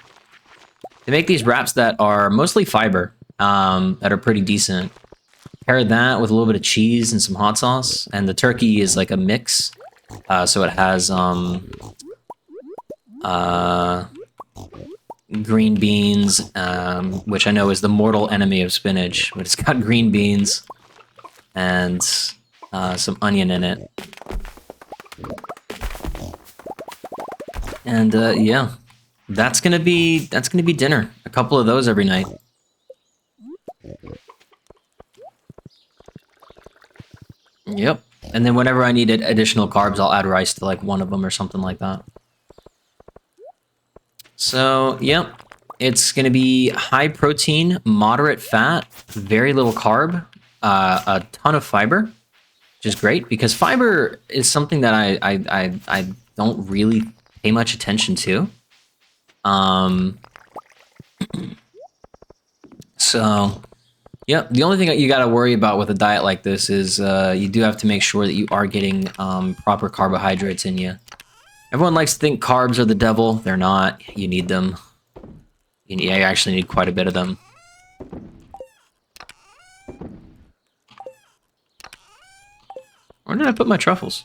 these wraps that are mostly fiber, that are pretty decent. Pair that with a little bit of cheese and some hot sauce, and the turkey is like a mix. So it has green beans, which I know is the mortal enemy of spinach, but it's got green beans and some onion in it. And yeah, that's gonna be dinner. A couple of those every night. Yep. And then whenever I need additional carbs, I'll add rice to like one of them or something like that. So, yep. It's going to be high protein, moderate fat, very little carb, a ton of fiber, which is great because fiber is something that I don't really pay much attention to. So, yep, the only thing that you got to worry about with a diet like this is you do have to make sure that you are getting proper carbohydrates in you. Everyone likes to think carbs are the devil. They're not. You need them. You actually need quite a bit of them. Where did I put my truffles?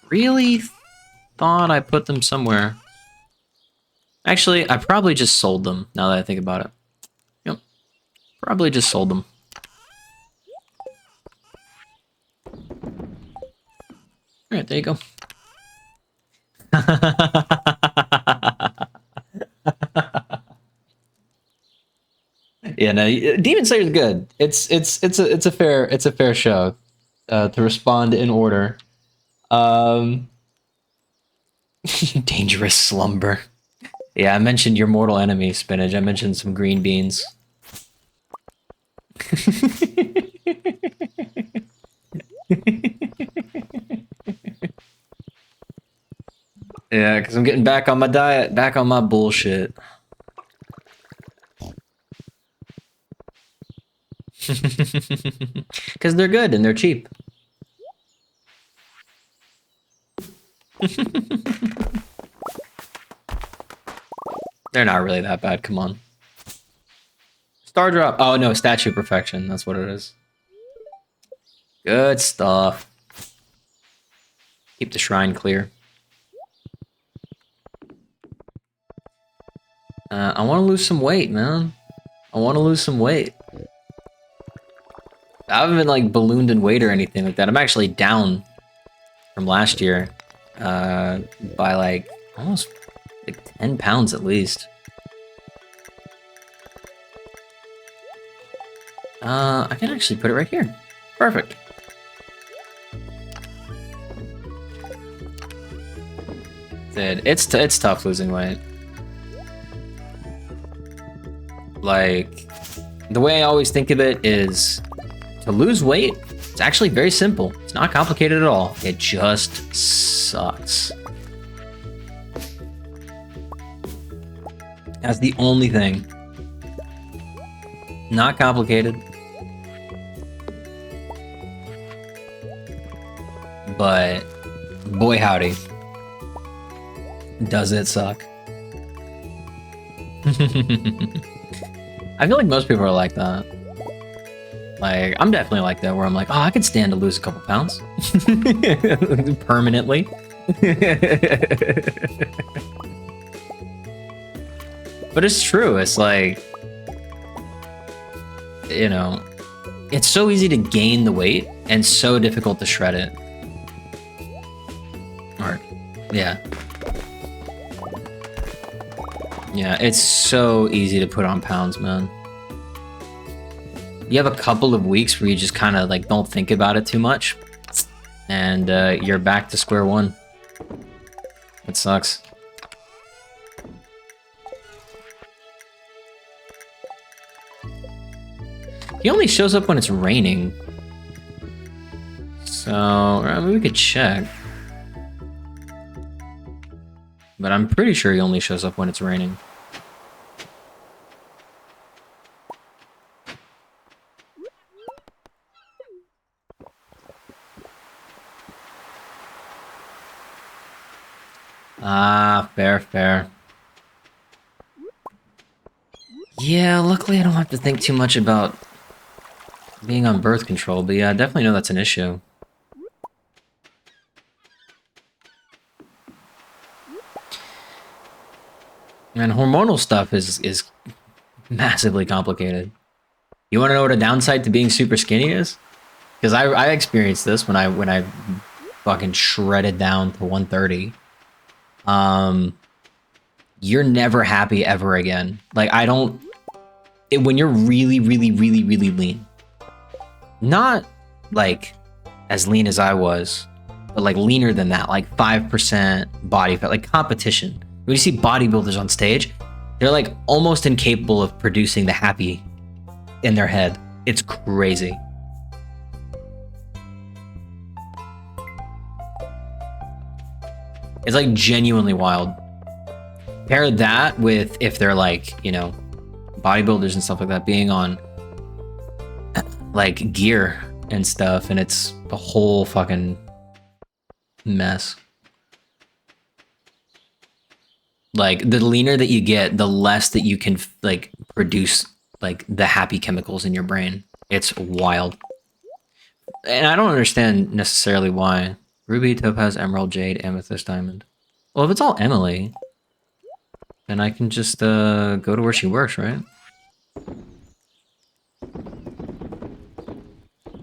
Really thought I put them somewhere. Actually, I probably just sold them, now that I think about it. Yep. Probably just sold them. Alright, there you go. Yeah, no, Demon Slayer's good. It's a fair show to respond in order. Um, dangerous slumber. Yeah, I mentioned your mortal enemy, spinach. I mentioned some green beans. Yeah, because I'm getting back on my diet, back on my bullshit. Because they're good and they're cheap. They're not really that bad, come on. Star drop. Oh no, statue perfection. That's what it is. Good stuff. Keep the shrine clear. I want to lose some weight, man. I want to lose some weight. I haven't been like ballooned in weight or anything like that. I'm actually down from last year by like almost like 10 pounds at least. I can actually put it right here. Perfect. Dude, it's tough losing weight. Like, the way I always think of it is to lose weight, it's actually very simple. It's not complicated at all. It just sucks. That's the only thing. Not complicated. But boy howdy, does it suck. I feel like most people are like that. Like, I'm definitely like that, where I'm like, oh, I could stand to lose a couple pounds. Permanently. But it's true, it's like, you know, it's so easy to gain the weight and so difficult to shred it. Or, yeah. Yeah, it's so easy to put on pounds, man. You have a couple of weeks where you just kind of like don't think about it too much, and you're back to square one. It sucks. He only shows up when it's raining. So, I mean, we could check. But I'm pretty sure he only shows up when it's raining. Ah, fair. Yeah, luckily I don't have to think too much about being on birth control, but yeah, I definitely know that's an issue. And hormonal stuff is massively complicated. You want to know what a downside to being super skinny is? Because I experienced this when I fucking shredded down to 130. You're never happy ever again. Like, I don't... when you're really lean. Not, like, as lean as I was, but, like, leaner than that. Like, 5% body fat. Like, competition. When you see bodybuilders on stage, they're, like, almost incapable of producing the happy in their head. It's crazy. It's, like, genuinely wild. Pair that with if they're, like, you know, bodybuilders and stuff like that being on, like, gear and stuff, and it's a whole fucking mess. Like, the leaner that you get, the less that you can, like, produce, like, the happy chemicals in your brain. It's wild. And I don't understand necessarily why. Ruby, Topaz, Emerald, Jade, Amethyst, Diamond. Well, if it's all Emily, then I can just go to where she works, right?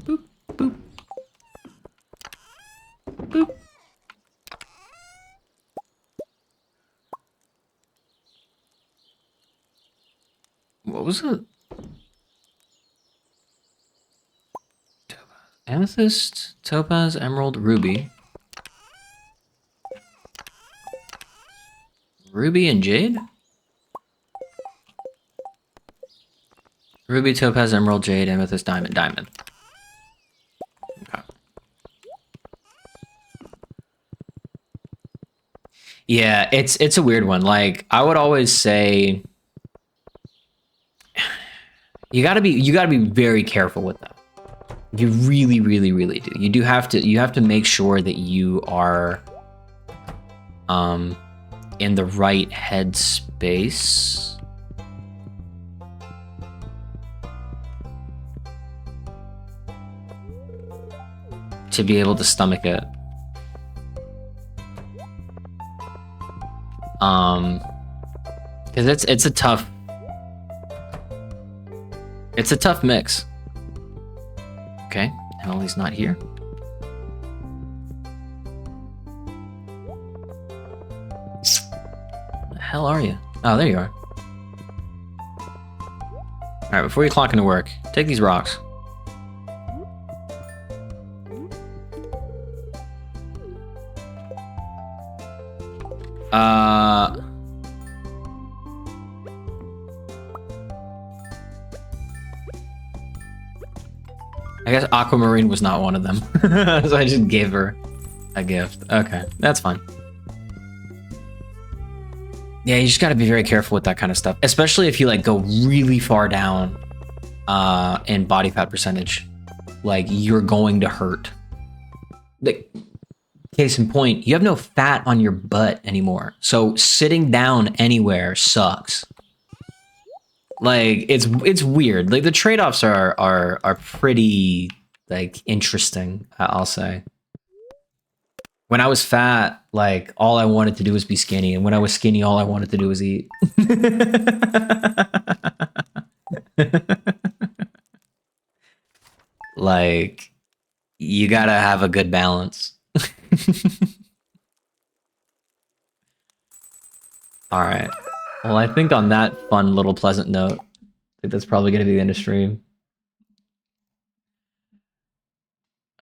Boop, boop. Boop. What was it? Amethyst, topaz, emerald, ruby. Ruby and jade? Ruby, topaz, emerald, jade, amethyst, diamond, diamond. Okay. Yeah, it's a weird one. Like I would always say you gotta be very careful with that. You really, really, really do. You have to make sure that you are in the right headspace to be able to stomach it. Because it's a tough mix. Okay, Emily's not here. Where the hell are you? Oh, there you are. All right, before you clock into work, take these rocks. I guess Aquamarine was not one of them. So I just gave her a gift. Okay, that's fine. Yeah, you just gotta be very careful with that kind of stuff. Especially if you like go really far down in body fat percentage. Like you're going to hurt. Like, case in point, you have no fat on your butt anymore. So sitting down anywhere sucks. Like it's weird. Like the trade-offs are pretty like interesting, I'll say. When I was fat, like all I wanted to do was be skinny, and when I was skinny, all I wanted to do was eat. Like you gotta have a good balance. All right. Well, I think on that fun little pleasant note, I think that's probably gonna be the end of stream.